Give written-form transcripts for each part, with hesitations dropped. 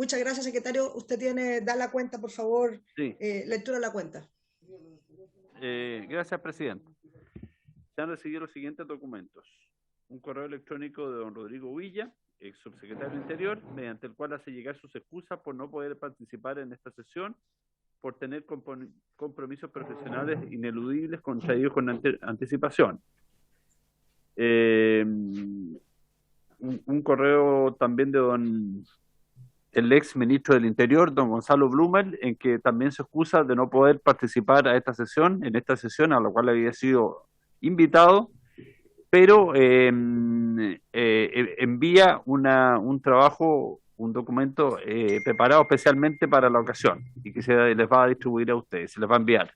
Muchas gracias, secretario. Usted da la cuenta, por favor, Sí. lectura de la cuenta. Gracias, presidente. Se han recibido los siguientes documentos. Un correo electrónico de don Rodrigo Villa, ex subsecretario del Interior, mediante el cual hace llegar sus excusas por no poder participar en esta sesión, por tener compromisos profesionales ineludibles contraídos con anticipación. Un correo también de el ex ministro del Interior, don Gonzalo Blumel, en que también se excusa de no poder participar en esta sesión a la cual había sido invitado, pero envía un trabajo, un documento preparado especialmente para la ocasión y que se les va a distribuir a ustedes, se les va a enviar.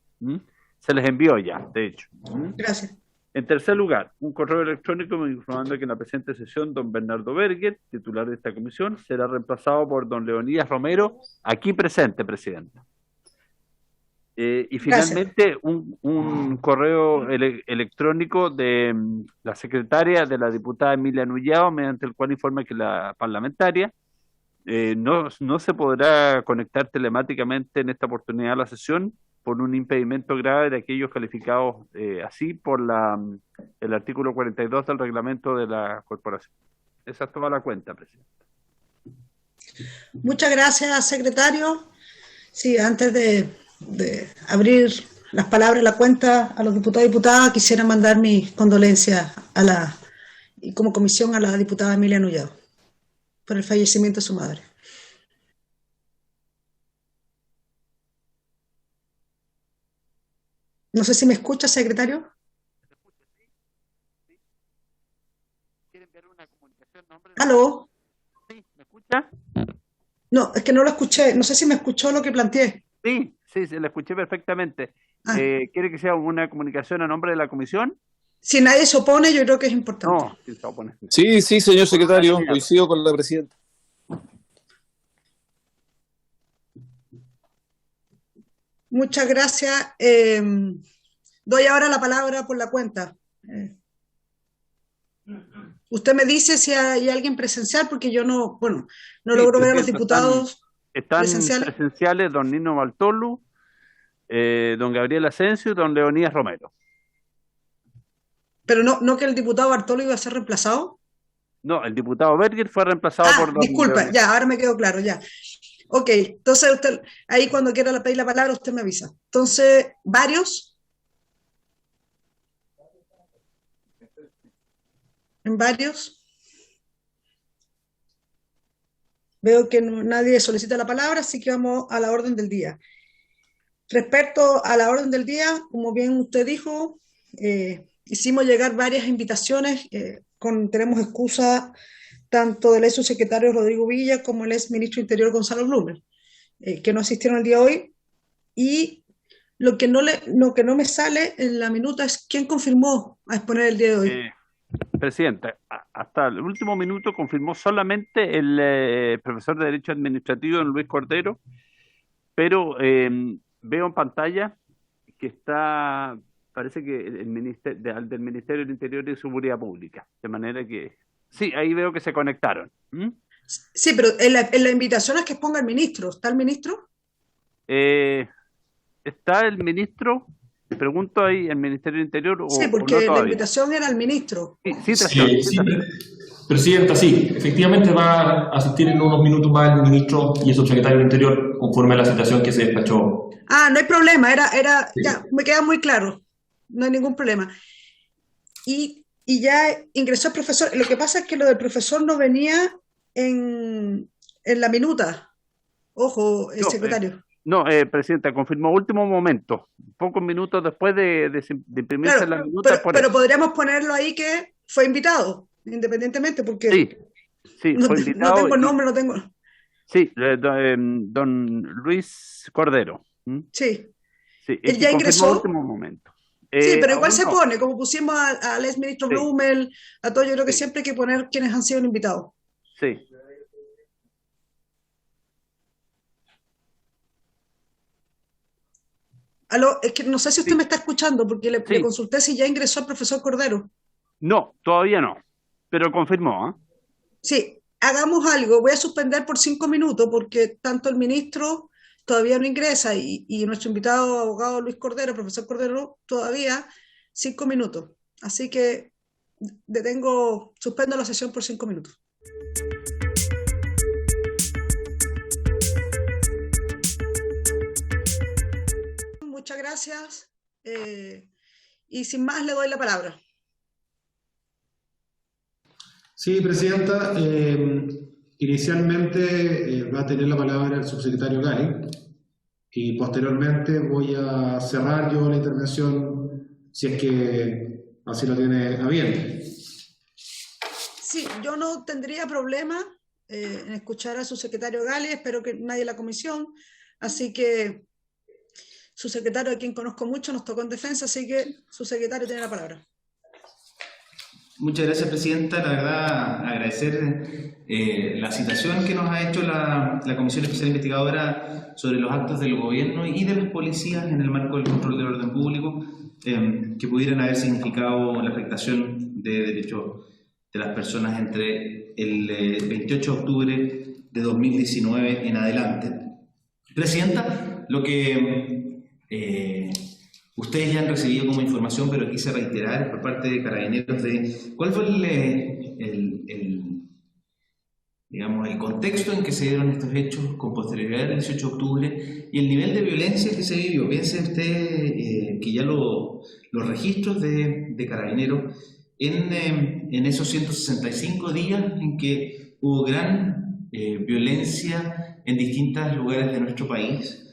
Se les envió ya, de hecho. Gracias. En tercer lugar, un correo electrónico informando que en la presente sesión don Bernardo Berger, titular de esta comisión, será reemplazado por don Leonidas Romero, aquí presente, presidente. Y finalmente, un correo electrónico de la secretaria de la diputada Emilia Nullao, mediante el cual informa que la parlamentaria no se podrá conectar telemáticamente en esta oportunidad a la sesión por un impedimento grave de aquellos calificados así por el artículo 42 del reglamento de la corporación. Esa es toda la cuenta, presidente. Muchas gracias, secretario. Sí, antes de abrir las palabras de la cuenta a los diputados y diputadas, quisiera mandar mis condolencias y como comisión a la diputada Emilia Nullao por el fallecimiento de su madre. No sé si me escucha, secretario. ¿Aló? ¿Sí? ¿Me escucha? No, es que no lo escuché. No sé si me escuchó lo que planteé. Sí, se la escuché perfectamente. ¿Quiere que sea una comunicación a nombre de la comisión? Si nadie se opone, yo creo que es importante. No, si se opone. Sí, señor secretario, coincido con la presidenta. Muchas gracias. Doy ahora la palabra por la cuenta. Usted me dice si hay alguien presencial, porque yo no logro ver a los diputados están presenciales don Nino Baltolu, don Gabriel Asensio y don Leonidas Romero. Pero no que el diputado Bartolo iba a ser reemplazado. No, el diputado Berger fue reemplazado por don disculpa, Leonidas. Ya, ahora me quedó claro, ya. Ok, entonces usted, ahí cuando quiera pedir la palabra, usted me avisa. Entonces, ¿varios? ¿En varios? Veo que nadie solicita la palabra, así que vamos a la orden del día. Respecto a la orden del día, como bien usted dijo, hicimos llegar varias invitaciones, tenemos excusa tanto del ex subsecretario Rodrigo Villa como el ex ministro Interior Gonzalo Blumel, que no asistieron el día de hoy, y lo que no me sale en la minuta es quién confirmó a exponer el día de hoy. Presidente, hasta el último minuto confirmó solamente el profesor de Derecho Administrativo, don Luis Cordero, pero veo en pantalla que parece que del Ministerio del Interior y Seguridad Pública, de manera que, sí, ahí veo que se conectaron. Sí, pero en la invitación es que ponga el ministro. ¿Está el ministro? ¿Está el ministro? Pregunto ahí, ¿el Ministerio del Interior? Sí, porque o no la invitación era al ministro. Sí, presidenta, sí. Efectivamente va a asistir en unos minutos más el ministro y el subsecretario del Interior conforme a la citación que se despachó. No hay problema. Sí. Ya, me queda muy claro. No hay ningún problema. Y ya ingresó el profesor. Lo que pasa es que lo del profesor no venía en la minuta. Ojo, secretario. No, presidenta, confirmó último momento, pocos minutos después de imprimirse la minuta. Pero podríamos ponerlo ahí que fue invitado, independientemente, porque sí, fue invitado. No tengo nombre, no tengo. Sí, don Luis Cordero. Sí. Él ya ingresó. Último momento. Sí, pero igual se pone, como pusimos al ex ministro Blumel, a todo, yo creo que siempre hay que poner quienes han sido invitados. Sí. Aló, es que no sé si usted me está escuchando, porque le consulté si ya ingresó el profesor Cordero. No, todavía no, pero confirmó, ¿eh? Sí, hagamos algo, voy a suspender por 5 minutos porque tanto el ministro todavía no ingresa y nuestro invitado abogado Luis Cordero, profesor Cordero, todavía 5 minutos. Así que suspendo la sesión por 5 minutos. Muchas gracias. Y sin más le doy la palabra. Sí, Presidenta. Inicialmente va a tener la palabra el subsecretario Gali y posteriormente voy a cerrar yo la intervención si es que así lo tiene a bien. Sí, yo no tendría problema en escuchar al subsecretario Gali, espero que nadie en la comisión, así que subsecretario, a quien conozco mucho, nos tocó en defensa, así que subsecretario tiene la palabra. Muchas gracias, Presidenta. La verdad, agradecer la citación que nos ha hecho la Comisión Especial Investigadora sobre los actos del gobierno y de las policías en el marco del control del orden público, que pudieran haber significado la afectación de derechos de las personas entre el 28 de octubre de 2019 en adelante. Presidenta, lo que ustedes ya han recibido como información, pero quise reiterar por parte de Carabineros de cuál fue el contexto en que se dieron estos hechos con posterioridad al 18 de octubre y el nivel de violencia que se vivió. Piense usted que ya los registros de Carabineros en esos 165 días en que hubo gran violencia en distintos lugares de nuestro país.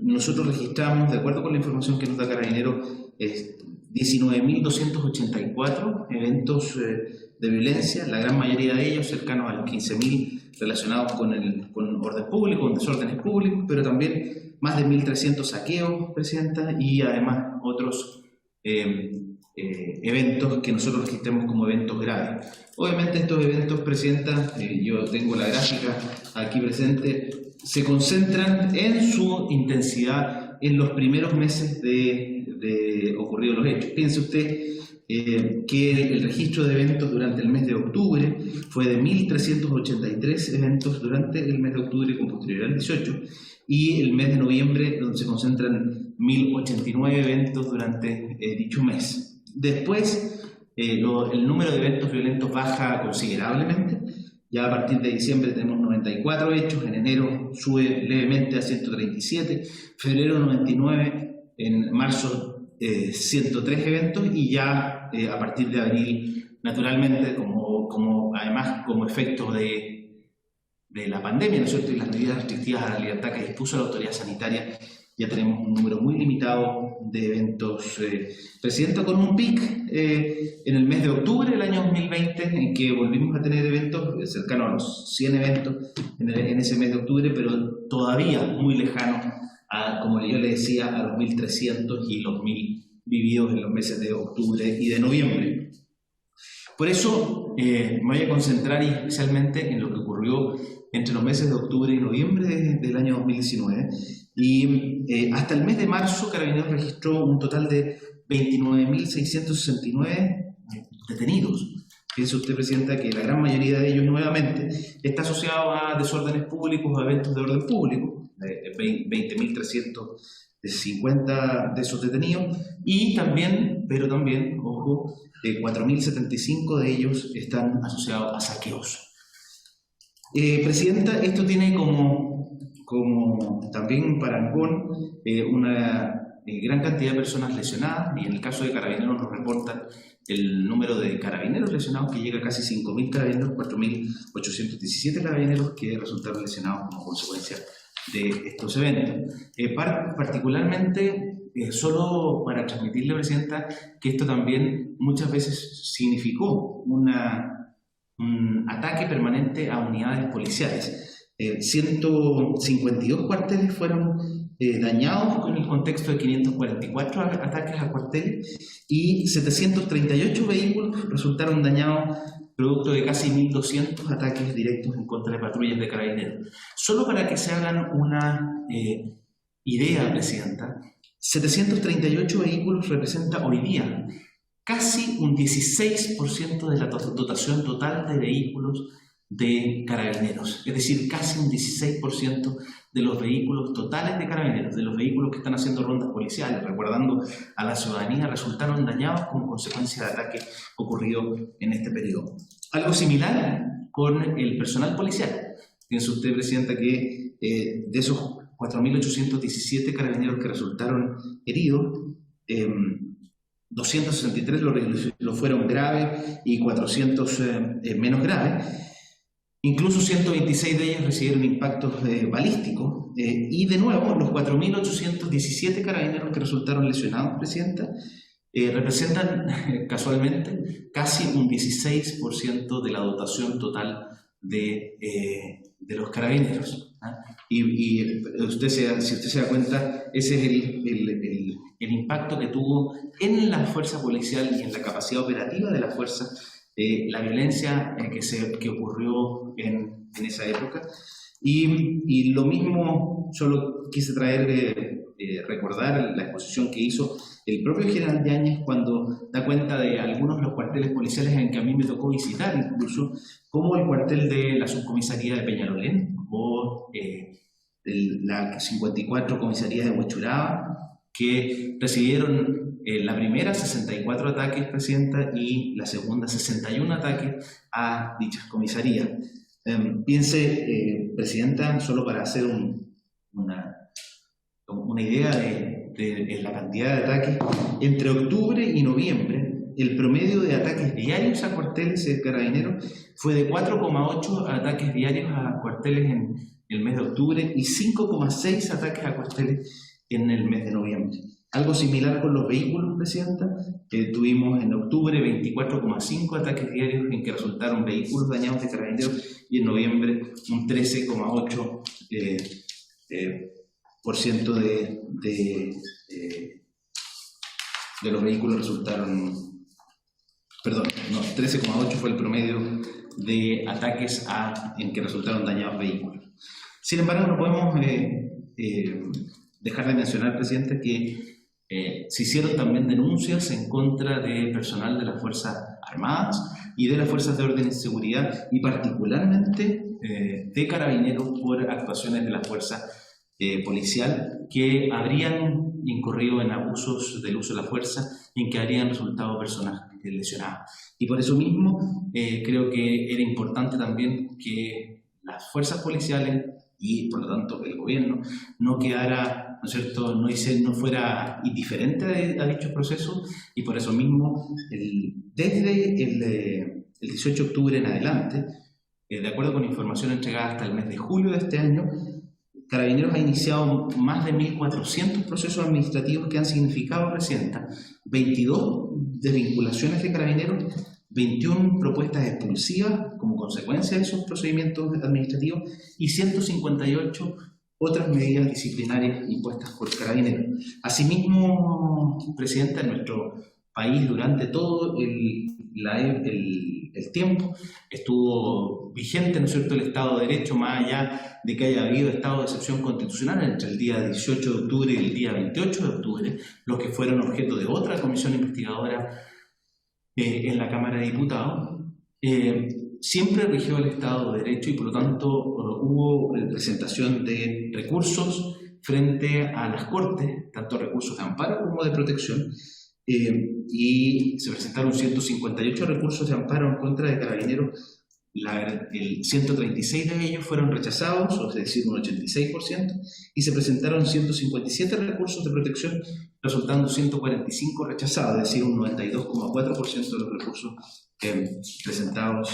Nosotros registramos, de acuerdo con la información que nos da Carabineros, 19.284 eventos de violencia, la gran mayoría de ellos cercanos a los 15.000 relacionados con orden público, con desórdenes públicos, pero también más de 1.300 saqueos, Presidenta, y además otros eventos que nosotros registramos como eventos graves. Obviamente estos eventos, Presidenta, yo tengo la gráfica aquí presente, se concentran en su intensidad en los primeros meses de ocurridos los hechos. Piense usted que el registro de eventos durante el mes de octubre fue de 1.383 eventos durante el mes de octubre con posterioridad al 18 y el mes de noviembre donde se concentran 1.089 eventos durante dicho mes. Después el número de eventos violentos baja considerablemente. Ya a partir de diciembre tenemos 94 hechos, en enero sube levemente a 137, febrero 99, en marzo 103 eventos y ya a partir de abril, naturalmente, además como efecto de la pandemia, ¿no es cierto?, y las medidas restrictivas a la libertad que dispuso la autoridad sanitaria, ya tenemos un número muy limitado de eventos. Presidenta, con un pic en el mes de octubre del año 2020, en que volvimos a tener eventos cercanos a los 100 eventos en ese mes de octubre, pero todavía muy lejano, como yo le decía, a los 1.300 y los 1.000 vividos en los meses de octubre y de noviembre. Por eso me voy a concentrar especialmente en lo que ocurrió entre los meses de octubre y noviembre del año 2019. Y hasta el mes de marzo, Carabineros registró un total de 29.669 detenidos. Piense usted, Presidenta, que la gran mayoría de ellos nuevamente está asociado a desórdenes públicos o a eventos de orden público, 20.350 de esos detenidos, y también, pero también, ojo, 4.075 de ellos están asociados a saqueos. Presidenta, esto tiene como también parangón una gran cantidad de personas lesionadas, y en el caso de Carabineros nos reportan el número de carabineros lesionados que llega a casi 5.000 carabineros, 4.817 carabineros que resultaron lesionados como consecuencia de estos eventos. Particularmente, solo para transmitirle, Presidenta, que esto también muchas veces significó un ataque permanente a unidades policiales. 152 cuarteles fueron dañados con el contexto de 544 ataques a cuarteles y 738 vehículos resultaron dañados producto de casi 1.200 ataques directos en contra de patrullas de Carabineros. Solo para que se hagan una idea, Presidenta, 738 vehículos representa hoy día casi un 16% de la dotación total de vehículos de Carabineros, es decir, casi un 16% de los vehículos totales de Carabineros, de los vehículos que están haciendo rondas policiales, recordando a la ciudadanía, resultaron dañados como consecuencia de ataque ocurrido en este periodo. Algo similar con el personal policial. Piensa usted, Presidenta, que de esos 4.817 carabineros que resultaron heridos, 263 lo fueron graves y 400 menos graves. Incluso 126 de ellos recibieron impactos balísticos. Y de nuevo, los 4.817 carabineros que resultaron lesionados, Presidenta, representan casualmente casi un 16% de la dotación total de los carabineros. Y usted si usted se da cuenta, ese es el impacto que tuvo en la fuerza policial y en la capacidad operativa de la fuerza, la violencia que ocurrió en esa época. Y lo mismo, solo quise recordar la exposición que hizo el propio general Yáñez cuando da cuenta de algunos de los cuarteles policiales en que a mí me tocó visitar, incluso como el cuartel de la subcomisaría de Peñalolén o la 54 comisaría de Huechuraba, que recibieron la primera 64 ataques, Presidenta, y la segunda 61 ataques a dichas comisarías. Piense, Presidenta, solo para hacer una idea de la cantidad de ataques, entre octubre y noviembre, el promedio de ataques diarios a cuarteles de Carabineros fue de 4,8 ataques diarios a cuarteles en el mes de octubre y 5,6 ataques a cuarteles en el mes de noviembre. Algo similar con los vehículos, Presidenta, tuvimos en octubre 24,5 ataques diarios en que resultaron vehículos dañados de Carabineros y en noviembre un 13,8% de los vehículos resultaron, perdón, no, 13,8 fue el promedio de ataques en que resultaron dañados vehículos. Sin embargo, no podemos dejar de mencionar, Presidente, que se hicieron también denuncias en contra de personal de las Fuerzas Armadas y de las Fuerzas de Orden y Seguridad, y particularmente de Carabineros por actuaciones de la Fuerza Policial que habrían incurrido en abusos del uso de la fuerza y en que habrían resultado personas lesionadas. Y por eso mismo creo que era importante también que las fuerzas policiales y por lo tanto el gobierno no quedara, ¿no es cierto?, no fuera indiferente a dichos procesos, y por eso mismo desde el 18 de octubre en adelante, de acuerdo con información entregada hasta el mes de julio de este año, Carabineros ha iniciado más de 1.400 procesos administrativos que han significado, Presidenta, 22 desvinculaciones de Carabineros, 21 propuestas expulsivas como consecuencia de esos procedimientos administrativos y 158 otras medidas disciplinarias impuestas por Carabineros. Asimismo, Presidenta, en nuestro país durante todo el tiempo estuvo vigente, ¿no es cierto?, el Estado de Derecho, más allá de que haya habido estado de excepción constitucional entre el día 18 de octubre y el día 28 de octubre, los que fueron objeto de otra comisión investigadora en la Cámara de Diputados. Siempre rigió el Estado de Derecho y por lo tanto hubo presentación de recursos frente a las Cortes, tanto recursos de amparo como de protección, y se presentaron 158 recursos de amparo en contra de Carabineros. 136 de ellos fueron rechazados, es decir, un 86%, y se presentaron 157 recursos de protección, resultando 145 rechazados, es decir, un 92,4% de los recursos presentados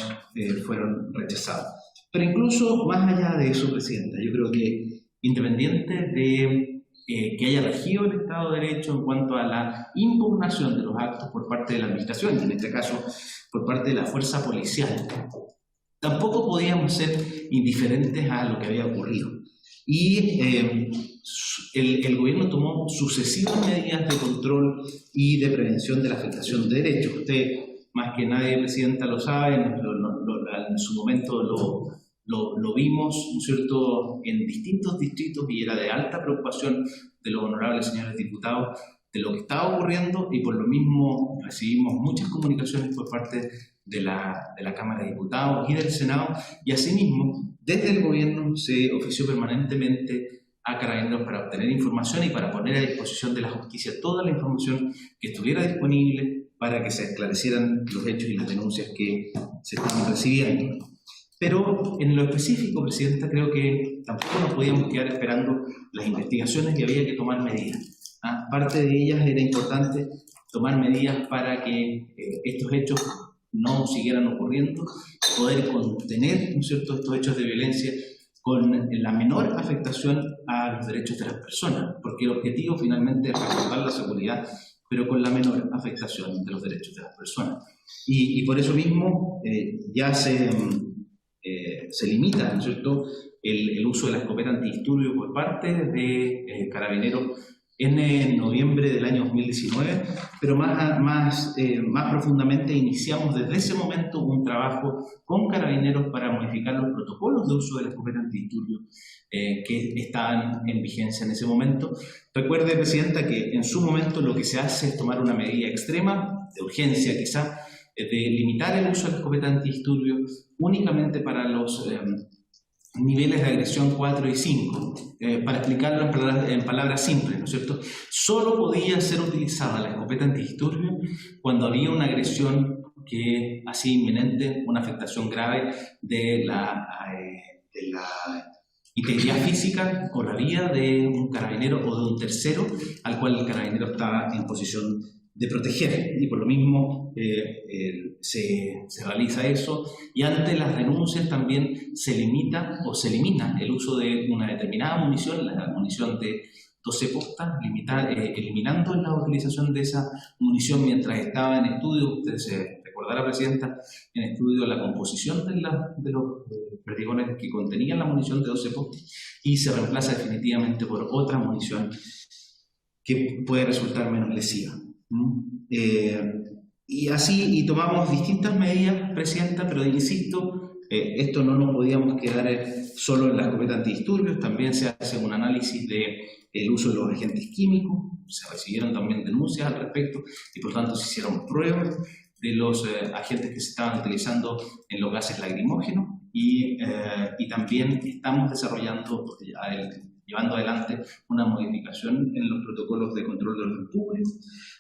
fueron rechazados. Pero incluso más allá de eso, Presidenta, yo creo que independiente de que haya regido el Estado de Derecho en cuanto a la impugnación de los actos por parte de la Administración, y en este caso por parte de la fuerza policial, tampoco podíamos ser indiferentes a lo que había ocurrido. Y el gobierno tomó sucesivas medidas de control y de prevención de la afectación de derechos. Usted, más que nadie, Presidenta, lo sabe, en su momento lo vimos, ¿no es cierto?, en distintos distritos, y era de alta preocupación de los honorables señores diputados de lo que estaba ocurriendo, y por lo mismo recibimos muchas comunicaciones por parte de la Cámara de Diputados y del Senado, y asimismo desde el gobierno se ofició permanentemente a Carabineros para obtener información y para poner a disposición de la justicia toda la información que estuviera disponible para que se esclarecieran los hechos y las denuncias que se estaban recibiendo. Pero en lo específico, Presidenta, creo que tampoco nos podíamos quedar esperando las investigaciones y había que tomar medidas. Parte de ellas era importante tomar medidas para que estos hechos no siguieran ocurriendo, poder contener, ¿no es cierto?, estos hechos de violencia con la menor afectación a los derechos de las personas, porque el objetivo finalmente es resguardar la seguridad, pero con la menor afectación de los derechos de las personas. Y por eso mismo ya se limita, ¿no es cierto?, el uso de la escopeta antidisturbios por parte de Carabineros en noviembre del año 2019, pero más profundamente iniciamos desde ese momento un trabajo con Carabineros para modificar los protocolos de uso de la escopeta antidisturbios que estaban en vigencia en ese momento. Recuerde, Presidenta, que en su momento lo que se hace es tomar una medida extrema, de urgencia quizá, de limitar el uso de la escopeta antidisturbios únicamente para los niveles de agresión 4 y 5. Para explicarlo en palabras simples, ¿no es cierto? Solo podía ser utilizada la escopeta antidisturbios cuando había una agresión que hacía inminente una afectación grave de la integridad física o la vida de un carabinero o de un tercero al cual el carabinero estaba en posición de proteger, y por lo mismo se realiza eso, y ante las denuncias también se limita o se elimina el uso de una determinada munición, la munición de 12 postas, eliminando la utilización de esa munición mientras estaba en estudio. Usted se recordará, Presidenta, en estudio la composición de los perdigones que contenían la munición de 12 postas, y se reemplaza definitivamente por otra munición que puede resultar menos lesiva. Y así tomamos distintas medidas, Presidenta, pero insisto, esto no nos podíamos quedar solo en la escopeta antidisturbios, también se hace un análisis del uso de los agentes químicos, se recibieron también denuncias al respecto y por tanto se hicieron pruebas de los agentes que se estaban utilizando en los gases lacrimógenos, y también estamos llevando adelante una modificación en los protocolos de control de orden público.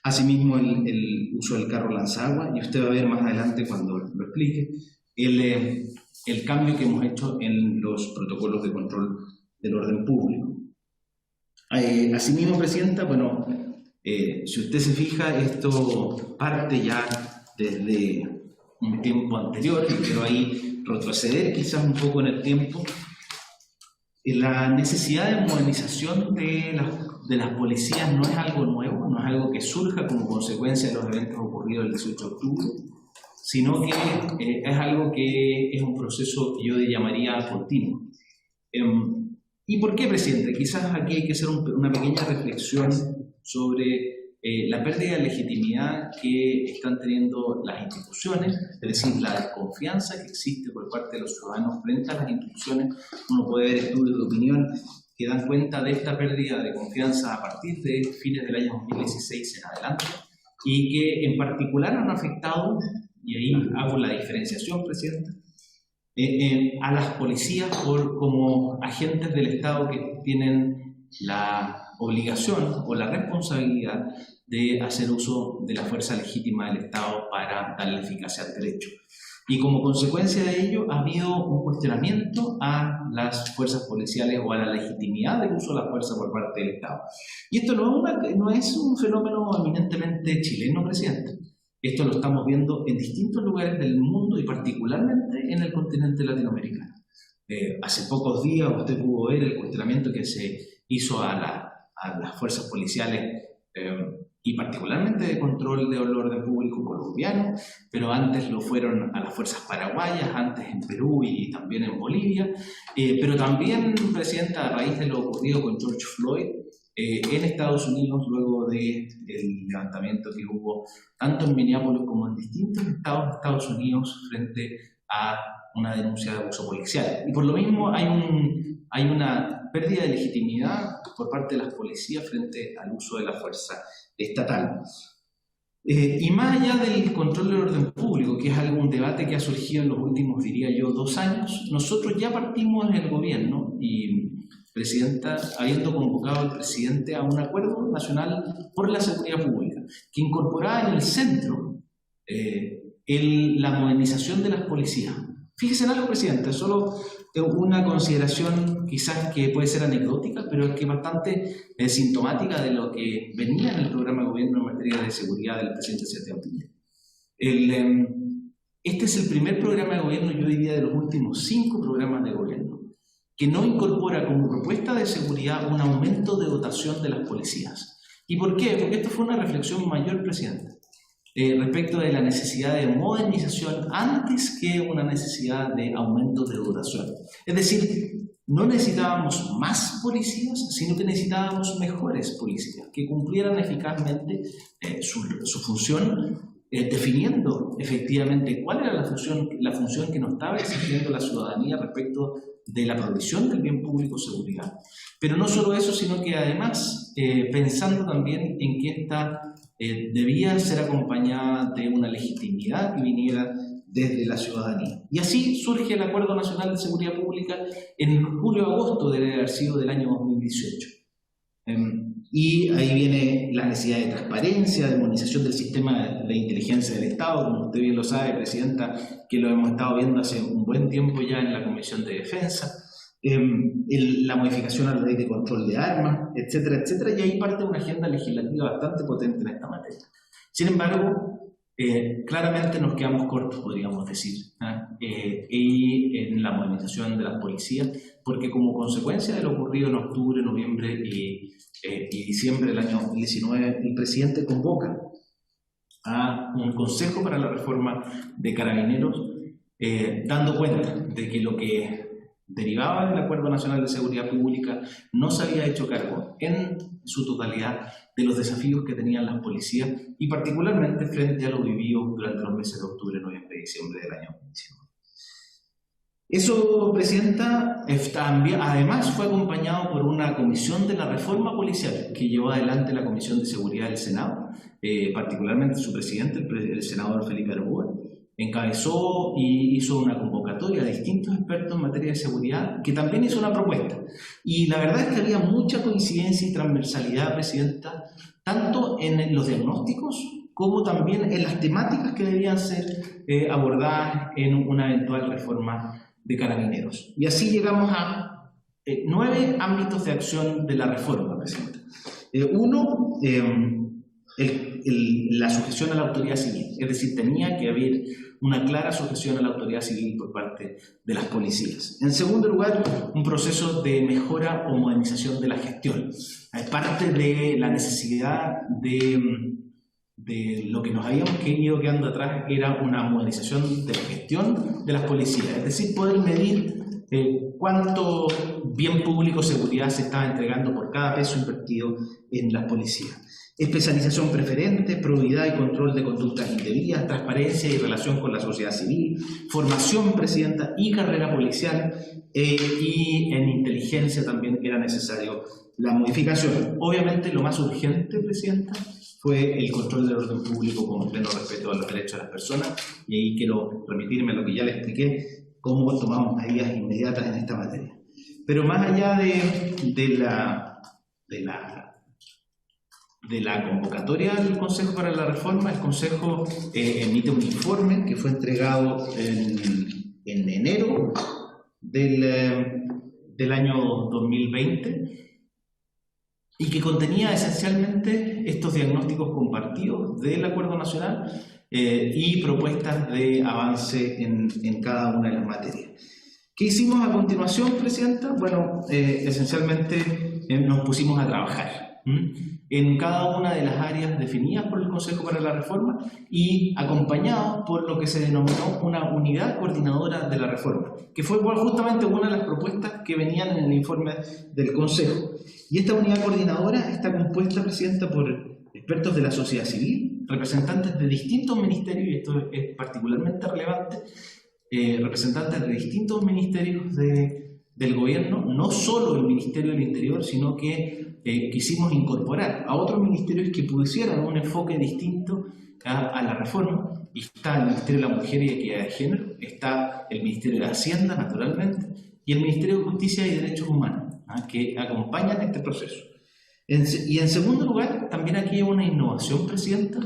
Asimismo, el uso del carro lanzagua, y usted va a ver más adelante cuando lo explique, el cambio que hemos hecho en los protocolos de control del orden público. Asimismo, Presidenta, bueno, si usted se fija, esto parte ya desde un tiempo anterior, y quiero ahí retroceder quizás un poco en el tiempo. La necesidad de modernización de las policías no es algo nuevo, no es algo que surja como consecuencia de los eventos ocurridos el 18 de octubre, sino que es algo que es un proceso que yo llamaría continuo. ¿Y por qué, Presidente? Quizás aquí hay que hacer una pequeña reflexión sobre la pérdida de legitimidad que están teniendo las instituciones, es decir, la desconfianza que existe por parte de los ciudadanos frente a las instituciones. Uno puede ver estudios de opinión que dan cuenta de esta pérdida de confianza a partir de fines del año 2016 en adelante, y que en particular han afectado, y ahí hago la diferenciación, Presidente, a las policías como agentes del Estado que tienen la obligación o la responsabilidad de hacer uso de la fuerza legítima del Estado para darle eficacia al derecho. Y como consecuencia de ello ha habido un cuestionamiento a las fuerzas policiales o a la legitimidad del uso de la fuerza por parte del Estado. Y esto no es un fenómeno eminentemente chileno, Presidente. Esto lo estamos viendo en distintos lugares del mundo y particularmente en el continente latinoamericano. Hace pocos días usted pudo ver el cuestionamiento que se hizo a las fuerzas policiales y particularmente de control del orden público colombiano, pero antes lo fueron a las fuerzas paraguayas, antes en Perú y también en Bolivia, pero también, Presidenta, a raíz de lo ocurrido con George Floyd en Estados Unidos, luego del levantamiento que hubo tanto en Minneapolis como en distintos estados de Estados Unidos frente a una denuncia de abuso policial. Y por lo mismo hay una pérdida de legitimidad por parte de las policías frente al uso de la fuerza estatal. Y más allá del control del orden público, que es un debate que ha surgido en los últimos, diría yo, 2 años, nosotros ya partimos en el gobierno y, Presidenta, habiendo convocado al presidente a un acuerdo nacional por la seguridad pública, que incorporaba en el centro la modernización de las policías. Fíjese en algo, Presidenta, solo una consideración quizás que puede ser anecdótica, pero es que bastante sintomática de lo que venía en el programa de gobierno en materia de seguridad del presidente Sebastián Piñera. Este es el primer programa de gobierno, yo diría, de los últimos 5 programas de gobierno, que no incorpora como propuesta de seguridad un aumento de dotación de las policías. ¿Y por qué? Porque esto fue una reflexión mayor, Presidenta, respecto de la necesidad de modernización antes que una necesidad de aumento de dotación. Es decir, no necesitábamos más policías, sino que necesitábamos mejores policías, que cumplieran eficazmente su función, definiendo efectivamente cuál era la función que nos estaba exigiendo la ciudadanía respecto de la provisión del bien público seguridad. Pero no solo eso, sino que además pensando también en que esta debía ser acompañada de una legitimidad que viniera desde la ciudadanía. Y así surge el Acuerdo Nacional de Seguridad Pública en julio-agosto debe haber sido del año 2018. Y ahí viene la necesidad de transparencia, de armonización del sistema de inteligencia del Estado, como usted bien lo sabe, Presidenta, que lo hemos estado viendo hace un buen tiempo ya en la Comisión de Defensa, la modificación a la ley de control de armas, etcétera, etcétera, y ahí parte una agenda legislativa bastante potente en esta materia. Sin embargo, claramente nos quedamos cortos, podríamos decir, y en la modernización de las policías, porque como consecuencia de lo ocurrido en octubre, noviembre y diciembre del año 2019, el presidente convoca a un consejo para la reforma de Carabineros, dando cuenta de que lo que derivaba del Acuerdo Nacional de Seguridad Pública no se había hecho cargo en su totalidad de los desafíos que tenían las policías y particularmente frente a lo vivido durante los meses de octubre, noviembre y diciembre del año 2019. Eso, Presidenta, además fue acompañado por una comisión de la reforma policial que llevó adelante la Comisión de Seguridad del Senado, particularmente su presidente, el senador Felipe Arbúa, encabezó y hizo una convocatoria de distintos expertos en materia de seguridad, que también hizo una propuesta. Y la verdad es que había mucha coincidencia y transversalidad, Presidenta, tanto en los diagnósticos como también en las temáticas que debían ser abordadas en una eventual reforma de Carabineros. Y así llegamos a 9 ámbitos de acción de la reforma, Presidenta. Uno, la sujeción a la autoridad civil, es decir, tenía que haber una clara sujeción a la autoridad civil por parte de las policías. En segundo lugar, un proceso de mejora o modernización de la gestión. Parte de la necesidad de lo que nos habíamos ido quedando atrás era una modernización de la gestión de las policías, es decir, poder medir cuánto bien público seguridad se estaba entregando por cada peso invertido en las policías. Especialización preferente, probidad y control de conductas indebidas, transparencia y relación con la sociedad civil, formación, Presidenta, y carrera policial, y en inteligencia también era necesario la modificación. Obviamente lo más urgente, Presidenta, fue el control del orden público con pleno respeto a los derechos de las personas, y ahí quiero remitirme a lo que ya le expliqué, cómo tomamos medidas inmediatas en esta materia. Pero más allá de la convocatoria del Consejo para la Reforma, el Consejo emite un informe que fue entregado en enero del año 2020 y que contenía esencialmente estos diagnósticos compartidos del Acuerdo Nacional y propuestas de avance en cada una de las materias. ¿Qué hicimos a continuación, Presidenta? Bueno, esencialmente nos pusimos a trabajar en cada una de las áreas definidas por el Consejo para la Reforma y acompañados por lo que se denominó una unidad coordinadora de la reforma, que fue justamente una de las propuestas que venían en el informe del Consejo. Y esta unidad coordinadora está compuesta, Presidenta, por expertos de la sociedad civil, representantes de distintos ministerios, y esto es particularmente relevante, representantes de distintos ministerios del gobierno, no solo el Ministerio del Interior, sino que quisimos incorporar a otros ministerios que pusieran un enfoque distinto a la reforma. Y está el Ministerio de la Mujer y Equidad de Género, está el Ministerio de Hacienda, naturalmente, y el Ministerio de Justicia y Derechos Humanos, que acompañan este proceso. Y en segundo lugar, también aquí hay una innovación, Presidenta.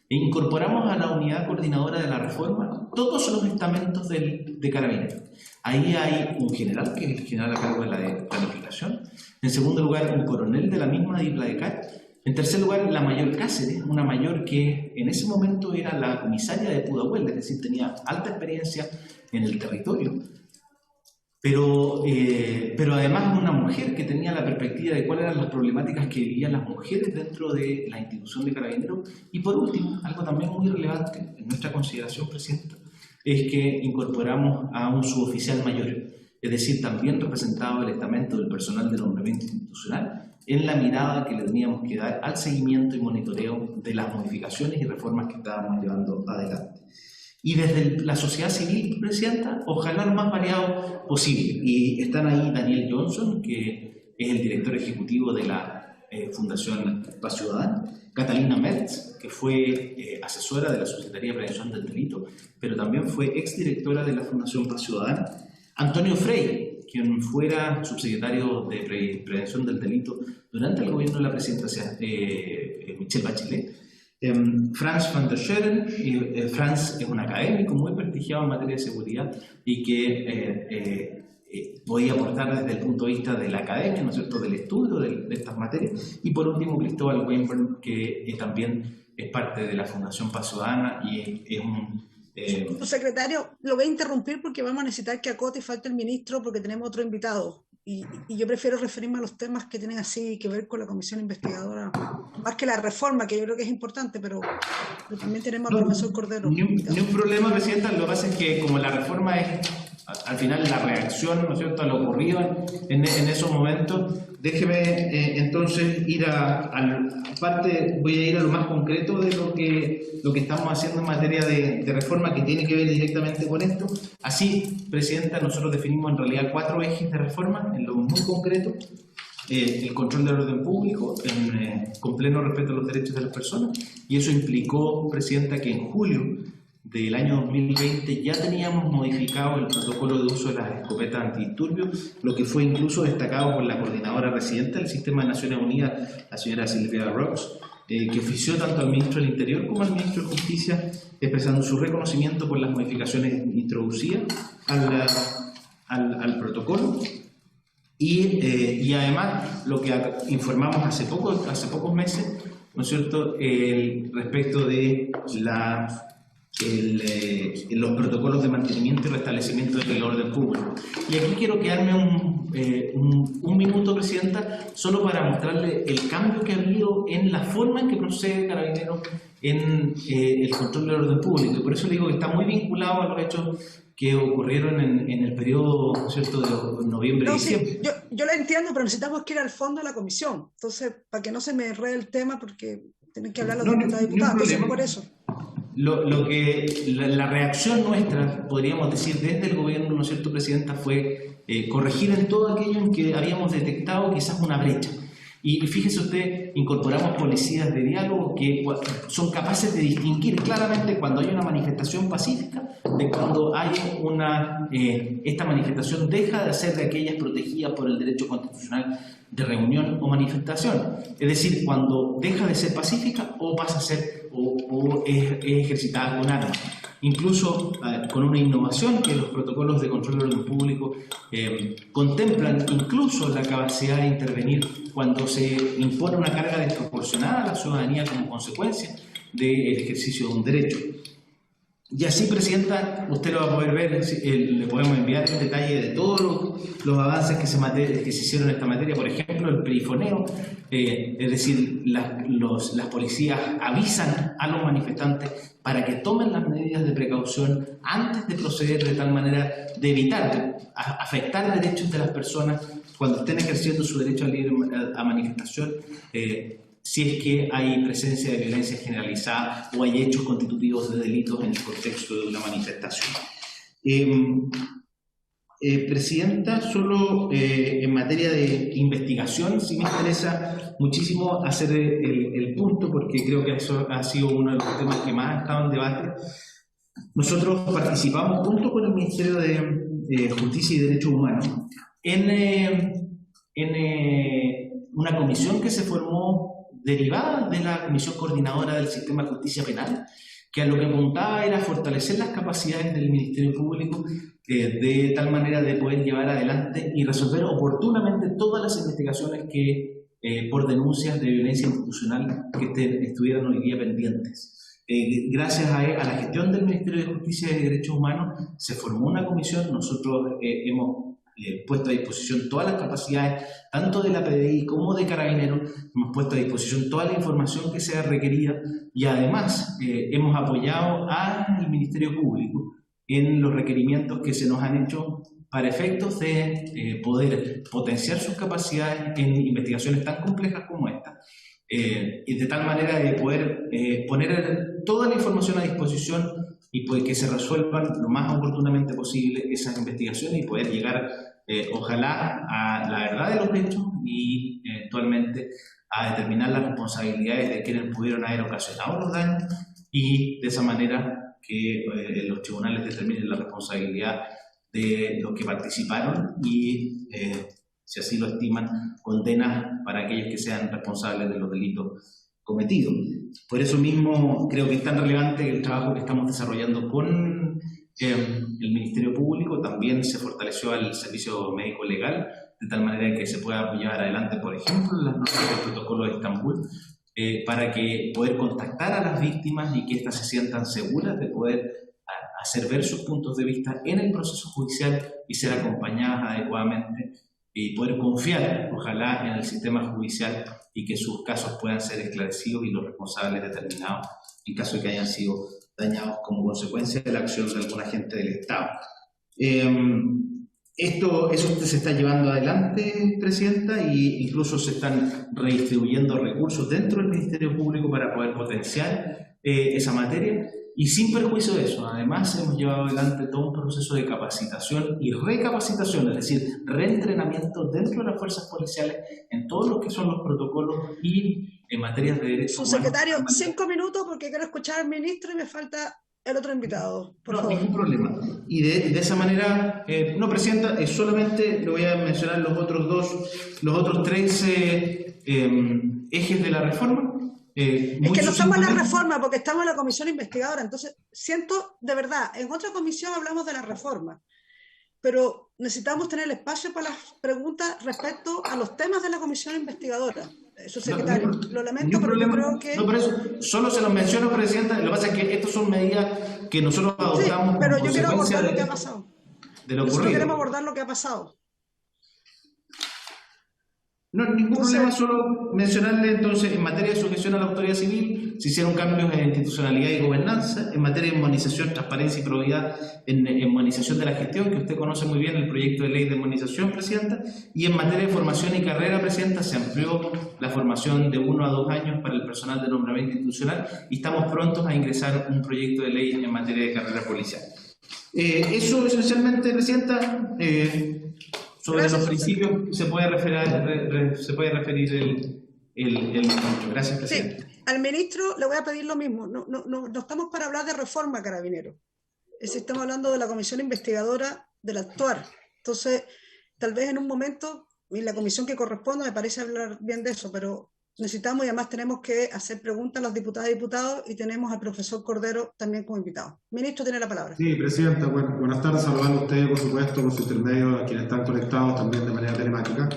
Incorporamos a la unidad coordinadora de la reforma todos los estamentos de Carabineros. Ahí hay un general, que es el general a cargo de la planificación. En segundo lugar, un coronel de la misma de Pladecar. En tercer lugar, la mayor Cáceres, una mayor que en ese momento era la comisaria de Pudahuel, es decir, tenía alta experiencia en el territorio. Pero además una mujer que tenía la perspectiva de cuáles eran las problemáticas que vivían las mujeres dentro de la institución de Carabineros. Y por último, algo también muy relevante en nuestra consideración, Presidenta, es que incorporamos a un suboficial mayor, es decir, también representado el estamento del personal de nombramiento institucional, en la mirada que le teníamos que dar al seguimiento y monitoreo de las modificaciones y reformas que estábamos llevando adelante. Y desde la sociedad civil, Presidenta, ojalá lo más variado posible. Y están ahí Daniel Johnson, que es el director ejecutivo de la Fundación Paz Ciudadana, Catalina Mertz, que fue asesora de la Subsecretaría de Prevención del Delito, pero también fue exdirectora de la Fundación Paz Ciudadana, Antonio Frey, quien fuera subsecretario de Prevención del Delito durante el gobierno de la presidenta Michelle Bachelet, Franz van der Scheren. Franz es un académico muy prestigiado en materia de seguridad y que podía aportar desde el punto de vista de la academia, ¿no es cierto?, del estudio de estas materias. Y por último, Cristóbal Weinberg, que también es parte de la Fundación Paz Ciudadana y es un... Secretario, lo voy a interrumpir porque vamos a necesitar que acote y falte el ministro porque tenemos otro invitado. Y yo prefiero referirme a los temas que tienen así que ver con la comisión investigadora, más que la reforma, que yo creo que es importante, pero también tenemos al profesor Cordero. Ni un problema, Presidenta. Lo que pasa es que como la reforma es al final la reacción, ¿no es cierto?, a lo ocurrido en esos momentos, déjeme entonces ir voy a ir a lo más concreto de lo que estamos haciendo en materia de reforma, que tiene que ver directamente con esto. Así, Presidenta, nosotros definimos en realidad 4 ejes de reforma, en lo muy concreto: el control del orden público, con pleno respeto a los derechos de las personas, y eso implicó, Presidenta, que en julio del año 2020 ya teníamos modificado el protocolo de uso de las escopetas antidisturbios, lo que fue incluso destacado por la coordinadora residente del Sistema de Naciones Unidas, la señora Silvia Rox, que ofició tanto al ministro del Interior como al ministro de Justicia, expresando su reconocimiento por las modificaciones introducidas al protocolo. Y además, lo que informamos hace pocos meses, ¿no es cierto?, respecto de los protocolos de mantenimiento y restablecimiento del orden público. Y aquí quiero quedarme un minuto, Presidenta, solo para mostrarle el cambio que ha habido en la forma en que procede Carabineros en el control del orden público. Y por eso le digo que está muy vinculado a los hechos que ocurrieron en el periodo, ¿cierto?, de noviembre y diciembre. Sí, yo lo entiendo, pero necesitamos que ir al fondo de la comisión. Entonces, para que no se me enrede el tema, porque tienen que hablar los diputados y diputadas. Entonces, no por eso. La reacción nuestra, podríamos decir, desde el gobierno, ¿no es cierto, Presidenta?, fue corregir en todo aquello en que habíamos detectado quizás una brecha. Y fíjese usted, incorporamos policías de diálogo que son capaces de distinguir claramente cuando hay una manifestación pacífica de cuando hay esta manifestación deja de ser de aquellas protegidas por el derecho constitucional de reunión o manifestación. Es decir, cuando deja de ser pacífica o pasa a ser o es ejercitada con armas. Incluso con una innovación que los protocolos de control del orden público contemplan incluso la capacidad de intervenir cuando se impone una carga desproporcionada a la ciudadanía como consecuencia del ejercicio de un derecho. Y así, Presidenta, usted lo va a poder ver, le podemos enviar en detalle de todos los avances que se hicieron en esta materia. Por ejemplo, el perifoneo, es decir, las policías avisan a los manifestantes para que tomen las medidas de precaución antes de proceder, de tal manera de evitar afectar derechos de las personas cuando estén ejerciendo su derecho a manifestación, si es que hay presencia de violencia generalizada o hay hechos constitutivos de delitos en el contexto de una manifestación. Presidenta, solo en materia de investigación, sí me interesa muchísimo hacer el punto, porque creo que eso ha sido uno de los temas que más ha estado en debate. Nosotros participamos junto con el Ministerio de Justicia y Derechos Humanos en una comisión que se formó derivada de la Comisión Coordinadora del Sistema de Justicia Penal, que a lo que apuntaba era fortalecer las capacidades del Ministerio Público de tal manera de poder llevar adelante y resolver oportunamente todas las investigaciones que por denuncias de violencia institucional que estuvieran hoy día pendientes. Gracias a la gestión del Ministerio de Justicia y Derechos Humanos se formó una comisión. Nosotros hemos puesto a disposición todas las capacidades, tanto de la PDI como de Carabineros, hemos puesto a disposición toda la información que sea requerida y además hemos apoyado al Ministerio Público en los requerimientos que se nos han hecho para efectos de poder potenciar sus capacidades en investigaciones tan complejas como esta, y de tal manera de poder poner toda la información a disposición y pues que se resuelvan lo más oportunamente posible esas investigaciones y poder llegar, ojalá, a la verdad de los hechos y eventualmente a determinar las responsabilidades de quienes pudieron haber ocasionado los daños y de esa manera que los tribunales determinen la responsabilidad de los que participaron y, si así lo estiman, condenas para aquellos que sean responsables de los delitos cometidos. Por eso mismo creo que es tan relevante el trabajo que estamos desarrollando con el Ministerio Público. También se fortaleció el servicio médico legal, de tal manera que se pueda llevar adelante, por ejemplo, las normas del protocolo de Estambul, para que poder contactar a las víctimas y que éstas se sientan seguras de poder hacer ver sus puntos de vista en el proceso judicial y ser acompañadas adecuadamente y poder confiar, ojalá, en el sistema judicial y que sus casos puedan ser esclarecidos y los responsables determinados en caso de que hayan sido dañados como consecuencia de la acción de algún agente del Estado. Eso se está llevando adelante, Presidenta, e incluso se están redistribuyendo recursos dentro del Ministerio Público para poder potenciar esa materia. Y sin perjuicio de eso, además hemos llevado adelante todo un proceso de capacitación y recapacitación, es decir, reentrenamiento dentro de las fuerzas policiales en todo lo que son los protocolos y en materias de derechos humanos. Subsecretario, 5 minutos porque quiero escuchar al ministro y me falta el otro invitado. Por favor. Ningún problema. Y de esa manera, no, Presidenta, solamente le voy a mencionar los otros 3 ejes de la reforma. Es que no estamos en la reforma porque estamos en la comisión investigadora, entonces siento, de verdad, en otra comisión hablamos de la reforma, pero necesitamos tener espacio para las preguntas respecto a los temas de la comisión investigadora. Subsecretario, lo lamento, pero yo creo que... No, por eso, solo se los menciono, Presidenta, lo que pasa es que estas son medidas que nosotros adoptamos. Sí, pero yo quiero abordar lo que ha pasado. Nosotros queremos abordar lo que ha pasado. No, ningún problema, solo mencionarle entonces, en materia de sujeción a la autoridad civil, se hicieron cambios en institucionalidad y gobernanza, en materia de armonización, transparencia y probidad, en armonización de la gestión, que usted conoce muy bien el proyecto de ley de armonización, Presidenta, y en materia de formación y carrera, Presidenta, se amplió la formación de 1 a 2 años para el personal de nombramiento institucional y estamos prontos a ingresar un proyecto de ley en materia de carrera policial. Eso esencialmente, Presidenta. Sobre Gracias, los principios se puede referir el ministro. Gracias, Presidente. Sí, al ministro le voy a pedir lo mismo. No estamos para hablar de reforma, Carabineros. Estamos hablando de la comisión investigadora del actuar. Entonces, tal vez en un momento, en la comisión que corresponda, me parece hablar bien de eso, pero necesitamos y además tenemos que hacer preguntas a los diputadas y diputados y tenemos al profesor Cordero también como invitado. Ministro, tiene la palabra. Sí, Presidenta, buenas tardes, saludando a ustedes, por supuesto, por su intermedio, a quienes están conectados también de manera telemática.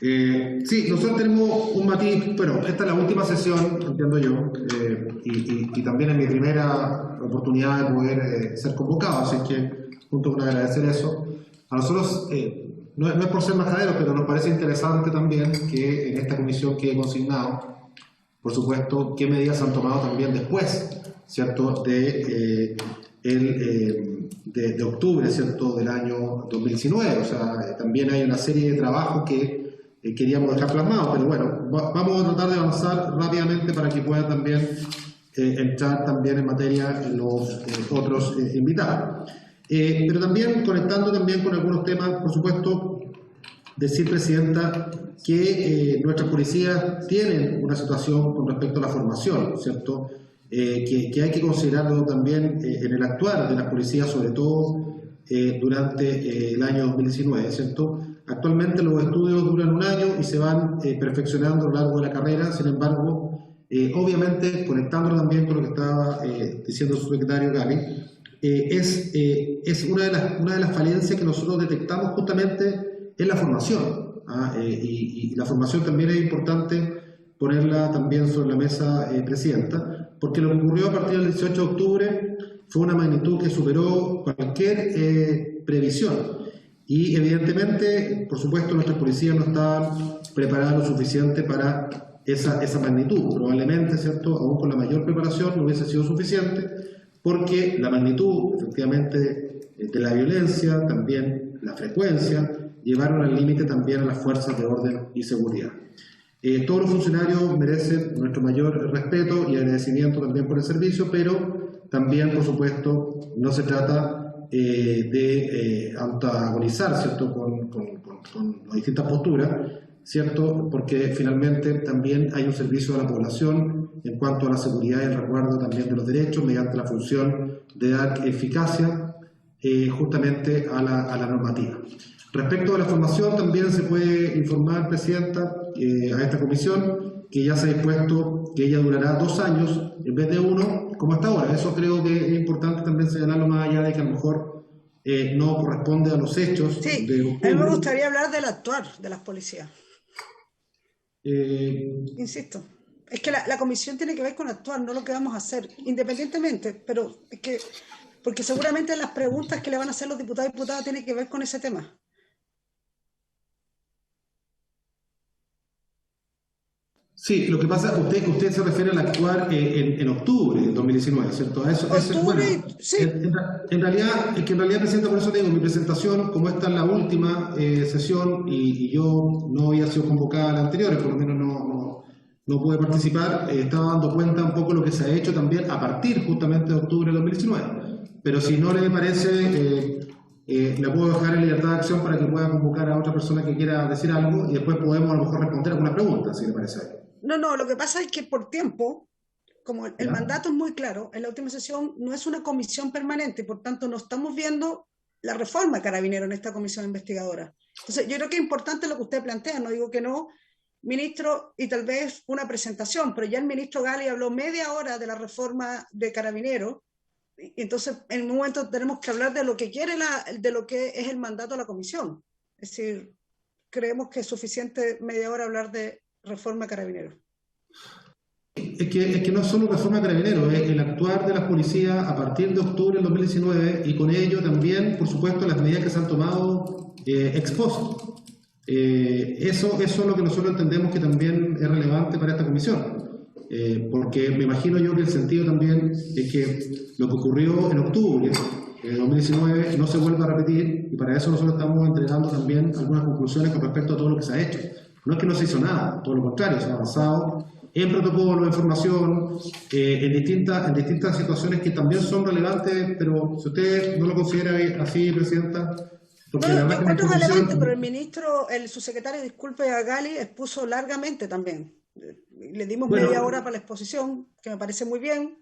Sí, nosotros tenemos un matiz, bueno, esta es la última sesión, entiendo yo, y también es mi primera oportunidad de poder ser convocado, así que, junto con agradecer eso, a nosotros... No es por ser majadero, pero nos parece interesante también que en esta comisión quede consignado, por supuesto, qué medidas han tomado también después, ¿cierto?, de octubre, ¿cierto?, del año 2019. O sea, también hay una serie de trabajos que queríamos dejar plasmados, pero bueno, vamos a tratar de avanzar rápidamente para que puedan también entrar también en materia los otros invitados. Pero también conectando también con algunos temas, por supuesto, decir, Presidenta, que nuestras policías tienen una situación con respecto a la formación, ¿cierto? Que hay que considerarlo también en el actuar de las policías, sobre todo durante el año 2019, ¿cierto? Actualmente los estudios duran un año y se van perfeccionando a lo largo de la carrera. Sin embargo, obviamente, conectándolo también con lo que estaba diciendo el subsecretario Gaby, es una de las falencias que nosotros detectamos justamente en la formación. Y la formación también es importante ponerla también sobre la mesa, Presidenta, porque lo que ocurrió a partir del 18 de octubre fue una magnitud que superó cualquier previsión. Y evidentemente, por supuesto, nuestras policías no estaban preparadas lo suficiente para esa magnitud. Probablemente, ¿cierto?, aún con la mayor preparación no hubiese sido suficiente, porque la magnitud, efectivamente, de la violencia, también la frecuencia, llevaron al límite también a las fuerzas de orden y seguridad. Todos los funcionarios merecen nuestro mayor respeto y agradecimiento también por el servicio, pero también, por supuesto, no se trata de antagonizar, ¿cierto?, con las distintas posturas, ¿cierto?, porque finalmente también hay un servicio a la población en cuanto a la seguridad y el resguardo también de los derechos mediante la función de dar eficacia justamente a la normativa. Respecto a la formación, también se puede informar, Presidenta, a esta comisión que ya se ha dispuesto que ella durará 2 años en vez de 1, como hasta ahora. Eso creo que es importante también señalarlo, más allá de que a lo mejor no corresponde a los hechos Sí, de octubre. a mí me gustaría hablar del actuar de las policías. Insisto, es que la comisión tiene que ver con actuar, no lo que vamos a hacer, independientemente, pero es que, porque seguramente las preguntas que le van a hacer los diputados y diputadas tienen que ver con ese tema. Sí, lo que pasa, usted se refiere al actuar en octubre de 2019, ¿cierto? A eso, Octubre, sí. En realidad, Presidenta, por eso te digo, mi presentación, como esta es la última sesión y yo no había sido convocada a la anterior, por lo menos no pude participar, estaba dando cuenta un poco de lo que se ha hecho también a partir justamente de octubre de 2019. Pero si no le parece, le puedo dejar en libertad de acción para que pueda convocar a otra persona que quiera decir algo y después podemos a lo mejor responder alguna pregunta, si le parece. No, lo que pasa es que por tiempo, como el mandato es muy claro, en la última sesión no es una comisión permanente, por tanto no estamos viendo la reforma Carabinero en esta comisión investigadora. Entonces yo creo que es importante lo que usted plantea, no digo que no, ministro, y tal vez una presentación, pero ya el ministro Gali habló media hora de la reforma de Carabinero, y entonces en un momento tenemos que hablar de lo que quiere de lo que es el mandato de la comisión. Es decir, creemos que es suficiente media hora hablar de reforma Carabinero. Es que no es solo reforma Carabinero, es el actuar de las policías a partir de octubre del 2019 y con ello también, por supuesto, las medidas que se han tomado ex post. Eso es lo que nosotros entendemos que también es relevante para esta comisión, porque me imagino yo que el sentido también es que lo que ocurrió en octubre de 2019 no se vuelva a repetir y para eso nosotros estamos entregando también algunas conclusiones con respecto a todo lo que se ha hecho. No es que no se hizo nada, todo lo contrario, se ha avanzado en protocolos, en formación, en distintas situaciones que también son relevantes, pero si usted no lo considera así, Presidenta, porque no, yo encuentro relevante, pero el ministro, el subsecretario, disculpe, a Gali, expuso largamente también. Le dimos media hora para la exposición, que me parece muy bien,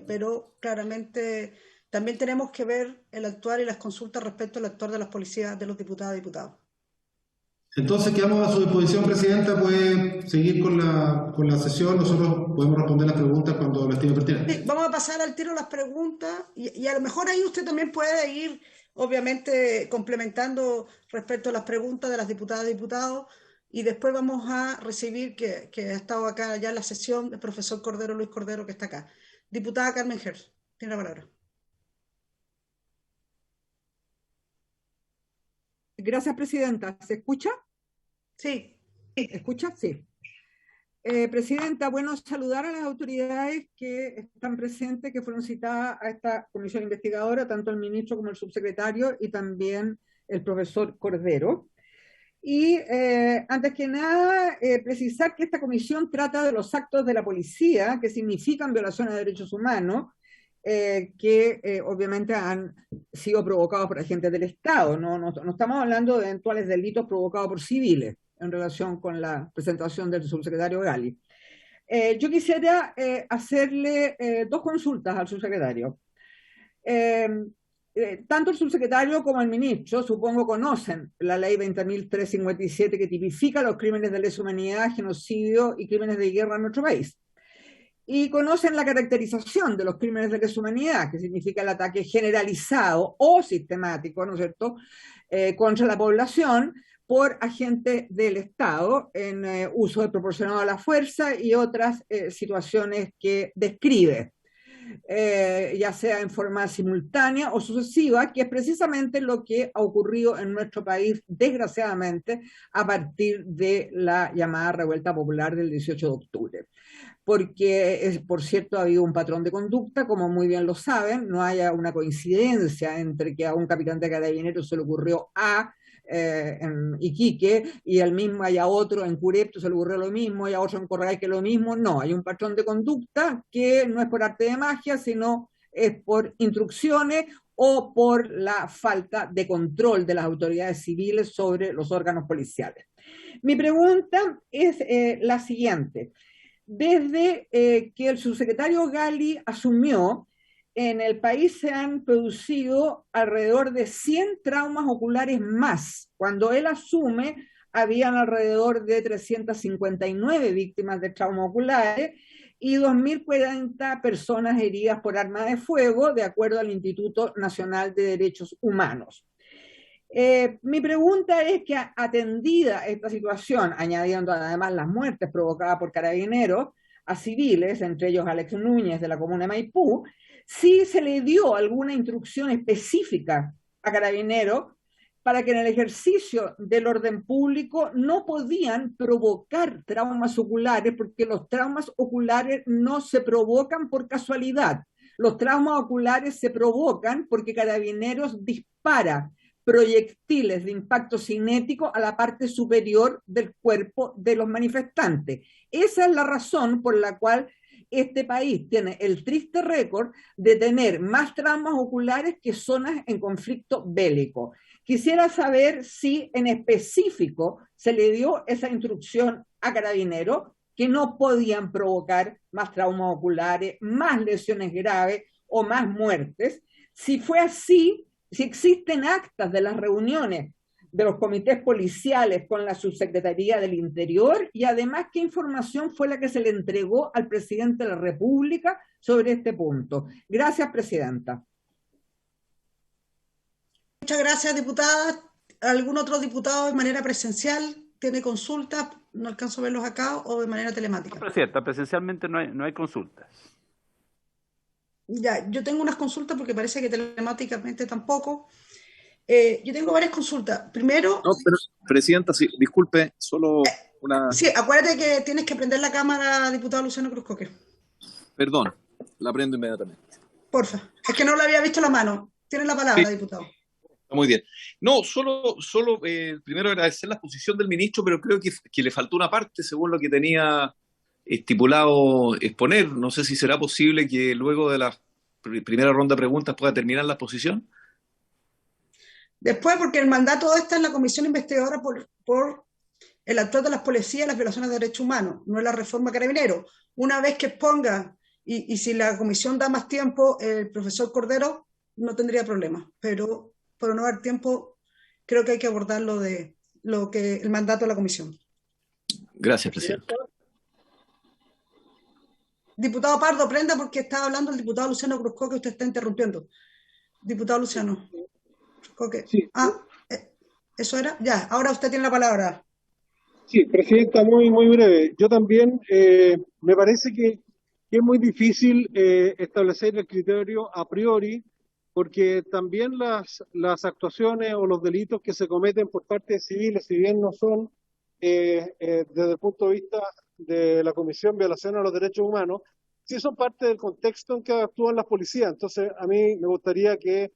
pero claramente también tenemos que ver el actuar y las consultas respecto al actuar de las policías, de los diputados y diputados. Entonces quedamos a su disposición, Presidenta, puede seguir con la sesión, nosotros podemos responder las preguntas cuando lo estime pertinente. Sí, vamos a pasar al tiro las preguntas y a lo mejor ahí usted también puede ir, obviamente, complementando respecto a las preguntas de las diputadas y diputados y después vamos a recibir, que ha estado acá ya en la sesión, el profesor Cordero, Luis Cordero, que está acá. Diputada Carmen Hertz, tiene la palabra. Gracias, Presidenta. ¿Se escucha? Sí. ¿Escucha? Sí. Presidenta, bueno, saludar a las autoridades que están presentes, que fueron citadas a esta comisión investigadora, tanto el ministro como el subsecretario y también el profesor Cordero. Y antes que nada, precisar que esta comisión trata de los actos de la policía que significan violaciones de derechos humanos que obviamente han sido provocados por agentes del Estado. No estamos hablando de eventuales delitos provocados por civiles en relación con la presentación del subsecretario Gali. Yo quisiera hacerle dos consultas al subsecretario. Tanto el subsecretario como el ministro, supongo, conocen la ley 20.357 que tipifica los crímenes de lesa humanidad, genocidio y crímenes de guerra en nuestro país. Y conocen la caracterización de los crímenes de lesa humanidad, que significa el ataque generalizado o sistemático, ¿no es cierto?, contra la población por agentes del Estado en uso desproporcionado a la fuerza y otras situaciones que describe. Ya sea en forma simultánea o sucesiva, que es precisamente lo que ha ocurrido en nuestro país, desgraciadamente, a partir de la llamada revuelta popular del 18 de octubre. Porque, por cierto, ha habido un patrón de conducta, como muy bien lo saben, no haya una coincidencia entre que a un capitán de carabineros se le ocurrió en Iquique y al mismo haya otro en Curepto se le ocurrió lo mismo y a otro en Corrales que lo mismo. No, hay un patrón de conducta que no es por arte de magia, sino es por instrucciones o por la falta de control de las autoridades civiles sobre los órganos policiales. Mi pregunta es la siguiente. Desde que el subsecretario Gali asumió, en el país se han producido alrededor de 100 traumas oculares más. Cuando él asume, habían alrededor de 359 víctimas de traumas oculares y 2.040 personas heridas por arma de fuego, de acuerdo al Instituto Nacional de Derechos Humanos. Mi pregunta es que, atendida esta situación, añadiendo además las muertes provocadas por carabineros a civiles, entre ellos Alex Núñez de la comuna de Maipú, si se le dio alguna instrucción específica a carabineros para que en el ejercicio del orden público no podían provocar traumas oculares, porque los traumas oculares no se provocan por casualidad. Los traumas oculares se provocan porque carabineros dispara proyectiles de impacto cinético a la parte superior del cuerpo de los manifestantes. Esa es la razón por la cual este país tiene el triste récord de tener más traumas oculares que zonas en conflicto bélico. Quisiera saber si en específico se le dio esa instrucción a carabineros que no podían provocar más traumas oculares, más lesiones graves o más muertes. Si fue así, si existen actas de las reuniones de los comités policiales con la Subsecretaría del Interior y además qué información fue la que se le entregó al presidente de la República sobre este punto. Gracias, presidenta. Muchas gracias, diputada. ¿Algún otro diputado de manera presencial tiene consultas? No alcanzo a verlos acá, o de manera telemática. No, presidenta, presencialmente no hay consultas. Ya, yo tengo unas consultas porque parece que telemáticamente tampoco. Yo tengo varias consultas. Primero... No, pero, presidenta, sí, disculpe, solo una... Sí, acuérdate que tienes que prender la cámara, diputado Luciano Cruzcoque. Perdón, la prendo inmediatamente. Porfa, es que no le había visto la mano. Tiene la palabra, Sí. diputado. Muy bien. No, solo primero agradecer la exposición del ministro, pero creo que le faltó una parte según lo que tenía estipulado exponer. No sé si será posible que luego de la primera ronda de preguntas pueda terminar la exposición. Después, porque el mandato está en la comisión investigadora por el actuar de las policías y las violaciones de derechos humanos, no es la reforma carabinero. Una vez que exponga, y si la comisión da más tiempo, el profesor Cordero no tendría problema, pero por no dar tiempo, creo que hay que abordar el mandato de la comisión. Gracias, presidente. Diputado Pardo, prenda porque está hablando el diputado Luciano Cruzcoque, usted está interrumpiendo. Diputado Luciano Cruzcoque. Sí. ¿Eso era? Ya, ahora usted tiene la palabra. Sí, presidenta, muy breve. Yo también me parece que es muy difícil establecer el criterio a priori, porque también las actuaciones o los delitos que se cometen por parte de civiles, si bien no son desde el punto de vista de la Comisión de Violación a los Derechos Humanos, sí son parte del contexto en que actúan las policías. Entonces, a mí me gustaría que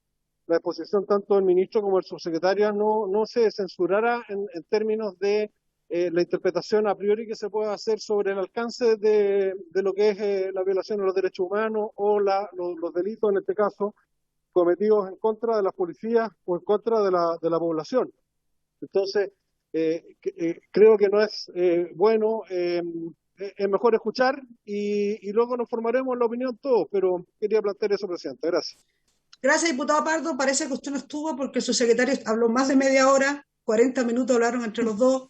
la exposición tanto del ministro como del subsecretario no se censurara en términos de la interpretación a priori que se puede hacer sobre el alcance de lo que es la violación de los derechos humanos o los delitos, en este caso, cometidos en contra de las policías o en contra de la población. Entonces, creo que no es bueno, es mejor escuchar y luego nos formaremos la opinión todos, pero quería plantear eso, Presidenta. Gracias. Gracias, diputado Pardo. Parece que usted no estuvo porque su secretario habló más de media hora, 40 minutos hablaron entre los dos,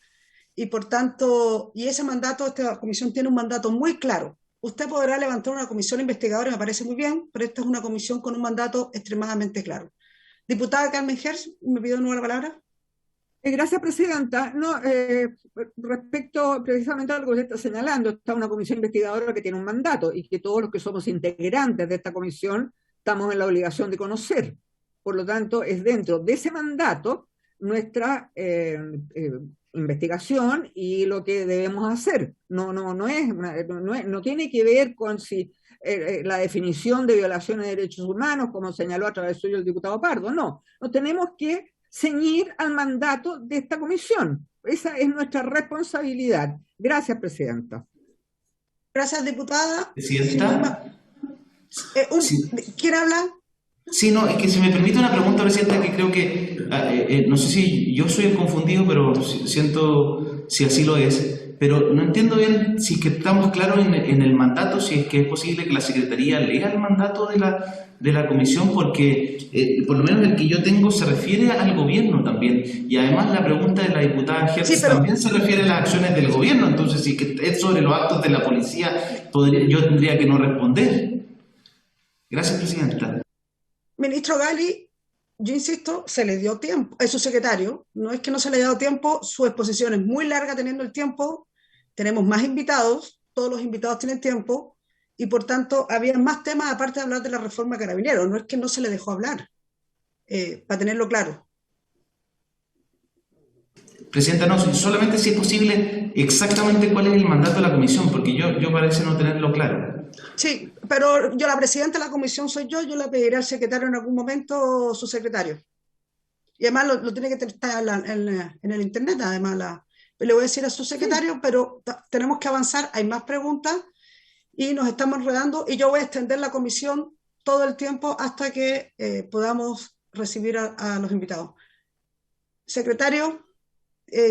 y por tanto, y ese mandato, esta comisión tiene un mandato muy claro. Usted podrá levantar una comisión investigadora, me parece muy bien, pero esta es una comisión con un mandato extremadamente claro. Diputada Carmen Gers, me pido de nuevo la palabra. Gracias, Presidenta. No, respecto precisamente a lo que usted está señalando, está una comisión investigadora que tiene un mandato y que todos los que somos integrantes de esta comisión estamos en la obligación de conocer. Por lo tanto, es dentro de ese mandato nuestra investigación y lo que debemos hacer. No tiene que ver con si la definición de violaciones de derechos humanos, como señaló a través suyo el diputado Pardo. No tenemos que ceñir al mandato de esta comisión. Esa es nuestra responsabilidad. Gracias, Presidenta. Gracias, diputada. Presidenta. Sí. ¿Quién habla? Sí, no, es que si me permite una pregunta, Presidenta, que creo que, no sé si yo soy el confundido, pero siento si así lo es, pero no entiendo bien si es que estamos claros en el mandato, si es que es posible que la Secretaría lea el mandato de la comisión, porque por lo menos el que yo tengo se refiere al gobierno también, y además la pregunta de la diputada Hertz también se refiere a las acciones del gobierno, entonces si es sobre los actos de la policía, yo tendría que no responder. Gracias, Presidenta. Ministro Gali, yo insisto, se le dio tiempo, es su secretario, no es que no se le haya dado tiempo, su exposición es muy larga teniendo el tiempo, tenemos más invitados, todos los invitados tienen tiempo, y por tanto había más temas aparte de hablar de la reforma Carabineros, no es que no se le dejó hablar, para tenerlo claro. Presidenta, no, solamente si es posible exactamente cuál es el mandato de la comisión, porque yo parece no tenerlo claro. Sí, pero yo la presidenta de la comisión soy yo le pediré al secretario en algún momento, su secretario. Y además lo tiene que estar en el internet, además le voy a decir a su secretario, pero tenemos que avanzar, hay más preguntas y nos estamos enredando y yo voy a extender la comisión todo el tiempo hasta que podamos recibir a los invitados. Secretario,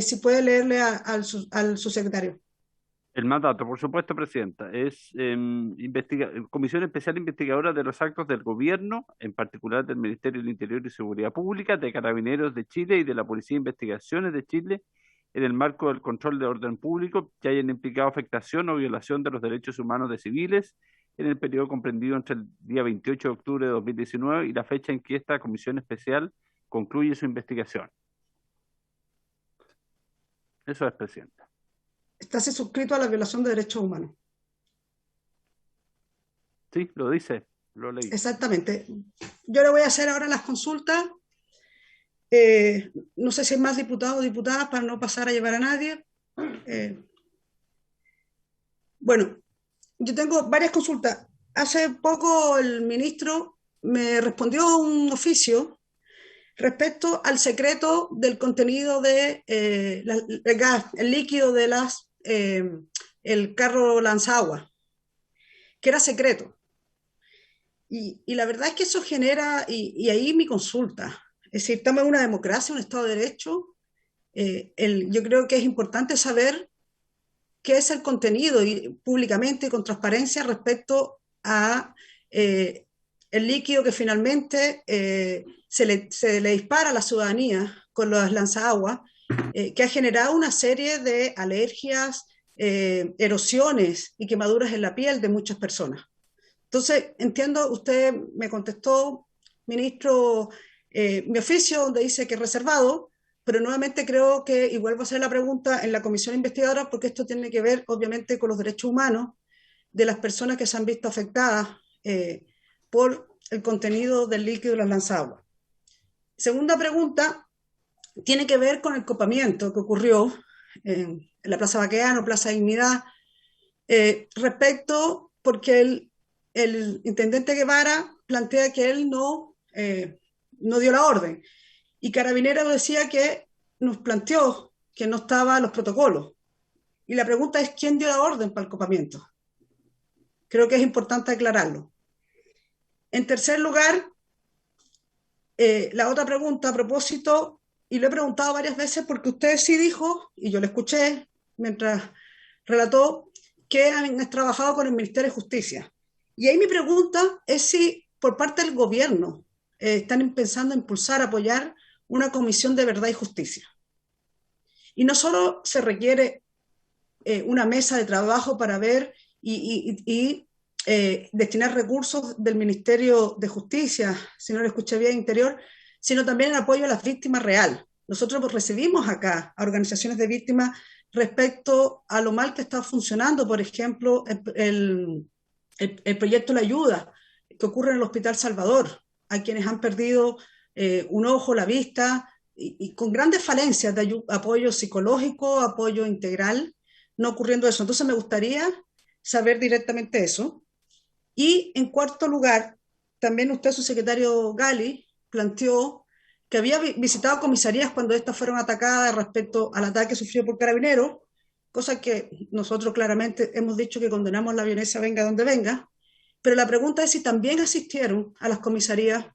si puede leerle al subsecretario. El mandato, por supuesto, Presidenta, es Comisión Especial Investigadora de los Actos del Gobierno, en particular del Ministerio del Interior y Seguridad Pública, de Carabineros de Chile y de la Policía de Investigaciones de Chile, en el marco del control de orden público que hayan implicado afectación o violación de los derechos humanos de civiles en el periodo comprendido entre el día 28 de octubre de 2019 y la fecha en que esta Comisión Especial concluye su investigación. Eso es, Presidenta. ¿Estás suscrito a la violación de derechos humanos? Sí, lo dice, lo leí. Exactamente. Yo le voy a hacer ahora las consultas. No sé si hay más diputados o diputadas para no pasar a llevar a nadie. Bueno, yo tengo varias consultas. Hace poco el ministro me respondió un oficio respecto al secreto del contenido de el gas, el líquido de el carro lanzagua, que era secreto. Y la verdad es que eso genera, y ahí mi consulta, es decir, estamos en una democracia, un Estado de Derecho, yo creo que es importante saber qué es el contenido y públicamente, con transparencia respecto a el líquido que finalmente se le dispara a la ciudadanía con los lanzaguas, que ha generado una serie de alergias, erosiones y quemaduras en la piel de muchas personas. Entonces, entiendo, usted me contestó, ministro, mi oficio donde dice que es reservado, pero nuevamente creo que igual va a ser la pregunta en la comisión investigadora porque esto tiene que ver obviamente con los derechos humanos de las personas que se han visto afectadas por el contenido del líquido de las lanzaguas. Segunda pregunta tiene que ver con el copamiento que ocurrió en la Plaza Baqueano, Plaza Dignidad, porque el intendente Guevara plantea que él no dio la orden. Y Carabineros decía que nos planteó que no estaban los protocolos. Y la pregunta es, ¿quién dio la orden para el copamiento? Creo que es importante aclararlo. En tercer lugar, la otra pregunta a propósito, y lo he preguntado varias veces porque usted sí dijo, y yo lo escuché mientras relató, que han trabajado con el Ministerio de Justicia. Y ahí mi pregunta es si por parte del gobierno están pensando en impulsar, apoyar una comisión de verdad y justicia. Y no solo se requiere una mesa de trabajo para ver y destinar recursos del Ministerio de Justicia, si no lo escuché bien, Interior, sino también el apoyo a las víctimas real. Nosotros recibimos acá a organizaciones de víctimas respecto a lo mal que está funcionando, por ejemplo, el proyecto La Ayuda, que ocurre en el Hospital Salvador, a quienes han perdido un ojo, la vista, y con grandes falencias de apoyo psicológico, apoyo integral, no ocurriendo eso. Entonces me gustaría saber directamente eso. Y en cuarto lugar, también usted, su secretario Gali, planteó que había visitado comisarías cuando estas fueron atacadas respecto al ataque sufrido por Carabineros, cosa que nosotros claramente hemos dicho que condenamos la violencia venga donde venga, pero la pregunta es si también asistieron a las comisarías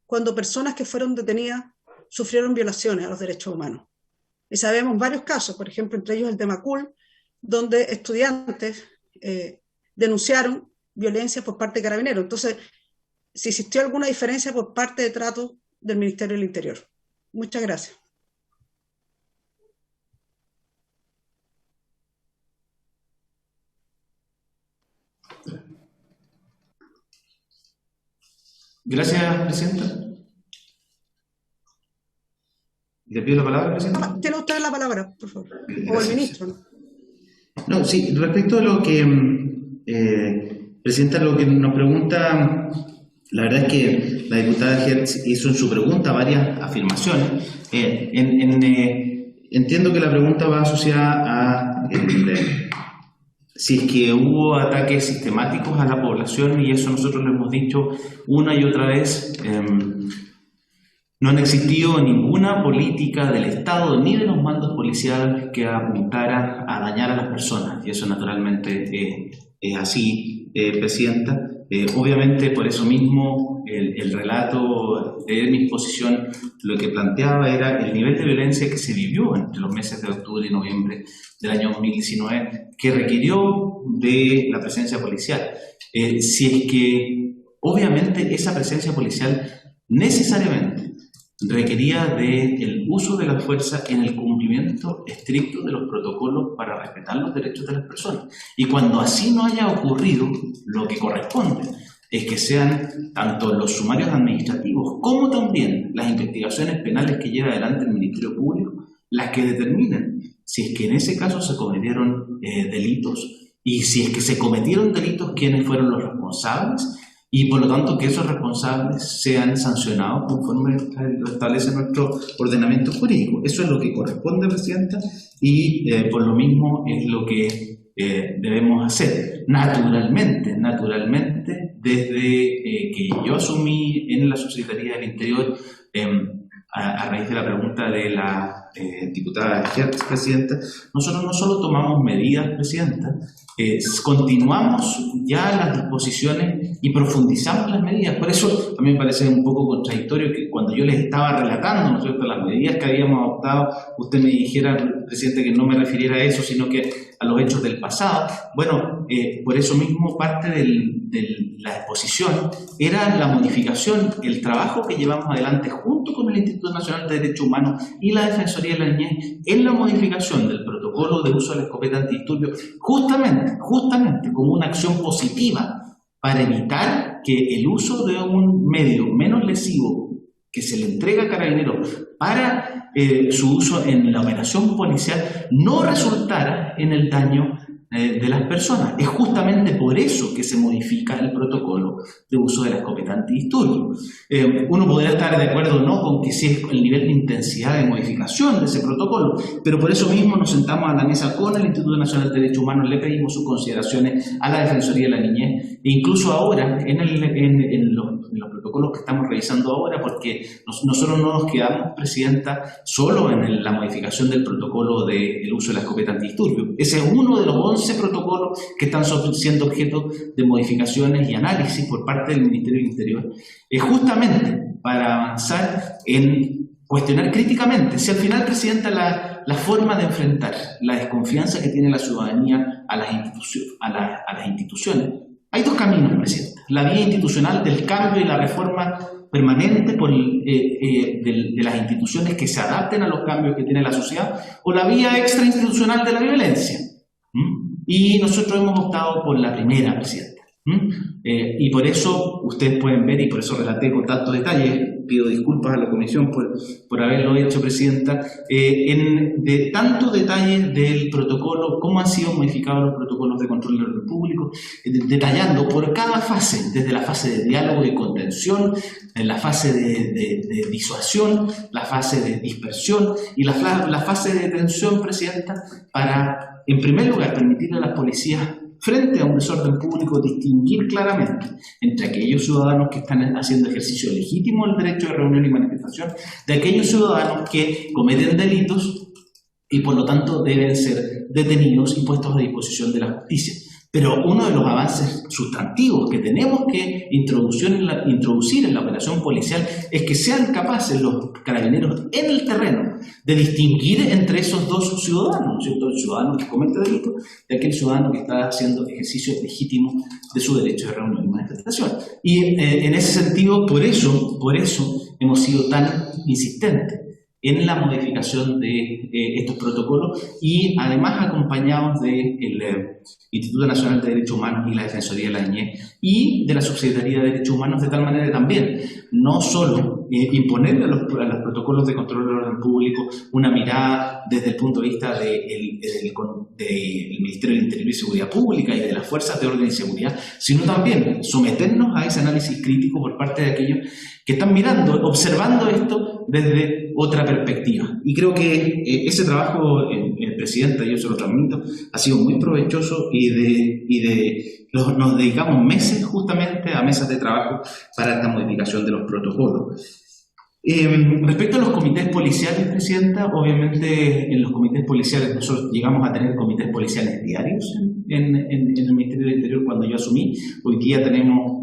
cuando personas que fueron detenidas sufrieron violaciones a los derechos humanos. Y sabemos varios casos, por ejemplo, entre ellos el de Macul, donde estudiantes denunciaron violencia por parte de Carabineros. Entonces, si existió alguna diferencia por parte de trato del Ministerio del Interior. Muchas gracias. Gracias, Presidenta. ¿Le pido la palabra, Presidenta? Tiene usted la palabra, por favor. O el ministro, ¿no? No, sí, respecto a lo que, Presidenta, lo que nos pregunta, la verdad es que la diputada Hertz hizo en su pregunta varias afirmaciones. Entiendo que la pregunta va asociada a si es que hubo ataques sistemáticos a la población, y eso nosotros lo hemos dicho una y otra vez. No han existido ninguna política del Estado ni de los mandos policiales que apuntara a dañar a las personas, y eso naturalmente es así, Presidenta. Obviamente, por eso mismo, el relato de mi exposición lo que planteaba era el nivel de violencia que se vivió entre los meses de octubre y noviembre del año 2019, que requirió de la presencia policial. Si es que, obviamente, esa presencia policial necesariamente requería del uso de la fuerza en el cumplimiento estricto de los protocolos para respetar los derechos de las personas. Y cuando así no haya ocurrido, lo que corresponde es que sean tanto los sumarios administrativos como también las investigaciones penales que lleva adelante el Ministerio Público las que determinen si es que en ese caso se cometieron delitos, y si es que se cometieron delitos, quiénes fueron los responsables, y por lo tanto que esos responsables sean sancionados conforme lo establece nuestro ordenamiento jurídico. Eso es lo que corresponde, Presidenta, y por lo mismo es lo que debemos hacer. Naturalmente, desde que yo asumí en la Subsecretaría del Interior, a raíz de la pregunta de la diputada Hertz, Presidenta, nosotros no solo tomamos medidas, Presidenta, continuamos ya las disposiciones y profundizamos las medidas. Por eso a mí me parece un poco contradictorio que cuando yo les estaba relatando, ¿no es cierto?, las medidas que habíamos adoptado, usted me dijera, Presidente, que no me refiriera a eso, sino que a los hechos del pasado. Bueno, por eso mismo parte de la exposición era la modificación, el trabajo que llevamos adelante junto con el Instituto Nacional de Derechos Humanos y la Defensoría de la Niñez en la modificación del protocolo de uso de la escopeta antidisturbios, justamente como una acción positiva para evitar que el uso de un medio menos lesivo que se le entrega a Carabineros para su uso en la operación policial no resultara en el daño de las personas. Es justamente por eso que se modifica el protocolo de uso de la escopeta antidisturbios. Uno podría estar de acuerdo o no con que sí es el nivel de intensidad de modificación de ese protocolo, pero por eso mismo nos sentamos a la mesa con el Instituto Nacional de Derechos Humanos, le pedimos sus consideraciones a la Defensoría de la Niñez, e incluso ahora en los los protocolos que estamos revisando ahora, porque nosotros no nos quedamos, Presidenta, solo en la modificación del protocolo del uso de la escopeta antidisturbios. Ese es uno de los 11 protocolos que están siendo objeto de modificaciones y análisis por parte del Ministerio del Interior, justamente para avanzar en cuestionar críticamente si al final, Presidenta, la forma de enfrentar la desconfianza que tiene la ciudadanía a las instituciones. Hay dos caminos, Presidenta. La vía institucional del cambio y la reforma permanente de las instituciones que se adapten a los cambios que tiene la sociedad, o la vía extrainstitucional de la violencia. Y nosotros hemos optado por la primera, Presidenta. Y por eso ustedes pueden ver, y por eso relaté con tantos detalles, pido disculpas a la Comisión por haberlo hecho, Presidenta, de tantos detalles del protocolo, cómo han sido modificados los protocolos de control del orden público, detallando por cada fase, desde la fase de diálogo y contención, en la fase de disuasión, la fase de dispersión y la fase de detención, Presidenta, para, en primer lugar, permitirle a las policías, frente a un desorden público, distinguir claramente entre aquellos ciudadanos que están haciendo ejercicio legítimo del derecho de reunión y manifestación, de aquellos ciudadanos que cometen delitos y por lo tanto deben ser detenidos y puestos a disposición de la justicia. Pero uno de los avances sustantivos que tenemos que introducir en la operación policial es que sean capaces los carabineros en el terreno de distinguir entre esos dos ciudadanos, ¿no es cierto? El ciudadano que comete delito de aquel ciudadano que está haciendo ejercicio legítimo de su derecho de reunión y manifestación. Y en ese sentido, por eso hemos sido tan insistentes en la modificación de estos protocolos y además acompañados del Instituto Nacional de Derechos Humanos y la Defensoría de la Niñez y de la Subsecretaría de Derechos Humanos, de tal manera que también no solo imponerle a los protocolos de control del orden público una mirada desde el punto de vista del Ministerio del Interior y Seguridad Pública y de las Fuerzas de Orden y Seguridad, sino también someternos a ese análisis crítico por parte de aquellos que están mirando, observando esto desde otra perspectiva. Y creo que ese trabajo, Presidenta, yo se lo transmito, ha sido muy provechoso nos dedicamos meses justamente a mesas de trabajo para esta modificación de los protocolos. Respecto a los comités policiales, Presidenta, obviamente en los comités policiales nosotros llegamos a tener comités policiales diarios en el Ministerio del Interior cuando yo asumí. Hoy día tenemos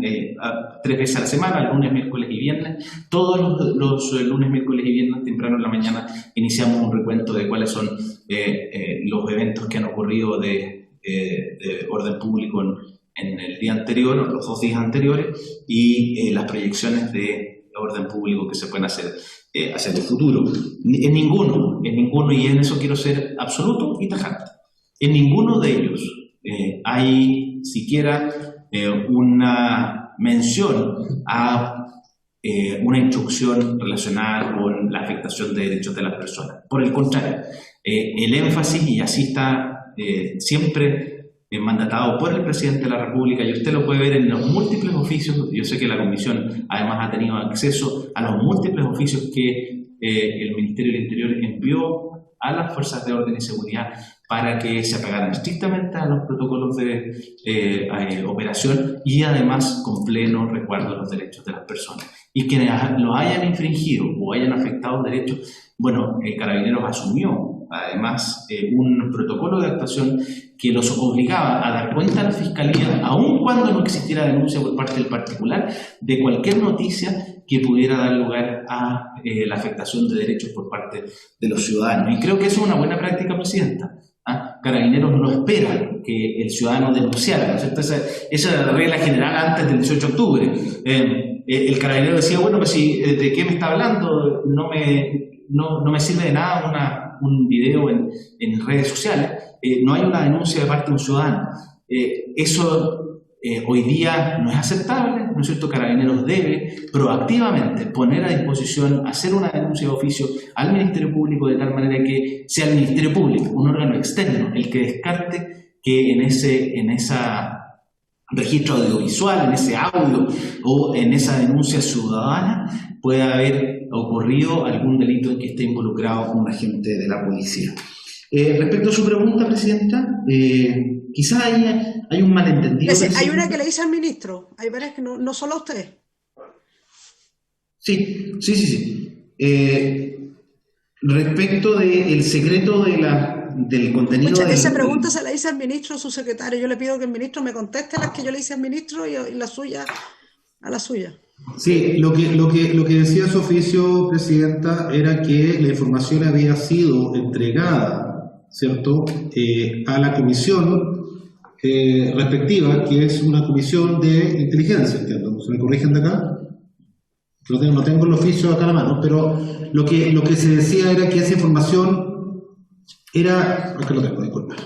3 veces a la semana, lunes, miércoles y viernes. Todos los lunes, miércoles y viernes, temprano en la mañana, iniciamos un recuento de cuáles son los eventos que han ocurrido de orden público en el día anterior, o los 2 días anteriores, y las proyecciones de orden público que se pueden hacer hacia el futuro. En ninguno, y en eso quiero ser absoluto y tajante, en ninguno de ellos hay siquiera una mención a una instrucción relacionada con la afectación de derechos de las personas. Por el contrario, el énfasis, y así está siempre mandatado por el Presidente de la República, y usted lo puede ver en los múltiples oficios. Yo sé que la Comisión además ha tenido acceso a los múltiples oficios que el Ministerio del Interior envió a las Fuerzas de Orden y Seguridad para que se apegaran estrictamente a los protocolos de operación y además con pleno resguardo de los derechos de las personas. Y quienes los hayan infringido o hayan afectado derechos, bueno, Carabineros asumió además un protocolo de actuación que los obligaba a dar cuenta a la Fiscalía, aun cuando no existiera denuncia por parte del particular, de cualquier noticia que pudiera dar lugar a la afectación de derechos por parte de los ciudadanos. Y creo que eso es una buena práctica, Presidenta. Carabineros no espera que el ciudadano denunciara, ¿no es cierto? Esa es la regla general antes del 18 de octubre. El carabinero decía, bueno, pues si ¿de qué me está hablando? No me sirve de nada un video en redes sociales. No hay una denuncia de parte de un ciudadano. Eso hoy día no es aceptable, ¿no es cierto? Carabineros debe proactivamente poner a disposición, hacer una denuncia de oficio al Ministerio Público de tal manera que sea el Ministerio Público, un órgano externo, el que descarte que en ese registro audiovisual, en ese audio o en esa denuncia ciudadana pueda haber ocurrido algún delito en que esté involucrado un agente de la policía. Respecto a su pregunta, Presidenta, quizá hay un malentendido. Hay una que le hice al ministro, hay varias que no solo a usted. Sí. Respecto del secreto del contenido... Escucha, esa pregunta se la hice al ministro, su secretario. Yo le pido que el ministro me conteste las que yo le hice al ministro y la suya a la suya. Sí, lo que decía su oficio, Presidenta, era que la información había sido entregada, ¿cierto?, a la comisión respectiva, que es una comisión de inteligencia, entiendo. ¿Se me corrigen de acá? No tengo el oficio acá a la mano, pero lo que se decía era que esa información era... Acá lo tengo, disculpa.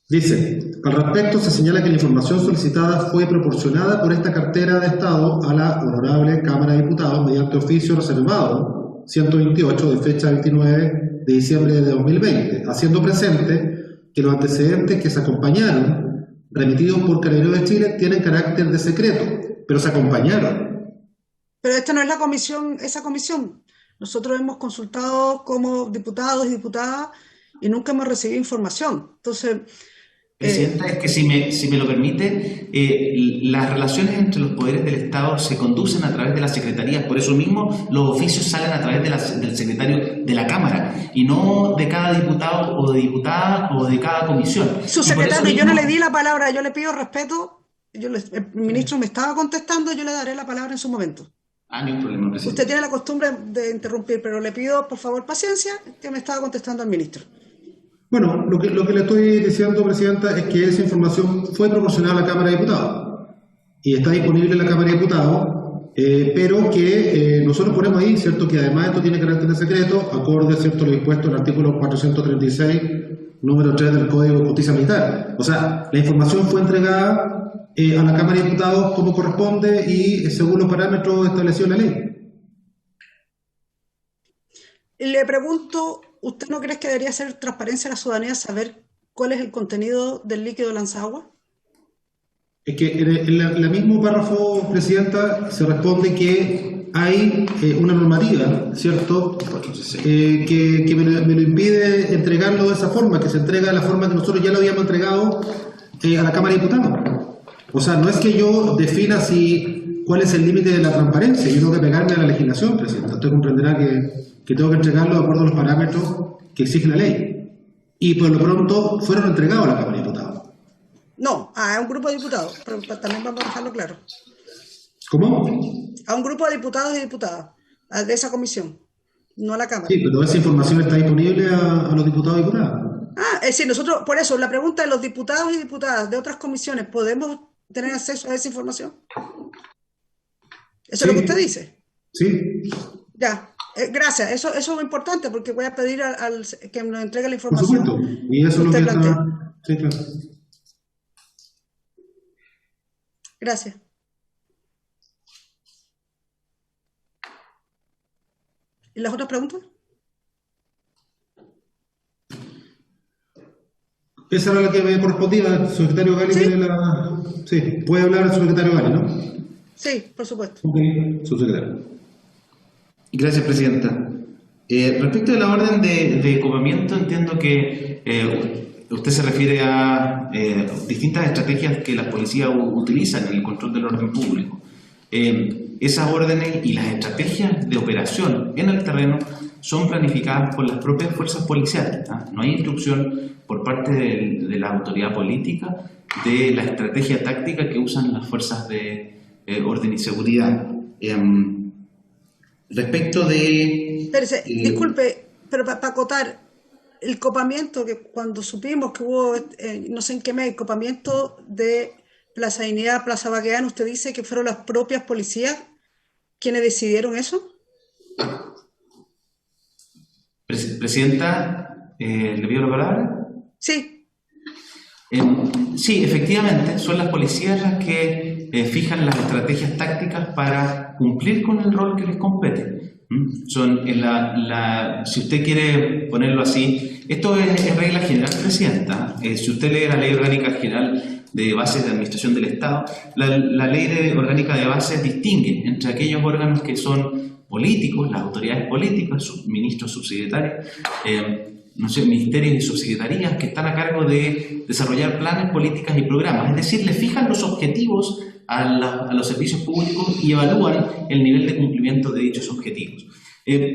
Dice, al respecto se señala que la información solicitada fue proporcionada por esta cartera de Estado a la Honorable Cámara de Diputados mediante oficio reservado 128 de fecha 29 de diciembre de 2020, haciendo presente que los antecedentes que se acompañaron, remitidos por Carabineros de Chile, tienen carácter de secreto, pero se acompañaron. Pero esta no es la comisión, esa comisión. Nosotros hemos consultado como diputados y diputadas y nunca hemos recibido información. Entonces... Presidenta, es que si me lo permite, las relaciones entre los poderes del Estado se conducen a través de las secretarías, por eso mismo los oficios salen a través del secretario de la Cámara y no de cada diputado o de diputada o de cada comisión. Su secretario, yo no le di la palabra, yo le pido respeto, el ministro me estaba contestando, yo le daré la palabra en su momento. No hay problema, presidente. Usted tiene la costumbre de interrumpir, pero le pido por favor paciencia, que me estaba contestando al ministro. Bueno, lo que le estoy diciendo, Presidenta, es que esa información fue proporcionada a la Cámara de Diputados y está disponible en la Cámara de Diputados, pero que nosotros ponemos ahí, ¿cierto?, que además esto tiene carácter de secreto, acorde, ¿cierto?, lo dispuesto en el artículo 436, número 3 del Código de Justicia Militar. O sea, la información fue entregada a la Cámara de Diputados como corresponde y según los parámetros establecidos en la ley. Le pregunto, ¿usted no cree que debería ser transparencia a la ciudadanía saber cuál es el contenido del líquido lanzagua? Es que en el mismo párrafo, Presidenta, se responde que hay una normativa, ¿cierto?, que me lo impide entregarlo de esa forma, que se entrega de la forma que nosotros ya lo habíamos entregado a la Cámara de Diputados. O sea, no es que yo defina cuál es el límite de la transparencia, yo tengo que pegarme a la legislación, Presidenta. Usted comprenderá que tengo que entregarlo de acuerdo a los parámetros que exige la ley. Y por lo pronto fueron entregados a la Cámara de Diputados. No, a un grupo de diputados, pero también vamos a dejarlo claro. ¿Cómo? A un grupo de diputados y diputadas, de esa comisión, no a la Cámara. Sí, pero esa información está disponible a los diputados y diputadas. Es decir, nosotros, por eso, la pregunta de los diputados y diputadas de otras comisiones, ¿podemos tener acceso a esa información? ¿Eso es lo que usted dice? Sí. Ya, gracias. Eso es muy importante porque voy a pedir al que nos entregue la información. Por supuesto. Y eso es lo que está... Sí, claro. Gracias. ¿Y las otras preguntas? Esa era la que me correspondía, el secretario Gali. ¿Sí? Sí, puede hablar el secretario Gali, ¿no? Sí, por supuesto. Ok, subsecretario. Gracias, Presidenta. Respecto de la orden de copamiento, entiendo que usted se refiere a distintas estrategias que las policías utilizan en el control del orden público. Esas órdenes y las estrategias de operación en el terreno son planificadas por las propias fuerzas policiales. No hay instrucción por parte de la autoridad política de la estrategia táctica que usan las fuerzas de orden y seguridad. Respecto de... Espérese, disculpe, pero para acotar, el copamiento, que cuando supimos que hubo, no sé en qué mes, copamiento de Plaza Dignidad, Plaza Baquedano, ¿usted dice que fueron las propias policías quienes decidieron eso? Presidenta, ¿le pido la palabra? Sí. Sí, efectivamente, son las policías las que fijan las estrategias tácticas para cumplir con el rol que les compete. Son si usted quiere ponerlo así, esto es regla general, Presidenta. Si usted lee la Ley Orgánica General de Bases de Administración del Estado, la Ley Orgánica de Bases distingue entre aquellos órganos que son políticos, las autoridades políticas, sus ministros, subsecretarios, no sé, ministerios y subsecretarías que están a cargo de desarrollar planes, políticas y programas. Es decir, le fijan los objetivos a los servicios públicos y evalúan el nivel de cumplimiento de dichos objetivos.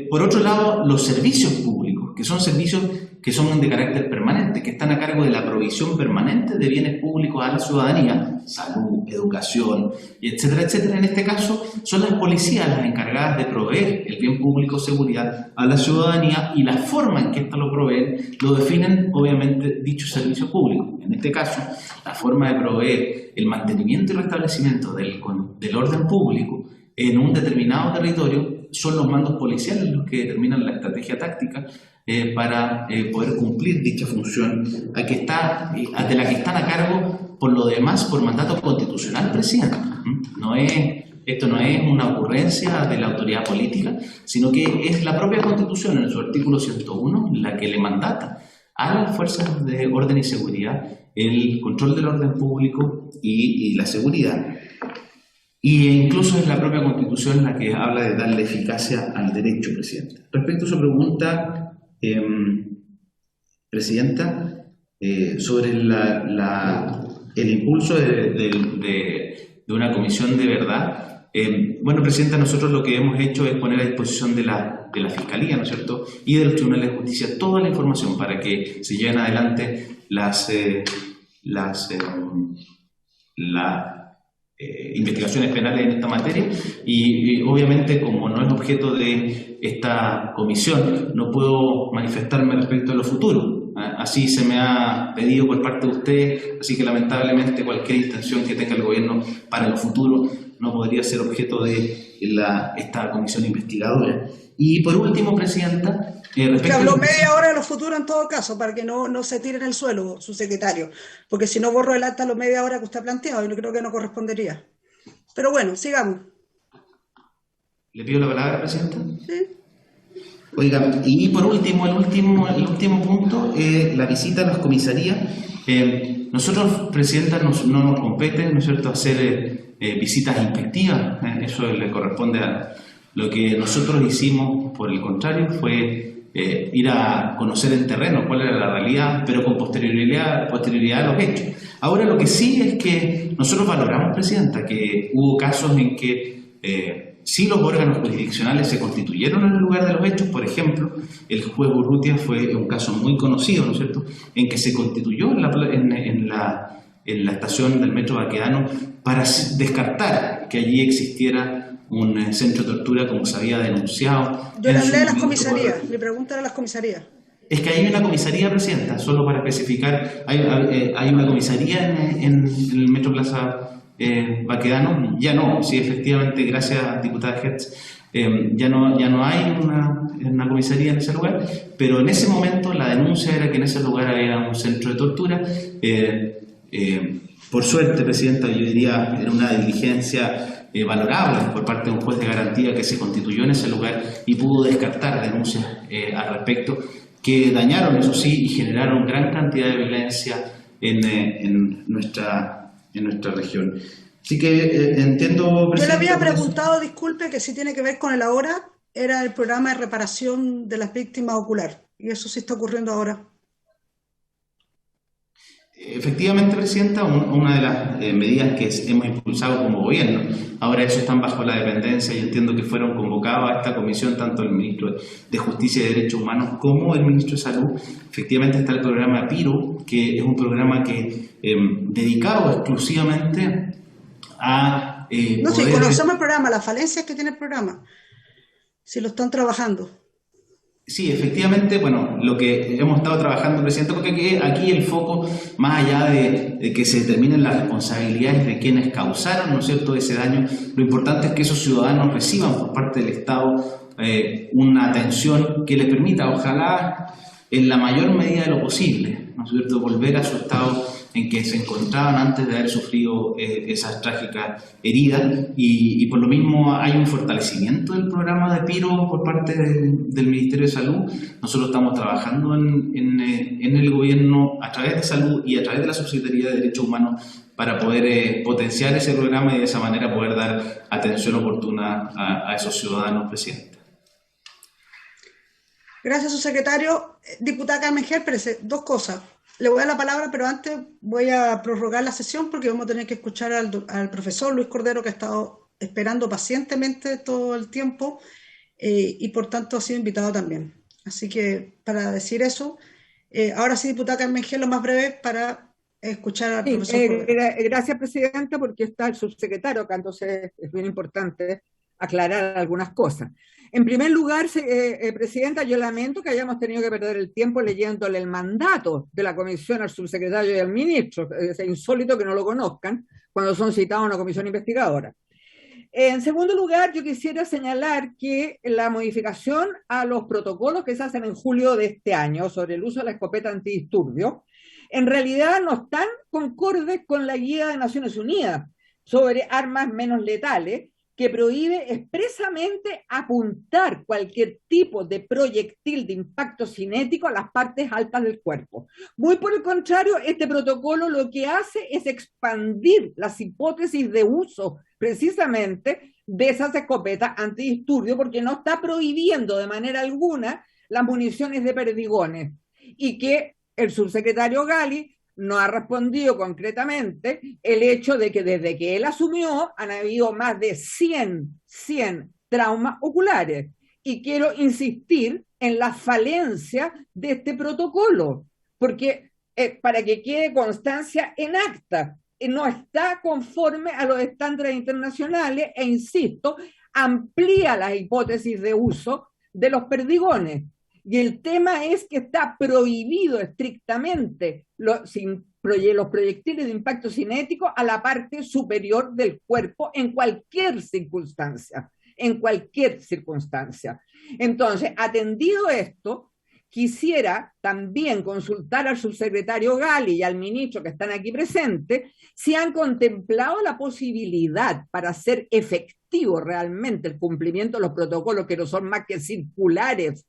Por otro lado, los servicios públicos, que son servicios que son de carácter permanente, que están a cargo de la provisión permanente de bienes públicos a la ciudadanía, salud, educación, etcétera, etcétera. En este caso, son las policías las encargadas de proveer el bien público, seguridad a la ciudadanía, y la forma en que éstas lo proveen lo definen, obviamente, dichos servicios públicos. En este caso, la forma de proveer el mantenimiento y restablecimiento del orden público en un determinado territorio son los mandos policiales los que determinan la estrategia táctica para poder cumplir dicha función de la que están a cargo, por lo demás, por mandato constitucional, presidente. Esto no es una ocurrencia de la autoridad política, sino que es la propia Constitución, en su artículo 101, la que le mandata a las fuerzas de orden y seguridad el control del orden público y la seguridad. Y incluso es la propia Constitución la que habla de darle eficacia al derecho, presidente. Respecto a su pregunta, Presidenta, sobre el impulso de una comisión de verdad. Bueno, Presidenta, nosotros lo que hemos hecho es poner a disposición de la Fiscalía, ¿no es cierto?, y de los tribunales de justicia toda la información para que se lleven adelante las investigaciones penales en esta materia, y obviamente, como no es objeto de esta comisión, no puedo manifestarme respecto a lo futuro. Así se me ha pedido por parte de usted, así que lamentablemente cualquier intención que tenga el gobierno para lo futuro no podría ser objeto de esta comisión investigadora. Y por último, Presidenta, que habló media hora de lo futuro en todo caso, para que no se tire en el suelo, su secretario, porque si no borro el acta a la media hora que usted ha planteado, y creo que no correspondería. Pero bueno, sigamos. ¿Le pido la palabra, Presidenta? Sí. Oiga, y por último, el último punto, la visita a las comisarías. Nosotros, Presidenta, no nos compete, ¿no es cierto?, hacer visitas inspectivas. Eso le corresponde a lo que nosotros hicimos. Por el contrario, fue ir a conocer en terreno cuál era la realidad, pero con posterioridad a los hechos. Ahora, lo que sí es que nosotros valoramos, Presidenta, que hubo casos en que sí los órganos jurisdiccionales se constituyeron en el lugar de los hechos. Por ejemplo, el juez Urrutia fue un caso muy conocido, ¿no es cierto?, en que se constituyó en la estación del Metro Baquedano para descartar que allí existiera un centro de tortura, como se había denunciado. Yo le hablé de las comisarías, le pregunté a las comisarías. Es que hay una comisaría, Presidenta, solo para especificar, hay una comisaría en el Metro Plaza Baquedano. Ya no, sí, efectivamente, gracias, diputada Hertz, ya no hay una comisaría en ese lugar, pero en ese momento la denuncia era que en ese lugar había un centro de tortura. Por suerte, Presidenta, yo diría, era una diligencia valorable por parte de un juez de garantía que se constituyó en ese lugar y pudo descartar denuncias al respecto que dañaron, eso sí, y generaron gran cantidad de violencia en nuestra región. Así que entiendo, Presidenta. Yo le había preguntado, disculpe, que si tiene que ver con el ahora, era el programa de reparación de las víctimas ocular, y eso sí está ocurriendo ahora. Efectivamente, Presidenta, una de las medidas que hemos impulsado como gobierno, ahora eso están bajo la dependencia, y entiendo que fueron convocados a esta comisión tanto el ministro de Justicia y Derechos Humanos como el ministro de Salud. Efectivamente está el programa PIRO, que es un programa dedicado exclusivamente a no, si conocemos el programa, las falencias que tiene el programa, si lo están trabajando. Sí, efectivamente, bueno, lo que hemos estado trabajando, Presidente, porque aquí el foco, más allá de que se determinen las responsabilidades de quienes causaron, ¿no es cierto?, ese daño, lo importante es que esos ciudadanos reciban por parte del Estado una atención que les permita, ojalá, en la mayor medida de lo posible, ¿no es cierto?, volver a su estado en que se encontraban antes de haber sufrido esas trágicas heridas, y por lo mismo hay un fortalecimiento del programa de PIRO por parte del Ministerio de Salud. Nosotros estamos trabajando en el gobierno a través de Salud y a través de la Subsecretaría de Derechos Humanos para poder potenciar ese programa y de esa manera poder dar atención oportuna a esos ciudadanos, Presidente. Gracias, subsecretario. Diputada Carmen Gérpérez, dos cosas. Le voy a dar la palabra, pero antes voy a prorrogar la sesión porque vamos a tener que escuchar al profesor Luis Cordero, que ha estado esperando pacientemente todo el tiempo y por tanto ha sido invitado también. Así que para decir eso, ahora sí, diputada Carmen Gérpérez, lo más breve para escuchar al profesor Cordero. Gracias, presidenta, porque está el subsecretario acá, entonces es bien importante aclarar algunas cosas. En primer lugar, presidenta, yo lamento que hayamos tenido que perder el tiempo leyéndole el mandato de la comisión al subsecretario y al ministro. Es insólito que no lo conozcan cuando son citados a una comisión investigadora. En segundo lugar, yo quisiera señalar que la modificación a los protocolos que se hacen en julio de este año sobre el uso de la escopeta antidisturbios, en realidad no están concordes con la guía de Naciones Unidas sobre armas menos letales, que prohíbe expresamente apuntar cualquier tipo de proyectil de impacto cinético a las partes altas del cuerpo. Muy por el contrario, este protocolo lo que hace es expandir las hipótesis de uso precisamente de esas escopetas antidisturbios, porque no está prohibiendo de manera alguna las municiones de perdigones, y que el subsecretario Gali no ha respondido concretamente el hecho de que desde que él asumió han habido más de 100 traumas oculares. Y quiero insistir en la falencia de este protocolo, porque para que quede constancia en acta, no está conforme a los estándares internacionales e, insisto, amplía las hipótesis de uso de los perdigones. Y el tema es que está prohibido estrictamente los proyectiles de impacto cinético a la parte superior del cuerpo en cualquier circunstancia, Entonces, atendido esto, quisiera también consultar al subsecretario Gali y al ministro que están aquí presentes si han contemplado la posibilidad para hacer efectivo realmente el cumplimiento de los protocolos, que no son más que circulares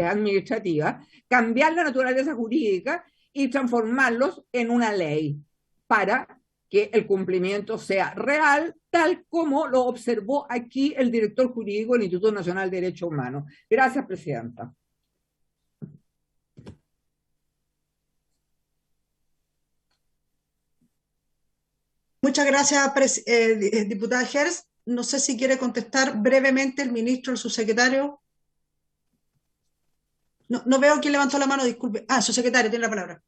administrativas, cambiar la naturaleza jurídica y transformarlos en una ley para que el cumplimiento sea real, tal como lo observó aquí el director jurídico del Instituto Nacional de Derechos Humanos. Gracias, presidenta. Muchas gracias, diputada Gers. No sé si quiere contestar brevemente el ministro, el subsecretario. No veo quién levantó la mano, disculpe. Subsecretario, tiene la palabra.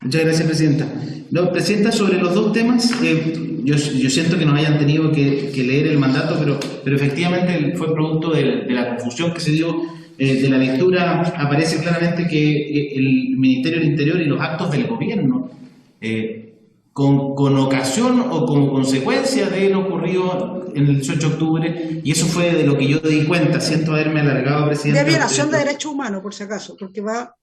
Muchas gracias, presidenta. No, presidenta, sobre los dos temas, yo siento que nos hayan tenido que leer el mandato, pero efectivamente fue producto de la confusión que se dio de la lectura. Aparece claramente que el Ministerio del Interior y los actos del gobierno, con ocasión o como consecuencia de lo ocurrido en el 18 de octubre, y eso fue de lo que yo di cuenta, siento haberme alargado, presidente. De violación de derechos humanos, por si acaso, porque va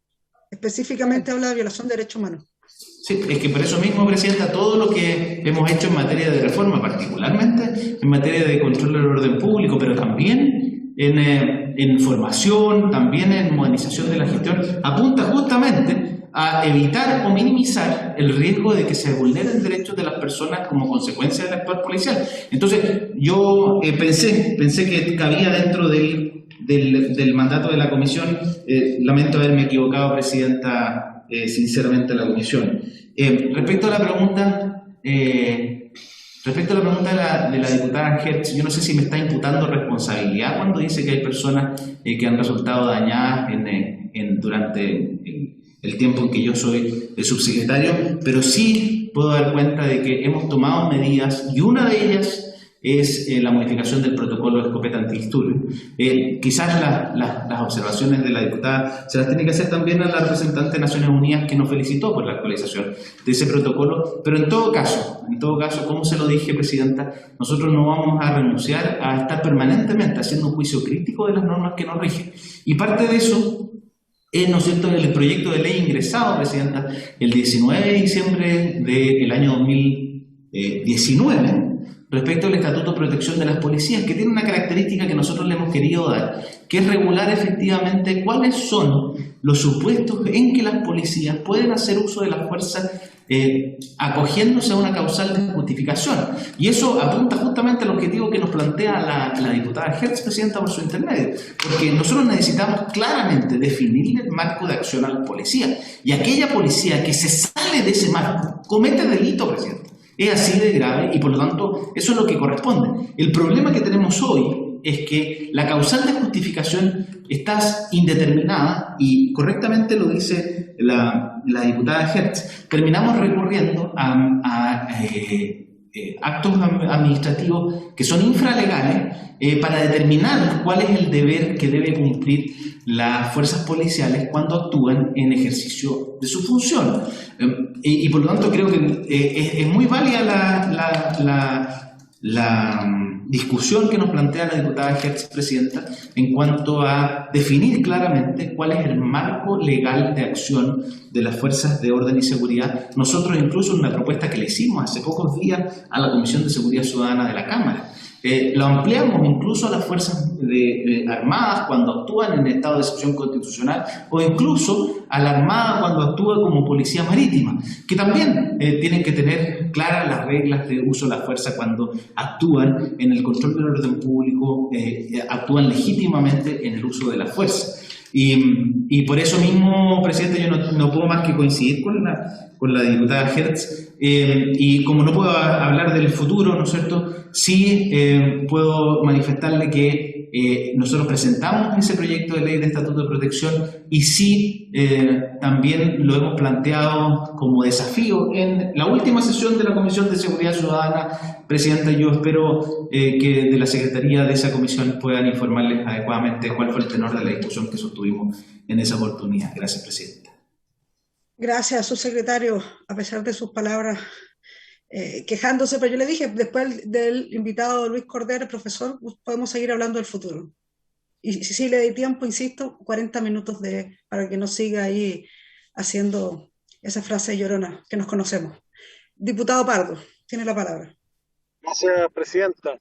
específicamente habla de violación de derechos humanos. Sí, es que por eso mismo, presidenta, todo lo que hemos hecho en materia de reforma, particularmente en materia de control del orden público, pero también en formación, también en modernización de la gestión, apunta justamente a evitar o minimizar el riesgo de que se vulneren derechos de las personas como consecuencia del actuar policial. Entonces, yo pensé que cabía dentro del mandato de la comisión. Lamento haberme equivocado, presidenta, sinceramente, la comisión. Respecto a la pregunta de la diputada Hertz, yo no sé si me está imputando responsabilidad cuando dice que hay personas que han resultado dañadas durante el tiempo en que yo soy el subsecretario, pero sí puedo dar cuenta de que hemos tomado medidas, y una de ellas es la modificación del protocolo de escopeta antidisturbios. Quizás las observaciones de la diputada se las tiene que hacer también a la representante de Naciones Unidas, que nos felicitó por la actualización de ese protocolo, pero en todo caso, como se lo dije, presidenta, nosotros no vamos a renunciar a estar permanentemente haciendo un juicio crítico de las normas que nos rigen, y parte de eso es, ¿no es cierto?, el proyecto de ley ingresado, presidenta, el 19 de diciembre del año 2019, respecto al Estatuto de Protección de las Policías, que tiene una característica que nosotros le hemos querido dar, que es regular efectivamente cuáles son los supuestos en que las policías pueden hacer uso de la fuerza acogiéndose a una causal de justificación. Y eso apunta justamente al objetivo que nos plantea la diputada Hertz, presidenta, por su intermedio. Porque nosotros necesitamos claramente definir el marco de acción a la policía. Y aquella policía que se sale de ese marco comete delito, presidenta. Es así de grave y por lo tanto eso es lo que corresponde. El problema que tenemos hoy es que la causal de justificación está indeterminada y correctamente lo dice la diputada Hertz. Terminamos recurriendo a actos administrativos que son infralegales para determinar cuál es el deber que debe cumplir las fuerzas policiales cuando actúan en ejercicio de su función. Y por lo tanto creo que es muy válida la discusión que nos plantea la diputada Hertz, presidenta, en cuanto a definir claramente cuál es el marco legal de acción de las fuerzas de orden y seguridad. Nosotros incluso en una propuesta que le hicimos hace pocos días a la Comisión de Seguridad Ciudadana de la Cámara, lo ampliamos incluso a las fuerzas armadas cuando actúan en estado de excepción constitucional o incluso a la Armada cuando actúa como policía marítima, que también tienen que tener claras las reglas de uso de la fuerza cuando actúan en el control del orden público, actúan legítimamente en el uso de la fuerza. Y por eso mismo, presidente, yo no puedo más que coincidir con la diputada Hertz, y como no puedo hablar del futuro, ¿no es cierto?, sí puedo manifestarle que nosotros presentamos ese proyecto de ley de estatuto de protección y sí también lo hemos planteado como desafío en la última sesión de la Comisión de Seguridad Ciudadana. Presidenta, yo espero que de la Secretaría de esa comisión puedan informarles adecuadamente cuál fue el tenor de la discusión que sostuvimos en esa oportunidad. Gracias, presidenta. Gracias, subsecretario, a pesar de sus palabras quejándose, pero yo le dije, después del invitado Luis Cordero, profesor, podemos seguir hablando del futuro. Y si le doy tiempo, insisto, 40 minutos para que no siga ahí haciendo esa frase llorona que nos conocemos. Diputado Pardo, tiene la palabra. Gracias, presidenta.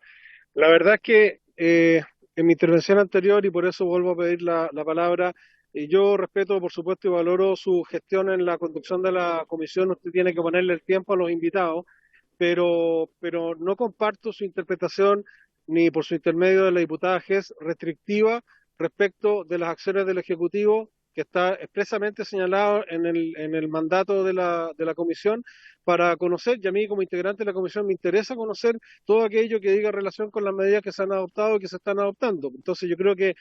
La verdad es que en mi intervención anterior, y por eso vuelvo a pedir la palabra, yo respeto, por supuesto, y valoro su gestión en la conducción de la comisión. Usted tiene que ponerle el tiempo a los invitados, pero no comparto su interpretación, ni por su intermedio de la diputada Hertz, restrictiva respecto de las acciones del Ejecutivo, que está expresamente señalado en el mandato de la comisión, para conocer, y a mí como integrante de la comisión me interesa conocer todo aquello que diga relación con las medidas que se han adoptado y que se están adoptando. Entonces yo creo que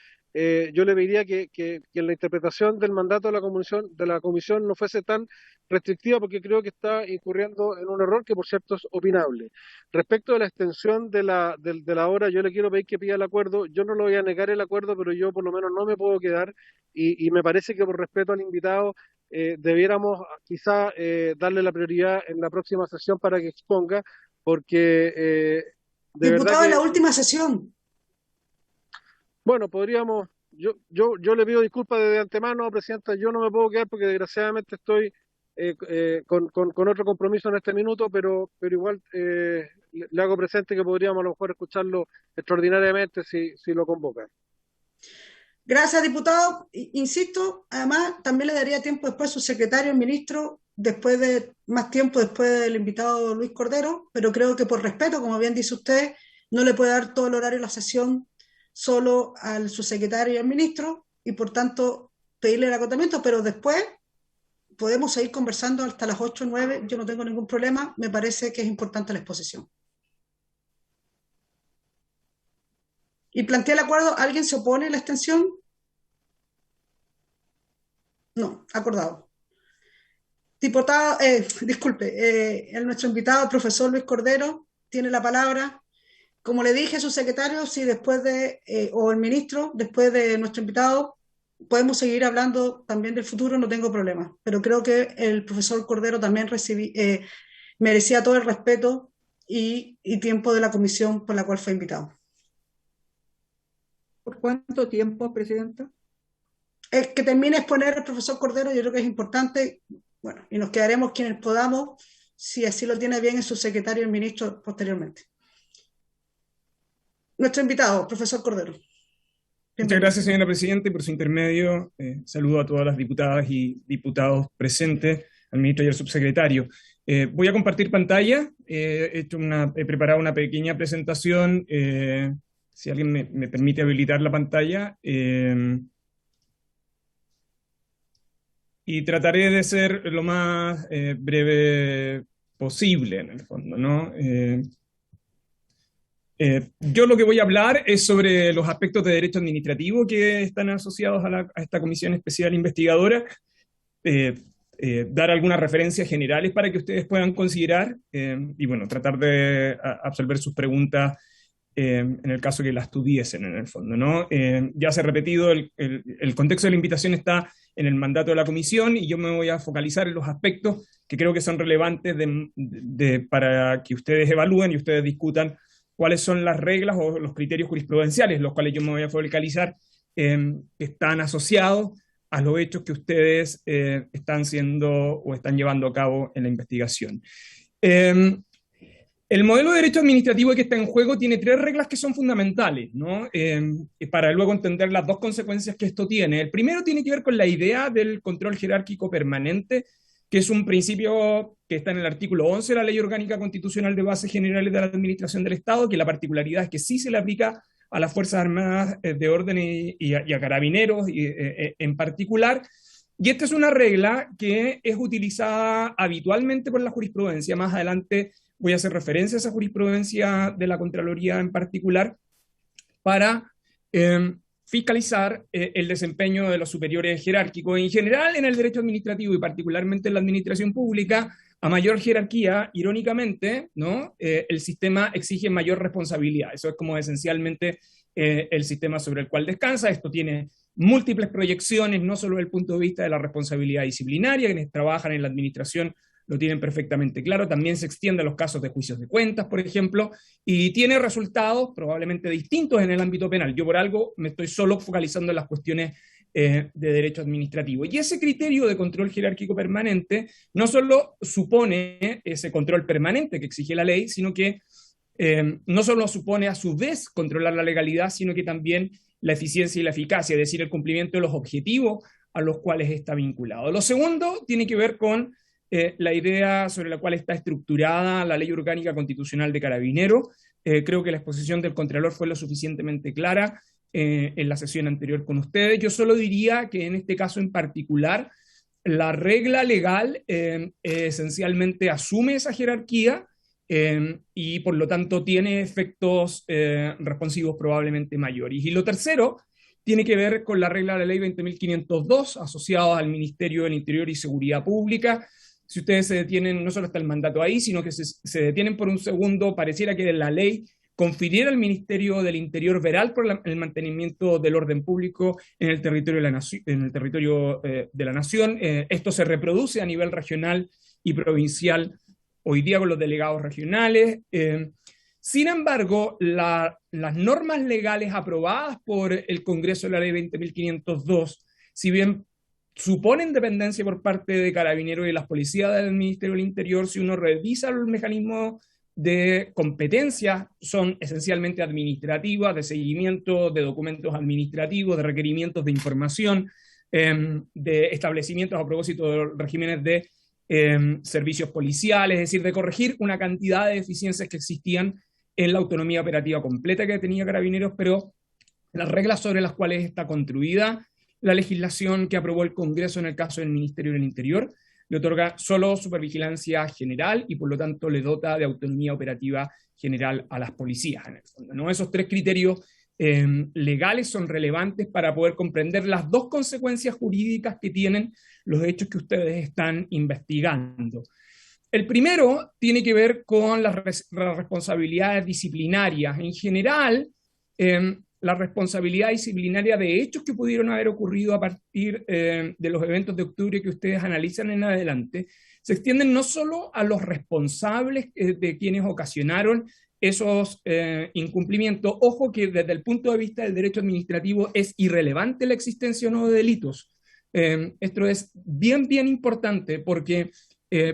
yo le pediría que en la interpretación del mandato de la comisión no fuese tan restrictiva, porque creo que está incurriendo en un error que por cierto es opinable. Respecto de la extensión de la hora, yo le quiero pedir que pida el acuerdo. Yo no le voy a negar el acuerdo, pero yo por lo menos no me puedo quedar, y me parece que por respeto al invitado debiéramos quizá darle la prioridad en la próxima sesión para que exponga, porque diputado, en la última sesión. Bueno, podríamos, yo le pido disculpas de antemano, presidenta, yo no me puedo quedar porque desgraciadamente estoy con otro compromiso en este minuto, pero igual le hago presente que podríamos a lo mejor escucharlo extraordinariamente si lo convocan. Gracias, diputado. Insisto, además también le daría tiempo después a su secretario, el ministro, más tiempo después del invitado Luis Cordero, pero creo que por respeto, como bien dice usted, no le puede dar todo el horario de la sesión solo al subsecretario y al ministro, y por tanto pedirle el acotamiento, pero después podemos seguir conversando hasta las 8 o 9, yo no tengo ningún problema, me parece que es importante la exposición. Y plantea el acuerdo, ¿alguien se opone a la extensión? No, acordado. Diputado, nuestro invitado, el profesor Luis Cordero, tiene la palabra. Como le dije a su secretario, si después o el ministro, después de nuestro invitado, podemos seguir hablando también del futuro, no tengo problema. Pero creo que el profesor Cordero también merecía todo el respeto y tiempo de la comisión por la cual fue invitado. ¿Por cuánto tiempo, presidenta? Es que termine de exponer el profesor Cordero, yo creo que es importante, bueno, y nos quedaremos quienes podamos, si así lo tiene bien el subsecretario y el ministro posteriormente. Nuestro invitado, profesor Cordero. Muchas gracias, señora presidenta, y por su intermedio saludo a todas las diputadas y diputados presentes, al ministro y al subsecretario. Voy a compartir pantalla. He preparado una pequeña presentación. Si alguien me permite habilitar la pantalla. Y trataré de ser lo más breve posible, en el fondo, ¿no? Yo lo que voy a hablar es sobre los aspectos de derecho administrativo que están asociados a esta comisión especial investigadora, dar algunas referencias generales para que ustedes puedan considerar y bueno, tratar de absolver sus preguntas en el caso que las tuviesen en el fondo, ¿no? Ya se ha repetido, el contexto de la invitación está en el mandato de la comisión y yo me voy a focalizar en los aspectos que creo que son relevantes para que ustedes evalúen y ustedes discutan cuáles son las reglas o los criterios jurisprudenciales, los cuales yo me voy a focalizar, que están asociados a los hechos que ustedes están haciendo o están llevando a cabo en la investigación. El modelo de derecho administrativo que está en juego tiene 3 reglas que son fundamentales, ¿no? Para luego entender las 2 consecuencias que esto tiene. El primero tiene que ver con la idea del control jerárquico permanente, que es un principio que está en el artículo 11 de la Ley Orgánica Constitucional de Bases Generales de la Administración del Estado, que la particularidad es que sí se le aplica a las Fuerzas Armadas de Orden y a Carabineros en particular. Y esta es una regla que es utilizada habitualmente por la jurisprudencia. Más adelante voy a hacer referencia a esa jurisprudencia de la Contraloría en particular para fiscalizar el desempeño de los superiores jerárquicos. En general, en el derecho administrativo y particularmente en la administración pública, a mayor jerarquía, irónicamente, ¿no? El sistema exige mayor responsabilidad. Eso es como esencialmente el sistema sobre el cual descansa. Esto tiene múltiples proyecciones, no solo desde el punto de vista de la responsabilidad disciplinaria, quienes trabajan en la administración lo tienen perfectamente claro, también se extiende a los casos de juicios de cuentas, por ejemplo, y tiene resultados probablemente distintos en el ámbito penal. Yo por algo me estoy solo focalizando en las cuestiones de derecho administrativo. Y ese criterio de control jerárquico permanente no solo supone ese control permanente que exige la ley, sino que no solo supone a su vez controlar la legalidad, sino que también la eficiencia y la eficacia, es decir, el cumplimiento de los objetivos a los cuales está vinculado. Lo segundo tiene que ver con la idea sobre la cual está estructurada la Ley Orgánica Constitucional de Carabineros. Creo que la exposición del Contralor fue lo suficientemente clara en la sesión anterior con ustedes. Yo solo diría que en este caso en particular, la regla legal esencialmente asume esa jerarquía y por lo tanto tiene efectos responsivos probablemente mayores. Y lo tercero tiene que ver con la regla de la Ley 20.502 asociada al Ministerio del Interior y Seguridad Pública. Si ustedes se detienen, no solo está el mandato ahí, sino que se detienen por un segundo, pareciera que la ley confiriera al Ministerio del Interior velar por el mantenimiento del orden público en el territorio de la nación. Esto se reproduce a nivel regional y provincial hoy día con los delegados regionales. Sin embargo, las normas legales aprobadas por el Congreso de la Ley 20.502, si bien suponen dependencia por parte de Carabineros y las policías del Ministerio del Interior, si uno revisa los mecanismos de competencia, son esencialmente administrativas, de seguimiento de documentos administrativos, de requerimientos de información, de establecimientos a propósito de los regímenes de servicios policiales, es decir, de corregir una cantidad de deficiencias que existían en la autonomía operativa completa que tenía Carabineros, pero las reglas sobre las cuales está construida la legislación que aprobó el Congreso en el caso del Ministerio del Interior le otorga solo supervigilancia general y por lo tanto le dota de autonomía operativa general a las policías en el fondo, ¿no? Esos 3 criterios legales son relevantes para poder comprender las 2 consecuencias jurídicas que tienen los hechos que ustedes están investigando. El primero tiene que ver con las responsabilidades disciplinarias. En general, la responsabilidad disciplinaria de hechos que pudieron haber ocurrido a partir de los eventos de octubre que ustedes analizan en adelante, se extienden no solo a los responsables de quienes ocasionaron esos incumplimientos. Ojo que desde el punto de vista del derecho administrativo es irrelevante la existencia o no de delitos. Esto es bien importante porque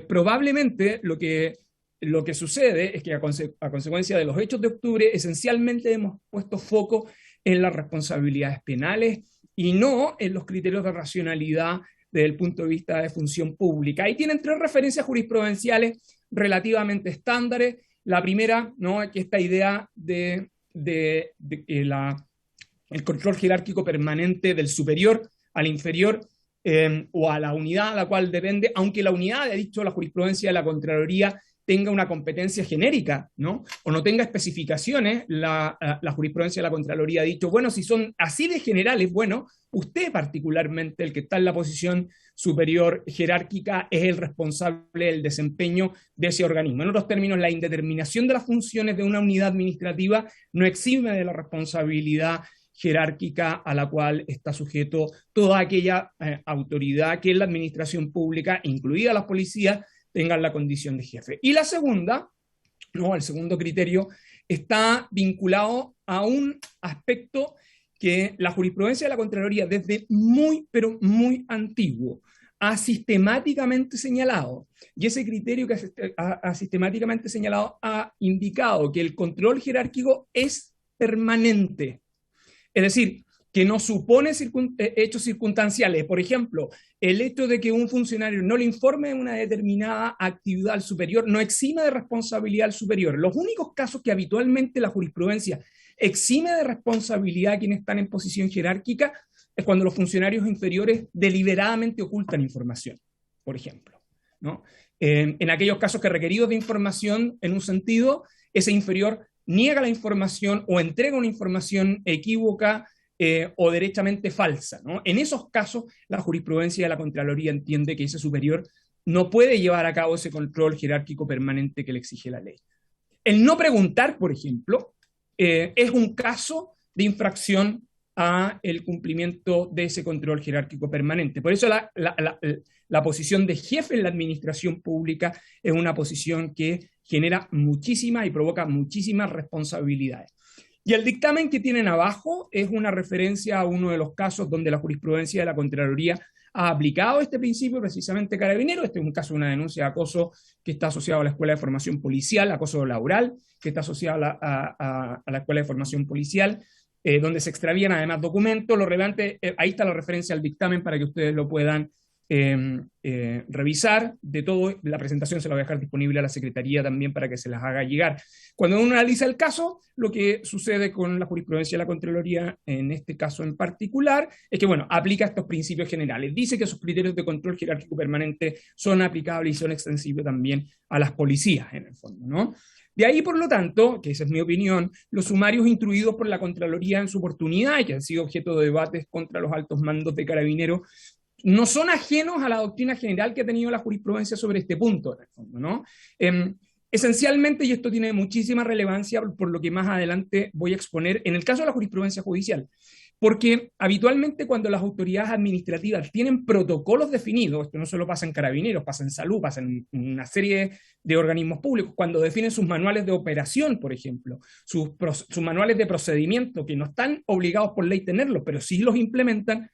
probablemente lo que sucede es que a consecuencia de los hechos de octubre esencialmente hemos puesto foco en las responsabilidades penales y no en los criterios de racionalidad desde el punto de vista de función pública. Ahí tienen 3 referencias jurisprudenciales relativamente estándares. La primera, ¿no?, es que esta idea de el control jerárquico permanente del superior al inferior, o a la unidad a la cual depende, aunque la unidad, ha dicho la jurisprudencia de la Contraloría, tenga una competencia genérica, ¿no?, o no tenga especificaciones, la jurisprudencia de la Contraloría ha dicho, bueno, si son así de generales, bueno, usted particularmente, el que está en la posición superior jerárquica, es el responsable del desempeño de ese organismo. En otros términos, la indeterminación de las funciones de una unidad administrativa no exime de la responsabilidad jerárquica a la cual está sujeto toda aquella autoridad que en la administración pública, incluida las policías, tengan la condición de jefe. Y la segunda, ¿no?, el segundo criterio, está vinculado a un aspecto que la jurisprudencia de la Contraloría desde muy, pero muy antiguo ha sistemáticamente señalado, y ese criterio que ha sistemáticamente señalado ha indicado que el control jerárquico es permanente. Es decir, que no supone hechos circunstanciales. Por ejemplo, el hecho de que un funcionario no le informe de una determinada actividad al superior no exime de responsabilidad al superior. Los únicos casos que habitualmente la jurisprudencia exime de responsabilidad a quienes están en posición jerárquica es cuando los funcionarios inferiores deliberadamente ocultan información, por ejemplo, ¿no? En aquellos casos que requeridos de información en un sentido, ese inferior niega la información o entrega una información equívoca o derechamente falsa, ¿no? En esos casos, la jurisprudencia de la Contraloría entiende que ese superior no puede llevar a cabo ese control jerárquico permanente que le exige la ley. El no preguntar, por ejemplo, es un caso de infracción a el cumplimiento de ese control jerárquico permanente. Por eso la posición de jefe en la administración pública es una posición que genera muchísimas y provoca muchísimas responsabilidades. Y el dictamen que tienen abajo es una referencia a uno de los casos donde la jurisprudencia de la Contraloría ha aplicado este principio, precisamente Carabineros. Este es un caso de una denuncia de acoso que está asociado a la Escuela de Formación Policial, acoso laboral, que está asociado a la Escuela de Formación Policial, donde se extravían además documentos. Lo relevante, ahí está la referencia al dictamen para que ustedes lo puedan revisar. De todo, la presentación se la voy a dejar disponible a la Secretaría también para que se las haga llegar. Cuando uno analiza el caso, lo que sucede con la jurisprudencia de la Contraloría, en este caso en particular, es que, bueno, aplica estos principios generales. Dice que sus criterios de control jerárquico permanente son aplicables y son extensibles también a las policías, en el fondo, ¿no? De ahí, por lo tanto, que esa es mi opinión, los sumarios instruidos por la Contraloría en su oportunidad y que han sido objeto de debates contra los altos mandos de Carabineros no son ajenos a la doctrina general que ha tenido la jurisprudencia sobre este punto, en el fondo, ¿no? Esencialmente, y esto tiene muchísima relevancia por lo que más adelante voy a exponer, en el caso de la jurisprudencia judicial, porque habitualmente cuando las autoridades administrativas tienen protocolos definidos, esto no solo pasa en Carabineros, pasa en Salud, pasa en una serie de organismos públicos, cuando definen sus manuales de operación, por ejemplo, sus manuales de procedimiento, que no están obligados por ley tenerlos, pero sí los implementan,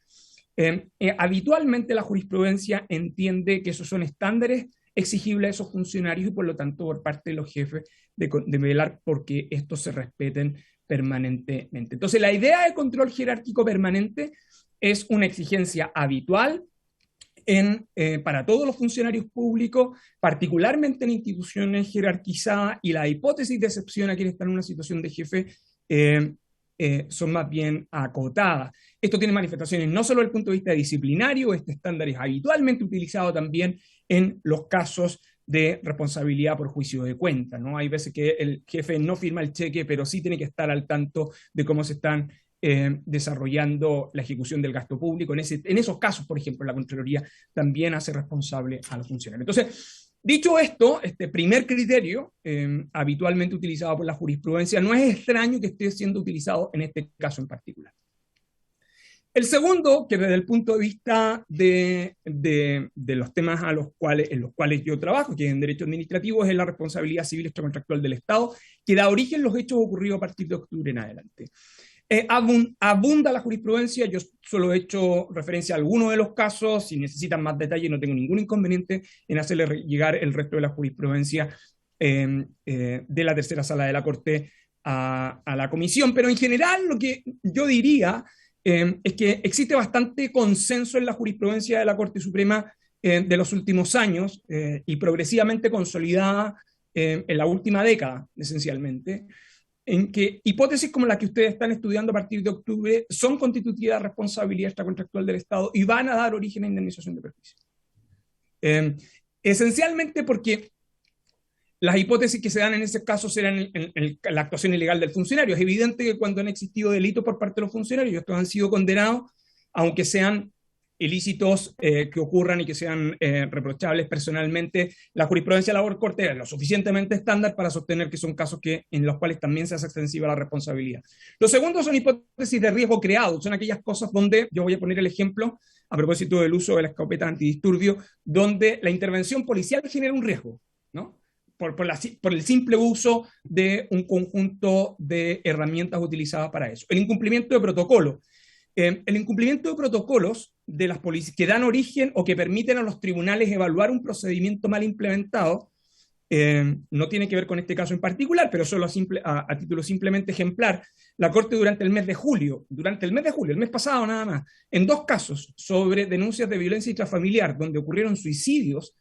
habitualmente la jurisprudencia entiende que esos son estándares exigibles a esos funcionarios y por lo tanto por parte de los jefes de velar porque estos se respeten permanentemente. Entonces la idea de control jerárquico permanente es una exigencia habitual para todos los funcionarios públicos, particularmente en instituciones jerarquizadas, y la hipótesis de excepción a quienes están en una situación de jefe son más bien acotadas. Esto tiene manifestaciones no solo desde el punto de vista disciplinario, este estándar es habitualmente utilizado también en los casos de responsabilidad por juicio de cuenta, ¿no? Hay veces que el jefe no firma el cheque, pero sí tiene que estar al tanto de cómo se están desarrollando la ejecución del gasto público. En esos casos, por ejemplo, la Contraloría también hace responsable a los funcionarios. Entonces, dicho esto, este primer criterio, habitualmente utilizado por la jurisprudencia, no es extraño que esté siendo utilizado en este caso en particular. El segundo, que desde el punto de vista de los temas en los cuales yo trabajo, que es en derecho administrativo, es la responsabilidad civil extracontractual del Estado, que da origen a los hechos ocurridos a partir de octubre en adelante. Abunda la jurisprudencia, yo solo he hecho referencia a algunos de los casos, si necesitan más detalle no tengo ningún inconveniente en hacerle llegar el resto de la jurisprudencia de la tercera sala de la Corte a la comisión, pero en general lo que yo diría es que existe bastante consenso en la jurisprudencia de la Corte Suprema de los últimos años y progresivamente consolidada en la última década, esencialmente, en que hipótesis como la que ustedes están estudiando a partir de octubre son constitutivas de responsabilidad extracontractual del Estado y van a dar origen a indemnización de perjuicio. Esencialmente porque las hipótesis que se dan en ese caso serán en la actuación ilegal del funcionario. Es evidente que cuando han existido delitos por parte de los funcionarios, estos han sido condenados, aunque sean ilícitos que ocurran y que sean reprochables personalmente, la jurisprudencia de la Corte es lo suficientemente estándar para sostener que son casos en los cuales también se hace extensiva la responsabilidad. Los segundos son hipótesis de riesgo creado, son aquellas cosas donde, yo voy a poner el ejemplo, a propósito del uso de la escopeta antidisturbio, donde la intervención policial genera un riesgo, ¿no? Por el simple uso de un conjunto de herramientas utilizadas para eso. El incumplimiento de protocolo. El incumplimiento de protocolos de las policías que dan origen o que permiten a los tribunales evaluar un procedimiento mal implementado, no tiene que ver con este caso en particular, pero solo a título simplemente ejemplar, la Corte durante el mes de julio, el mes pasado nada más, en 2 casos sobre denuncias de violencia intrafamiliar donde ocurrieron suicidios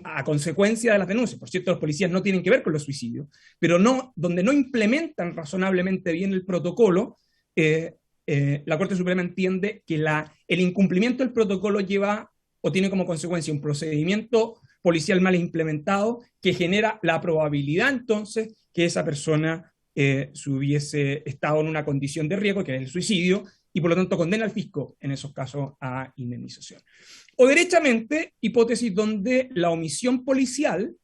a consecuencia de las denuncias. Por cierto, los policías no tienen que ver con los suicidios, pero donde no implementan razonablemente bien el protocolo, la Corte Suprema entiende que el incumplimiento del protocolo lleva o tiene como consecuencia un procedimiento policial mal implementado que genera la probabilidad entonces que esa persona se hubiese estado en una condición de riesgo, que es el suicidio, y por lo tanto condena al fisco en esos casos a indemnización. O derechamente, hipótesis donde la omisión policial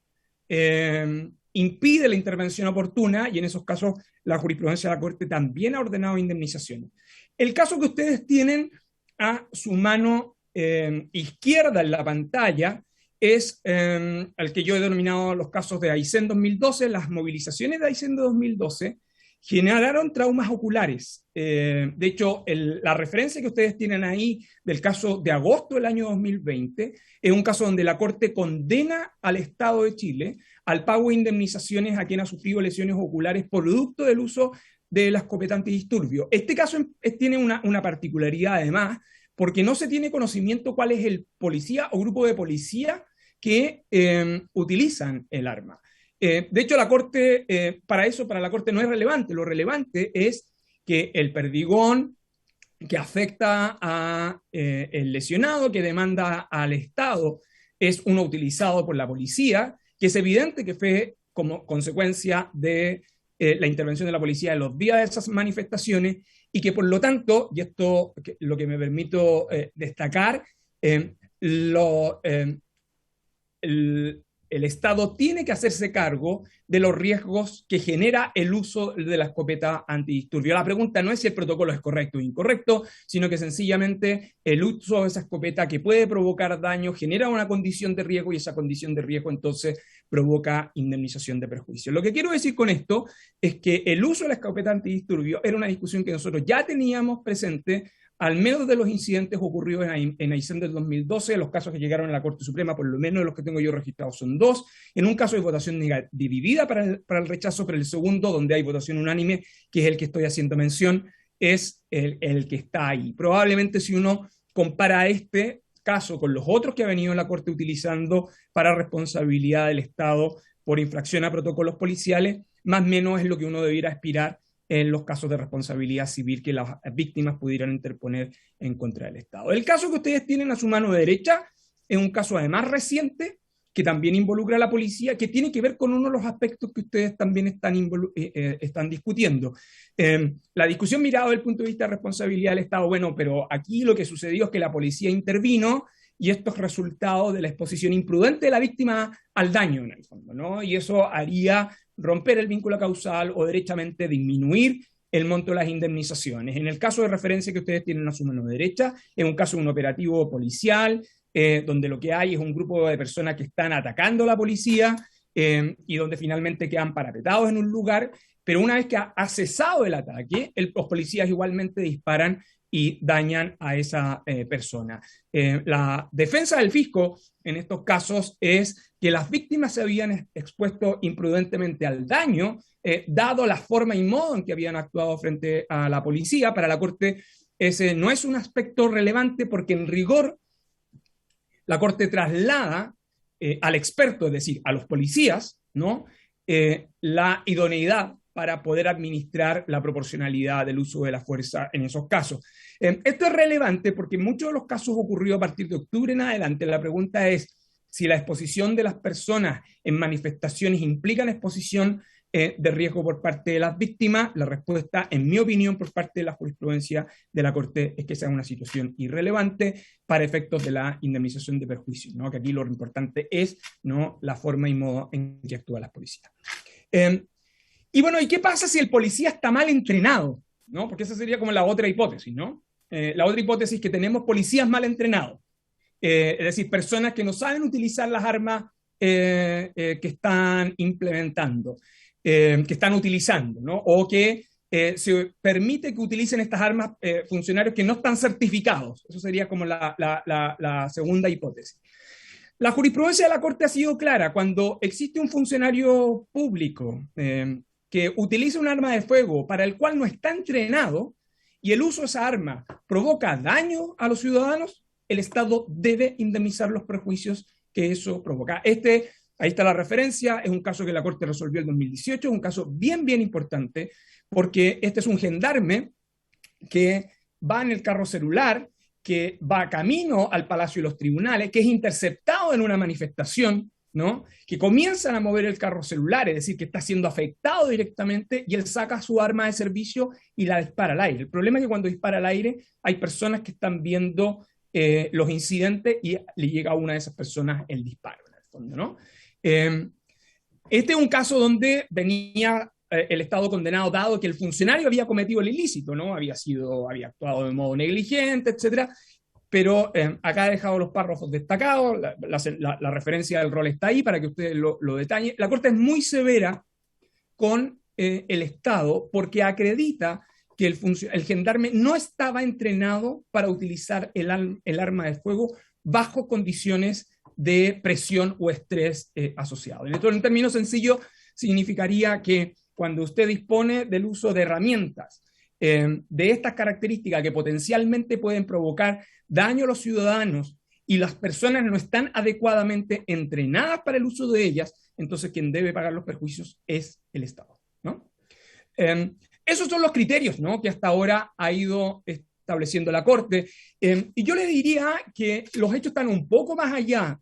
impide la intervención oportuna, y en esos casos la jurisprudencia de la Corte también ha ordenado indemnizaciones. El caso que ustedes tienen a su mano izquierda en la pantalla es el que yo he denominado los casos de Aysén 2012. Las movilizaciones de Aysén de 2012 generaron traumas oculares. De hecho, la referencia que ustedes tienen ahí del caso de agosto del año 2020 es un caso donde la Corte condena al Estado de Chile al pago de indemnizaciones a quien ha sufrido lesiones oculares producto del uso de la escopeta antidisturbio. Este caso tiene una particularidad además, porque no se tiene conocimiento cuál es el policía o grupo de policía que utilizan el arma. De hecho, la Corte, para la Corte no es relevante. Lo relevante es que el perdigón que afecta al lesionado, que demanda al Estado, es uno utilizado por la policía, que es evidente que fue como consecuencia de la intervención de la policía en los días de esas manifestaciones, y que por lo tanto, y esto lo que me permito destacar, el Estado tiene que hacerse cargo de los riesgos que genera el uso de la escopeta antidisturbio. La pregunta no es si el protocolo es correcto o incorrecto, sino que sencillamente el uso de esa escopeta que puede provocar daño genera una condición de riesgo, y esa condición de riesgo entonces provoca indemnización de perjuicio. Lo que quiero decir con esto es que el uso de la escopeta antidisturbio era una discusión que nosotros ya teníamos presente, al menos de los incidentes ocurridos en Aysén del 2012, los casos que llegaron a la Corte Suprema, por lo menos de los que tengo yo registrados, son 2. En un caso hay votación dividida para el rechazo, pero el segundo, donde hay votación unánime, que es el que estoy haciendo mención, es el que está ahí. Probablemente si uno compara este caso con los otros que ha venido la Corte utilizando para responsabilidad del Estado por infracción a protocolos policiales, más o menos es lo que uno debiera aspirar en los casos de responsabilidad civil que las víctimas pudieran interponer en contra del Estado. El caso que ustedes tienen a su mano derecha es un caso además reciente, que también involucra a la policía, que tiene que ver con uno de los aspectos que ustedes también están discutiendo. La discusión mirada desde el punto de vista de responsabilidad del Estado, bueno, pero aquí lo que sucedió es que la policía intervino, y esto es resultado de la exposición imprudente de la víctima al daño, en el fondo, ¿no? Y eso haría romper el vínculo causal o derechamente disminuir el monto de las indemnizaciones. En el caso de referencia que ustedes tienen a su mano derecha, es un caso de un operativo policial, donde lo que hay es un grupo de personas que están atacando a la policía y donde finalmente quedan parapetados en un lugar, pero una vez que ha cesado el ataque, los policías igualmente disparan y dañan a esa persona. La defensa del fisco en estos casos es que las víctimas se habían expuesto imprudentemente al daño, dado la forma y modo en que habían actuado frente a la policía. Para la Corte ese no es un aspecto relevante porque en rigor la Corte traslada al experto, es decir, a los policías, ¿no? La idoneidad para poder administrar la proporcionalidad del uso de la fuerza en esos casos. Esto es relevante porque en muchos de los casos ocurrió a partir de octubre en adelante. La pregunta es si la exposición de las personas en manifestaciones implica la exposición de riesgo por parte de las víctimas. La respuesta, en mi opinión, por parte de la jurisprudencia de la Corte es que esa es una situación irrelevante para efectos de la indemnización de perjuicios, ¿no? Que aquí lo importante es, ¿no?, la forma y modo en que actúan las policías. Y bueno, ¿y qué pasa si el policía está mal entrenado? ¿No? Porque esa sería como la otra hipótesis, ¿no? La otra hipótesis es que tenemos policías mal entrenados, es decir, personas que no saben utilizar las armas que están implementando, que están utilizando, ¿no? O que se permite que utilicen estas armas funcionarios que no están certificados. Eso sería como la segunda hipótesis. La jurisprudencia de la Corte ha sido clara. Cuando existe un funcionario público que utiliza un arma de fuego para el cual no está entrenado y el uso de esa arma provoca daño a los ciudadanos, el Estado debe indemnizar los perjuicios que eso provoca. Ahí está la referencia, es un caso que la Corte resolvió en 2018, es un caso bien, bien importante, porque este es un gendarme que va en el carro celular, que va camino al Palacio de los Tribunales, que es interceptado en una manifestación, ¿no?, que comienzan a mover el carro celular, es decir, que está siendo afectado directamente, y él saca su arma de servicio y la dispara al aire. El problema es que cuando dispara al aire hay personas que están viendo los incidentes y le llega a una de esas personas el disparo, en el fondo, ¿no? Este es un caso donde venía el Estado condenado, dado que el funcionario había cometido el ilícito, ¿no? Había actuado de modo negligente, etcétera. Pero acá he dejado los párrafos destacados, la referencia del rol está ahí para que ustedes lo detallen. La Corte es muy severa con el Estado porque acredita que el gendarme no estaba entrenado para utilizar el arma de fuego bajo condiciones de presión o estrés asociado. En términos sencillos, significaría que cuando usted dispone del uso de herramientas de estas características que potencialmente pueden provocar daño a los ciudadanos y las personas no están adecuadamente entrenadas para el uso de ellas, entonces quien debe pagar los perjuicios es el Estado, ¿no? Esos son los criterios, ¿no?, que hasta ahora ha ido estableciendo la Corte. Y yo le diría que los hechos están un poco más allá,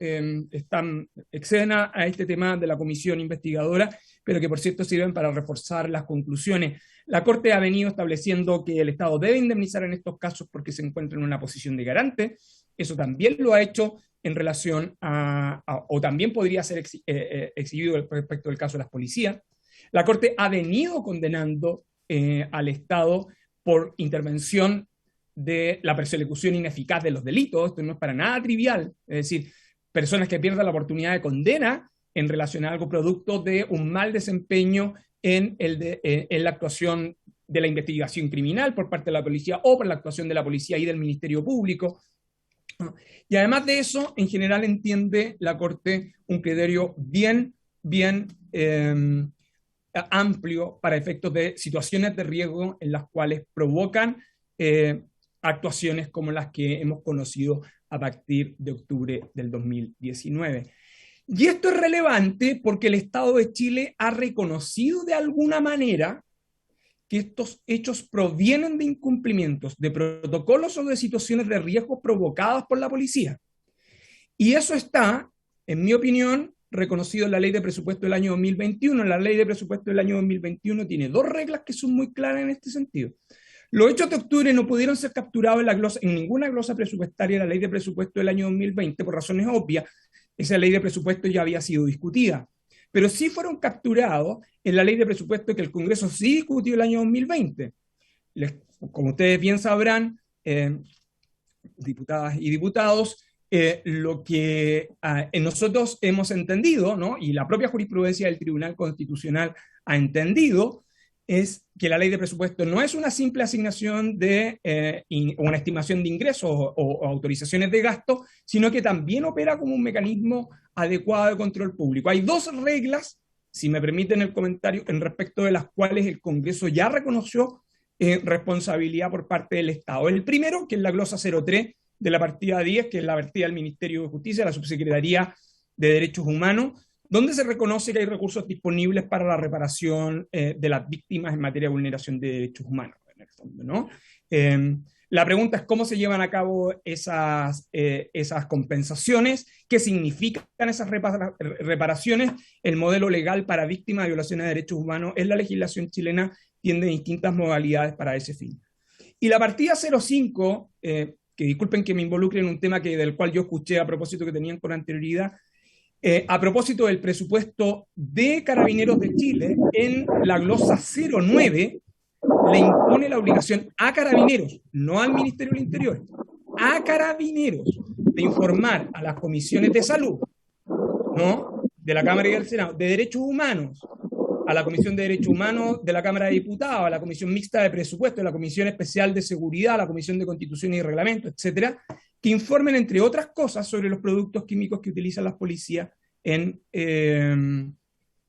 exceden a este tema de la comisión investigadora, pero que por cierto sirven para reforzar las conclusiones. La Corte ha venido estableciendo que el Estado debe indemnizar en estos casos porque se encuentra en una posición de garante. Eso también lo ha hecho en relación o también podría ser exhibido respecto del caso de las policías. La Corte ha venido condenando al Estado por intervención de la persecución ineficaz de los delitos. Esto no es para nada trivial, es decir, personas que pierdan la oportunidad de condena en relación a algo producto de un mal desempeño en la actuación de la investigación criminal por parte de la policía o por la actuación de la policía y del Ministerio Público. Y además de eso, en general entiende la Corte un criterio bien amplio para efectos de situaciones de riesgo en las cuales provocan actuaciones como las que hemos conocido a partir de octubre del 2019. Y esto es relevante porque el Estado de Chile ha reconocido de alguna manera que estos hechos provienen de incumplimientos de protocolos o de situaciones de riesgo provocadas por la policía. Y eso está, en mi opinión, reconocido en la Ley de Presupuesto del año 2021. La Ley de Presupuesto del año 2021 tiene dos reglas que son muy claras en este sentido. Los hechos de octubre no pudieron ser capturados en ninguna glosa presupuestaria de la Ley de Presupuesto del año 2020 por razones obvias. Esa Ley de Presupuesto ya había sido discutida. Pero sí fueron capturados en la Ley de Presupuesto que el Congreso sí discutió el año 2020. Como ustedes bien sabrán, diputadas y diputados, lo que nosotros hemos entendido, ¿no?, y la propia jurisprudencia del Tribunal Constitucional ha entendido, es que la ley de presupuesto no es una simple asignación de una estimación de ingresos o autorizaciones de gasto, sino que también opera como un mecanismo adecuado de control público. Hay dos reglas, si me permiten el comentario, en respecto de las cuales el Congreso ya reconoció responsabilidad por parte del Estado. El primero, que es la glosa 03 de la partida 10, que es la partida del Ministerio de Justicia, la Subsecretaría de Derechos Humanos, donde se reconoce que hay recursos disponibles para la reparación de las víctimas en materia de vulneración de derechos humanos, en el fondo, ¿no? La pregunta es cómo se llevan a cabo esas compensaciones, qué significan esas reparaciones. El modelo legal para víctimas de violaciones de derechos humanos en la legislación chilena tiene distintas modalidades para ese fin. Y la partida 05, que disculpen que me involucre en un tema del cual yo escuché a propósito que tenían con anterioridad, a propósito del presupuesto de Carabineros de Chile, en la glosa 09, le impone la obligación a Carabineros, no al Ministerio del Interior, a Carabineros, de informar a las comisiones de salud, ¿no?, de la Cámara y del Senado, de Derechos Humanos, a la Comisión de Derechos Humanos de la Cámara de Diputados, a la Comisión Mixta de Presupuesto, a la Comisión Especial de Seguridad, a la Comisión de Constitución y Reglamento, etcétera, que informen, entre otras cosas, sobre los productos químicos que utilizan las policías en el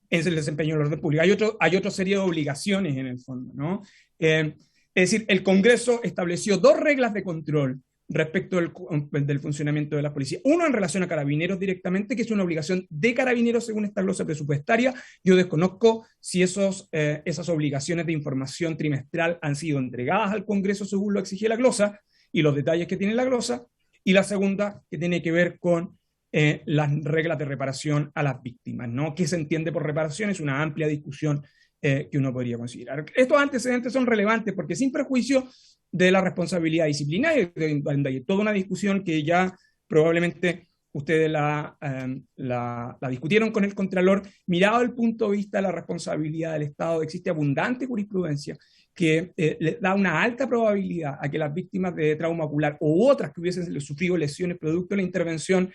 desempeño del orden público. Hay otra serie de obligaciones en el fondo, ¿no? Es decir, el Congreso estableció dos reglas de control respecto del funcionamiento de la policía. Uno en relación a Carabineros directamente, que es una obligación de Carabineros según esta glosa presupuestaria. Yo desconozco si esas obligaciones de información trimestral han sido entregadas al Congreso según lo exige la glosa y los detalles que tiene la glosa. Y la segunda, que tiene que ver con las reglas de reparación a las víctimas, ¿no? ¿Qué se entiende por reparación? Es una amplia discusión que uno podría considerar. Estos antecedentes son relevantes porque, sin perjuicio de la responsabilidad disciplinaria, hay toda una discusión que ya probablemente ustedes la discutieron con el Contralor. Mirado el punto de vista de la responsabilidad del Estado, existe abundante jurisprudencia que le da una alta probabilidad a que las víctimas de trauma ocular u otras que hubiesen sufrido lesiones producto de la intervención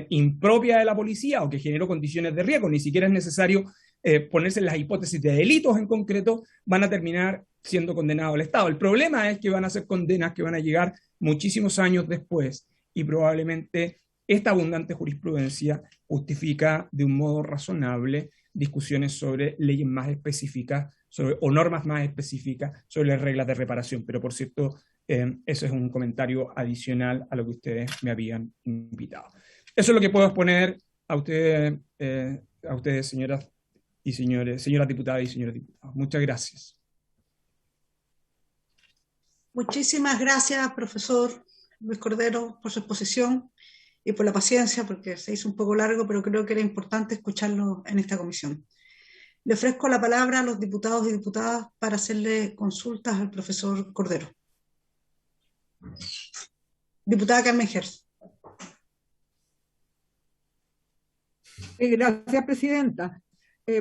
impropia de la policía o que generó condiciones de riesgo, ni siquiera es necesario ponerse en las hipótesis de delitos en concreto, van a terminar siendo condenados al Estado. El problema es que van a ser condenas que van a llegar muchísimos años después y probablemente esta abundante jurisprudencia justifica de un modo razonable discusiones sobre leyes más específicas o normas más específicas sobre las reglas de reparación. Pero por cierto, eso es un comentario adicional a lo que ustedes me habían invitado. Eso es lo que puedo exponer a ustedes, señoras y señores, señoras diputadas y señores diputados. Muchas gracias. Muchísimas gracias, profesor Luis Cordero, por su exposición y por la paciencia, porque se hizo un poco largo, pero creo que era importante escucharlo en esta comisión. Le ofrezco la palabra a los diputados y diputadas para hacerle consultas al profesor Cordero. Diputada Carmen Gers. Gracias, presidenta.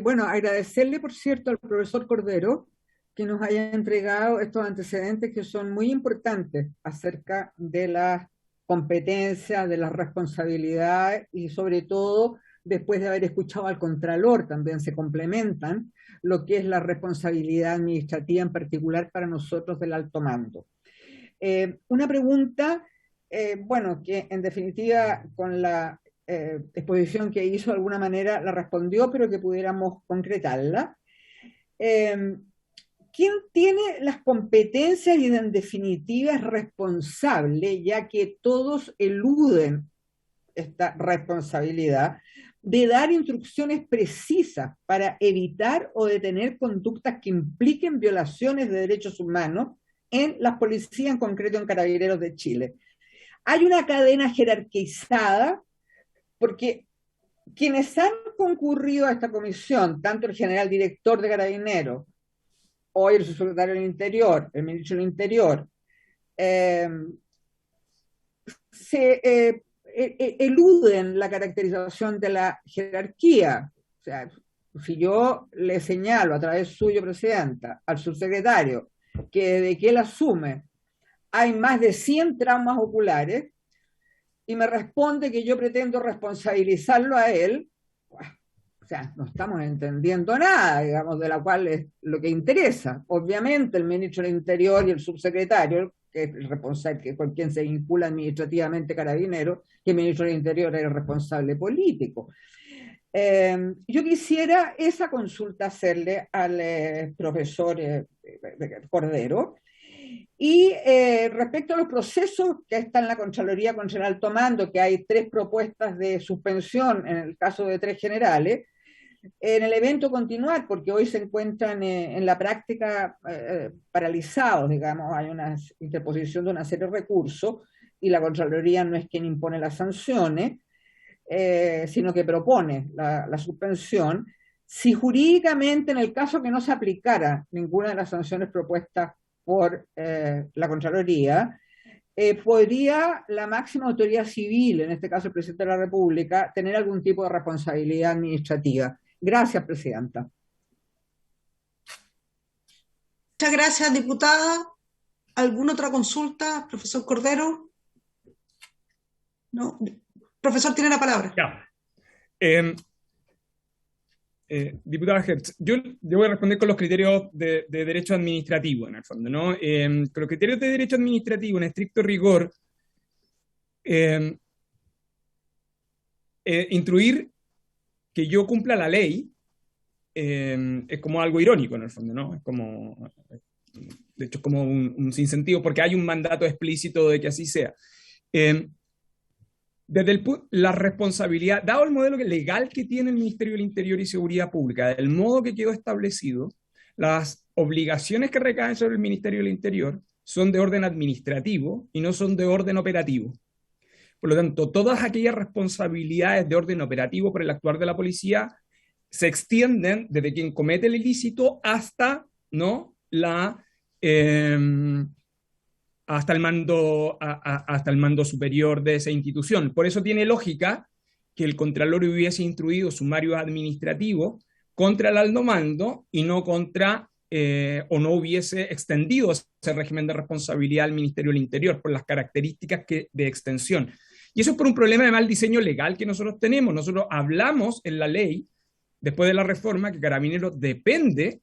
Bueno, agradecerle, por cierto, al profesor Cordero que nos haya entregado estos antecedentes que son muy importantes acerca de las competencias, de las responsabilidades y sobre todo, después de haber escuchado al Contralor, también se complementan lo que es la responsabilidad administrativa, en particular para nosotros del alto mando. Una pregunta, bueno, que en definitiva con la exposición que hizo de alguna manera la respondió, pero que pudiéramos concretarla. ¿Quién tiene las competencias y en definitiva es responsable, ya que todos eluden esta responsabilidad, de dar instrucciones precisas para evitar o detener conductas que impliquen violaciones de derechos humanos en las policías, en concreto en Carabineros de Chile? Hay una cadena jerarquizada, porque quienes han concurrido a esta comisión, tanto el general director de Carabineros, hoy el subsecretario del Interior, el ministro del Interior, eluden la caracterización de la jerarquía. O sea, si yo le señalo a través suyo, presidenta, al subsecretario, que desde que él asume hay más de 100 traumas oculares, y me responde que yo pretendo responsabilizarlo a él, O sea, no estamos entendiendo nada, digamos, de la cual es lo que interesa. Obviamente el ministro del Interior y el subsecretario, que es el responsable, que con quien se vincula administrativamente Carabineros, que el ministro del Interior es el responsable político. Yo quisiera esa consulta hacerle al profesor Cordero. Y respecto a los procesos que están en la Contraloría contra el alto mando, que hay 3 propuestas de suspensión en el caso de 3 generales, en el evento continuar, porque hoy se encuentran en la práctica paralizados, digamos, hay una interposición de una serie de recursos y la Contraloría no es quien impone las sanciones, sino que propone la suspensión. Si jurídicamente, en el caso que no se aplicara ninguna de las sanciones propuestas por la Contraloría, ¿podría la máxima autoridad civil, en este caso el presidente de la República, tener algún tipo de responsabilidad administrativa? Gracias, presidenta. Muchas gracias, diputada. ¿Alguna otra consulta, profesor Cordero? No. Profesor, tiene la palabra. Ya. Diputada Hertz, yo voy a responder con los criterios de derecho administrativo, en el fondo, ¿no? Con los criterios de derecho administrativo, en estricto rigor, instruir que yo cumpla la ley es como algo irónico, en el fondo, ¿no? Es como, de hecho, es como un sinsentido, porque hay un mandato explícito de que así sea. Desde la responsabilidad, dado el modelo legal que tiene el Ministerio del Interior y Seguridad Pública, del modo que quedó establecido, las obligaciones que recaen sobre el Ministerio del Interior son de orden administrativo y no son de orden operativo. Por lo tanto, todas aquellas responsabilidades de orden operativo por el actuar de la policía se extienden desde quien comete el ilícito hasta, ¿no?, hasta el mando superior de esa institución. Por eso tiene lógica que el Contralor hubiese instruido sumarios administrativos contra el alto mando y no contra, o no hubiese extendido ese régimen de responsabilidad al Ministerio del Interior por las características de extensión. Y eso es por un problema de mal diseño legal que nosotros tenemos. Nosotros hablamos en la ley, después de la reforma, que Carabineros depende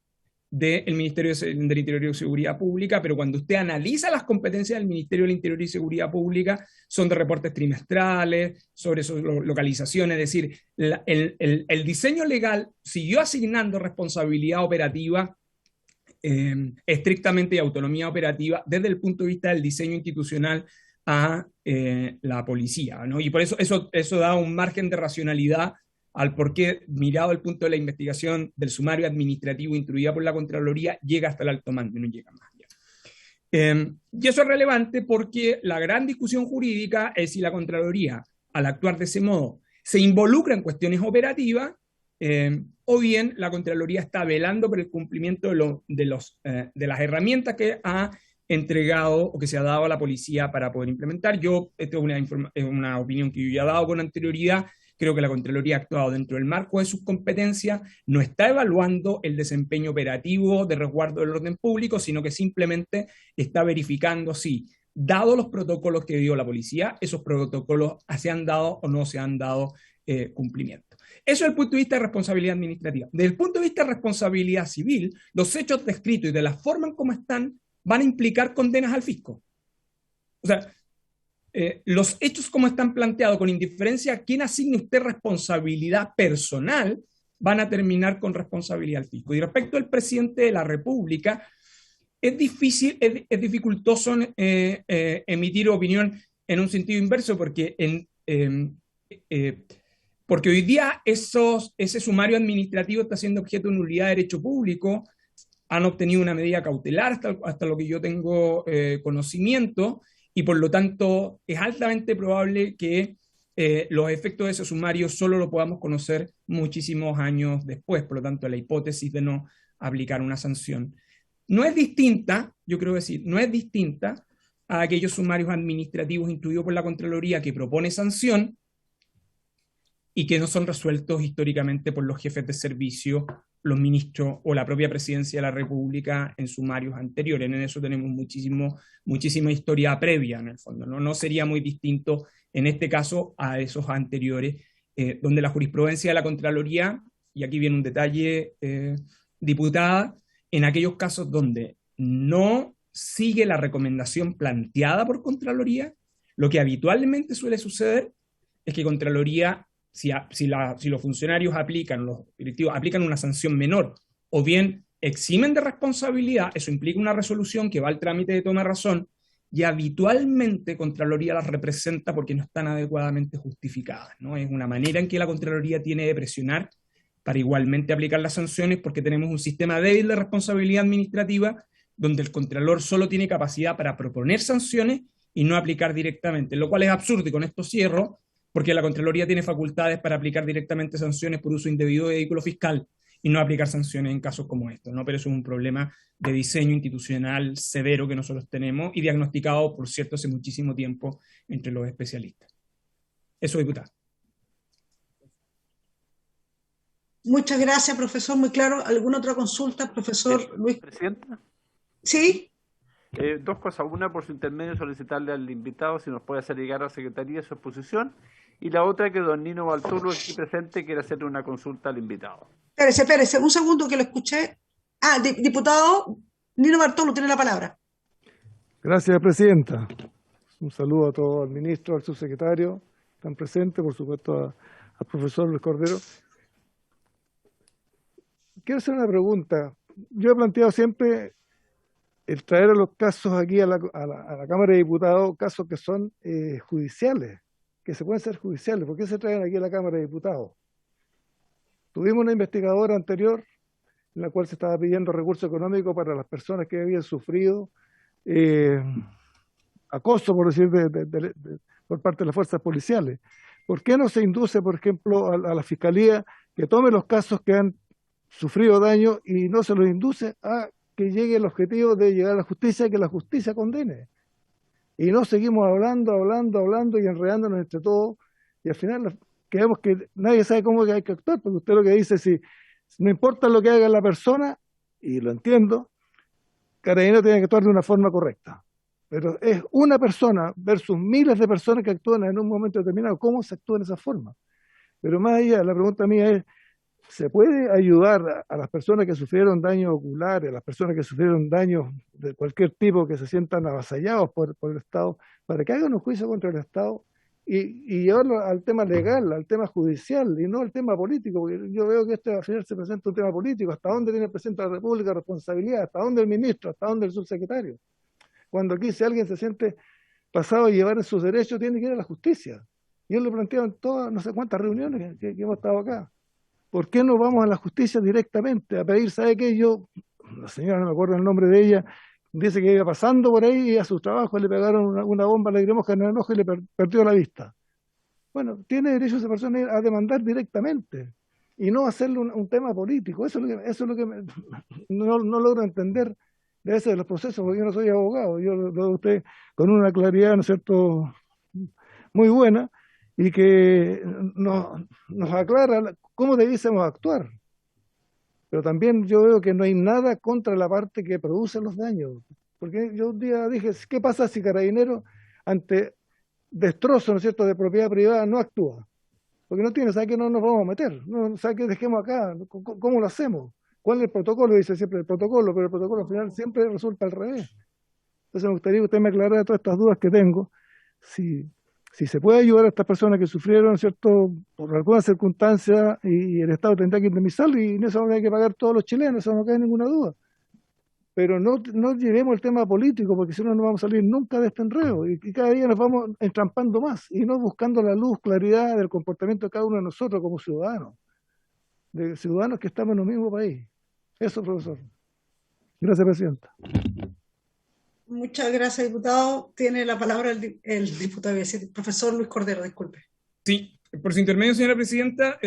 del Ministerio del Interior y Seguridad Pública, pero cuando usted analiza las competencias del Ministerio del Interior y Seguridad Pública, son de reportes trimestrales, sobre su localización, es decir, el diseño legal siguió asignando responsabilidad operativa estrictamente y autonomía operativa desde el punto de vista del diseño institucional a la policía, ¿no? Y por eso eso da un margen de racionalidad al por qué, mirado el punto de la investigación del sumario administrativo instruida por la Contraloría, llega hasta el alto mando y no llega más allá. Y eso es relevante porque la gran discusión jurídica es si la Contraloría, al actuar de ese modo, se involucra en cuestiones operativas, o bien la Contraloría está velando por el cumplimiento de las herramientas que ha entregado o que se ha dado a la policía para poder implementar. Esto es una opinión que yo ya he dado con anterioridad. Creo que la Contraloría ha actuado dentro del marco de sus competencias, no está evaluando el desempeño operativo de resguardo del orden público, sino que simplemente está verificando si, dado los protocolos que dio la policía, esos protocolos se han dado o no se han dado cumplimiento. Eso desde el punto de vista de responsabilidad administrativa. Desde el punto de vista de responsabilidad civil, los hechos descritos y de la forma en cómo están van a implicar condenas al fisco. O sea, los hechos como están planteados, con indiferencia a quién asigne usted responsabilidad personal, van a terminar con responsabilidad al fisco. Y respecto al presidente de la República, es dificultoso emitir opinión en un sentido inverso, porque hoy día ese sumario administrativo está siendo objeto de nulidad de derecho público, han obtenido una medida cautelar hasta lo que yo tengo conocimiento, y por lo tanto es altamente probable que los efectos de ese sumario solo lo podamos conocer muchísimos años después. Por lo tanto, la hipótesis de no aplicar una sanción no es distinta, yo creo decir, no es distinta a aquellos sumarios administrativos instruidos por la Contraloría que propone sanción y que no son resueltos históricamente por los jefes de servicio, los ministros o la propia presidencia de la República en sumarios anteriores. En eso tenemos muchísima historia previa, en el fondo. No sería muy distinto en este caso a esos anteriores, donde la jurisprudencia de la Contraloría y aquí viene un detalle, diputada, en aquellos casos donde no sigue la recomendación planteada por Contraloría, lo que habitualmente suele suceder es que Contraloría, si los funcionarios aplican, los directivos aplican una sanción menor, o bien eximen de responsabilidad, eso implica una resolución que va al trámite de toma de razón, y habitualmente Contraloría las representa porque no están adecuadamente justificadas, ¿no? Es una manera en que la Contraloría tiene de presionar para igualmente aplicar las sanciones, porque tenemos un sistema débil de responsabilidad administrativa donde el Contralor solo tiene capacidad para proponer sanciones y no aplicar directamente, lo cual es absurdo, y con esto cierro, porque la Contraloría tiene facultades para aplicar directamente sanciones por uso indebido de vehículo fiscal y no aplicar sanciones en casos como estos, ¿no? Pero eso es un problema de diseño institucional severo que nosotros tenemos y diagnosticado, por cierto, hace muchísimo tiempo entre los especialistas. Eso, diputado. Muchas gracias, profesor, muy claro. ¿Alguna otra consulta, profesor Luis? Presidenta. Sí. Dos cosas. Una, por su intermedio, solicitarle al invitado si nos puede hacer llegar a la Secretaría su exposición. Y la otra, que don Nino Bartolo, aquí presente, quiere hacerle una consulta al invitado. Espérese, un segundo que lo escuché. Diputado Nino Bartolo, tiene la palabra. Gracias, presidenta. Un saludo a todo, al ministro, al subsecretario, están presentes, por supuesto, al profesor Luis Cordero. Quiero hacer una pregunta. Yo he planteado siempre el traer a los casos aquí a la Cámara de Diputados, casos que son judiciales, que se pueden ser judiciales. ¿Por qué se traen aquí a la Cámara de Diputados? Tuvimos una investigadora anterior en la cual se estaba pidiendo recursos económicos para las personas que habían sufrido acoso, por decir, por parte de las fuerzas policiales. ¿Por qué no se induce, por ejemplo, a la Fiscalía que tome los casos que han sufrido daño y no se los induce a que llegue el objetivo de llegar a la justicia y que la justicia condene? Y no seguimos hablando y enredándonos entre todos, y al final creemos que nadie sabe cómo hay que actuar, porque usted lo que dice, si no importa lo que haga la persona, y lo entiendo, Carabineros tiene que actuar de una forma correcta. Pero es una persona versus miles de personas que actúan en un momento determinado. ¿Cómo se actúa de esa forma? Pero más allá, la pregunta mía es, ¿se puede ayudar a las personas que sufrieron daños oculares, a las personas que sufrieron daños de cualquier tipo, que se sientan avasallados por el Estado, para que hagan un juicio contra el Estado y llevarlo al tema legal, al tema judicial y no al tema político? Porque yo veo que al final se presenta un tema político. ¿Hasta dónde tiene el presidente de la República responsabilidad? ¿Hasta dónde el ministro? ¿Hasta dónde el subsecretario? Cuando aquí, si alguien se siente pasado a llevar en sus derechos, tiene que ir a la justicia. Yo lo he planteado en todas, no sé cuántas reuniones que hemos estado acá. ¿Por qué no vamos a la justicia directamente a pedir? ¿Sabe qué? La señora, no me acuerdo el nombre de ella, dice que iba pasando por ahí y a su trabajo le pegaron una bomba lacrimógena en el ojo y le perdió la vista. Bueno, tiene derecho esa persona a demandar directamente y no hacerle un tema político. Eso es lo que no logro entender de ese de los procesos, porque yo no soy abogado. Yo lo veo a usted con una claridad, ¿no es cierto?, muy buena, y que nos aclara cómo debiésemos actuar. Pero también yo veo que no hay nada contra la parte que produce los daños. Porque yo un día dije, ¿qué pasa si Carabineros ante destrozos, ¿no es cierto?, de propiedad privada no actúa? Porque no tiene, ¿sabe qué? No nos vamos a meter, no sabe qué, dejemos acá, ¿cómo lo hacemos? ¿Cuál es el protocolo? Dice siempre el protocolo, pero el protocolo al final siempre resulta al revés. Entonces me gustaría que usted me aclarara todas estas dudas que tengo, si se puede ayudar a estas personas que sufrieron, ¿cierto?, por alguna circunstancia, y el Estado tendrá que indemnizarlo, y en eso hay que pagar todos los chilenos, eso no cae ninguna duda. Pero no llevemos el tema político, porque si no, no vamos a salir nunca de este enredo, y cada día nos vamos entrampando más, y no buscando la luz, claridad del comportamiento de cada uno de nosotros como ciudadanos, de ciudadanos que estamos en un mismo país. Eso, profesor. Gracias, presidenta. Muchas gracias, diputado. Tiene la palabra el diputado, profesor Luis Cordero, disculpe. Sí, por su intermedio, señora presidenta.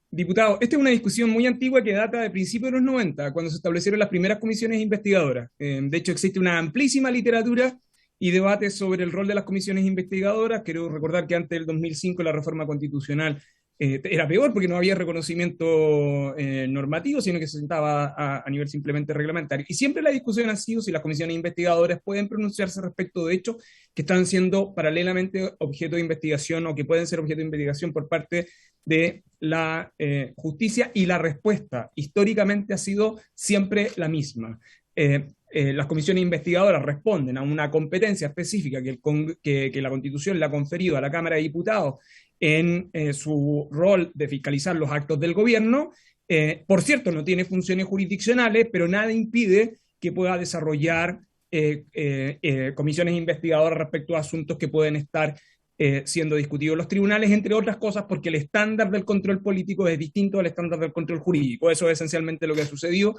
Diputado, esta es una discusión muy antigua que data de principios de los 90, cuando se establecieron las primeras comisiones investigadoras. De hecho, existe una amplísima literatura y debate sobre el rol de las comisiones investigadoras. Quiero recordar que antes del 2005 la reforma constitucional era peor porque no había reconocimiento normativo, sino que se sentaba a nivel simplemente reglamentario. Y siempre la discusión ha sido si las comisiones investigadoras pueden pronunciarse respecto de hechos que están siendo paralelamente objeto de investigación o que pueden ser objeto de investigación por parte de la justicia, y la respuesta históricamente ha sido siempre la misma. Las comisiones investigadoras responden a una competencia específica que la Constitución le ha conferido a la Cámara de Diputados en su rol de fiscalizar los actos del gobierno. Por cierto, no tiene funciones jurisdiccionales, pero nada impide que pueda desarrollar comisiones investigadoras respecto a asuntos que pueden estar siendo discutidos en los tribunales, entre otras cosas porque el estándar del control político es distinto al estándar del control jurídico. Eso es esencialmente lo que ha sucedido.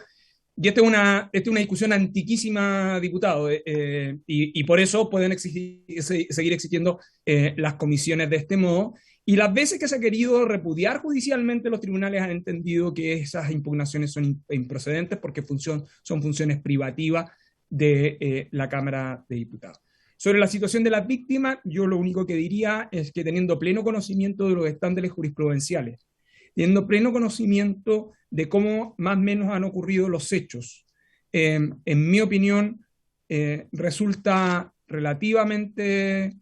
Y esta es una discusión antiquísima, diputado, y por eso pueden seguir existiendo las comisiones de este modo. Y las veces que se ha querido repudiar judicialmente, los tribunales han entendido que esas impugnaciones son improcedentes porque son funciones privativas de la Cámara de Diputados. Sobre la situación de las víctimas, yo lo único que diría es que teniendo pleno conocimiento de los estándares jurisprudenciales, teniendo pleno conocimiento de cómo más o menos han ocurrido los hechos, en mi opinión, resulta relativamente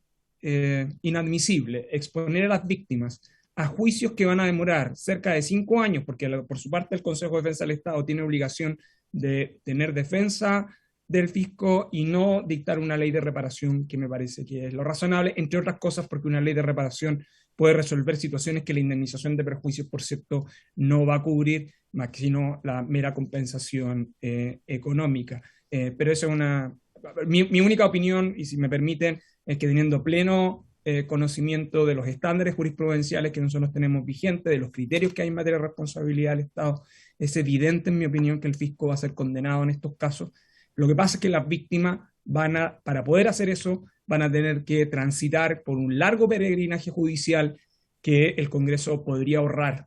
inadmisible exponer a las víctimas a juicios que van a demorar cerca de 5 años, porque por su parte el Consejo de Defensa del Estado tiene obligación de tener defensa del fisco y no dictar una ley de reparación, que me parece que es lo razonable, entre otras cosas porque una ley de reparación puede resolver situaciones que la indemnización de perjuicios, por cierto, no va a cubrir, más que sino la mera compensación económica. Pero esa es mi única opinión, y si me permiten, es que teniendo pleno conocimiento de los estándares jurisprudenciales que nosotros tenemos vigentes, de los criterios que hay en materia de responsabilidad del Estado, es evidente, en mi opinión, que el fisco va a ser condenado en estos casos. Lo que pasa es que las víctimas para poder hacer eso, van a tener que transitar por un largo peregrinaje judicial que el Congreso podría ahorrar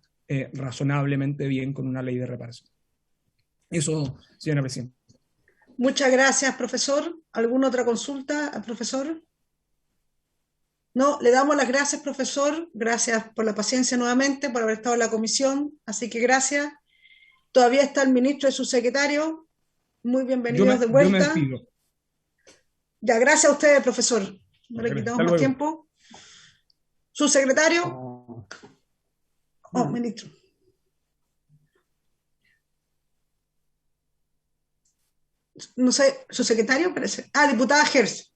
razonablemente bien con una ley de reparación. Eso, señora presidenta. Muchas gracias, profesor. ¿Alguna otra consulta al profesor? No, le damos las gracias, profesor. Gracias por la paciencia nuevamente, por haber estado en la comisión. Así que gracias. Todavía está el ministro y su secretario. Muy bienvenidos de vuelta. Yo me despido. Ya, gracias a ustedes, profesor. No le quitamos más tiempo. ¿Su secretario? Ministro. No sé, ¿su secretario? Parece. Diputada Gers.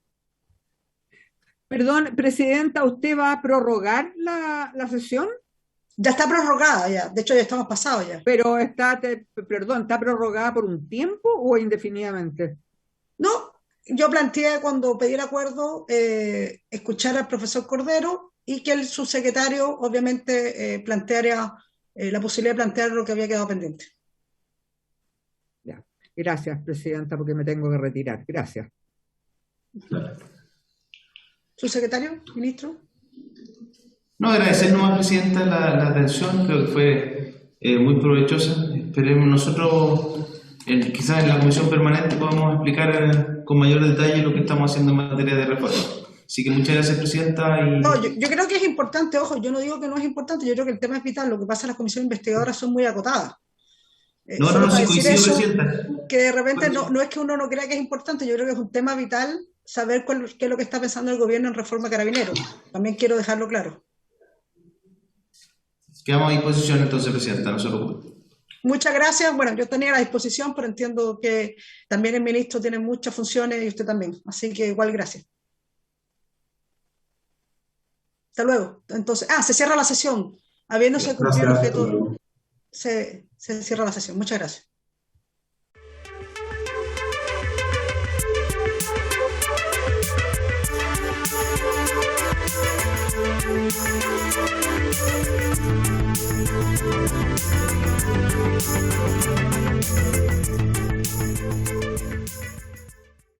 Perdón, presidenta, ¿usted va a prorrogar la sesión? Ya está prorrogada, ya. De hecho, ya estamos pasados ya. Pero ¿está prorrogada por un tiempo o indefinidamente? No, yo planteé cuando pedí el acuerdo escuchar al profesor Cordero y que el subsecretario obviamente planteara la posibilidad de plantear lo que había quedado pendiente. Ya. Gracias, presidenta, porque me tengo que retirar. Gracias. ¿Subsecretario? ¿Ministro? No, agradecer nomás, presidenta, la atención. Creo que fue muy provechosa. Esperemos nosotros, quizás en la comisión permanente, podamos explicar con mayor detalle lo que estamos haciendo en materia de reforma. Así que muchas gracias, presidenta. No, yo creo que es importante, ojo, yo no digo que no es importante, yo creo que el tema es vital. Lo que pasa es que las comisiones investigadoras son muy acotadas. No, sí coincido, presidenta. Que de repente no es que uno no crea que es importante, yo creo que es un tema vital saber qué es lo que está pensando el gobierno en reforma Carabineros. También quiero dejarlo claro. Quedamos a disposición entonces, presidenta, no se preocupe. Muchas gracias. Bueno, yo tenía a la disposición, pero entiendo que también el ministro tiene muchas funciones y usted también. Así que igual gracias. Hasta luego. Entonces, se cierra la sesión. Habiéndose cumplido el objeto, se cierra la sesión. Muchas gracias.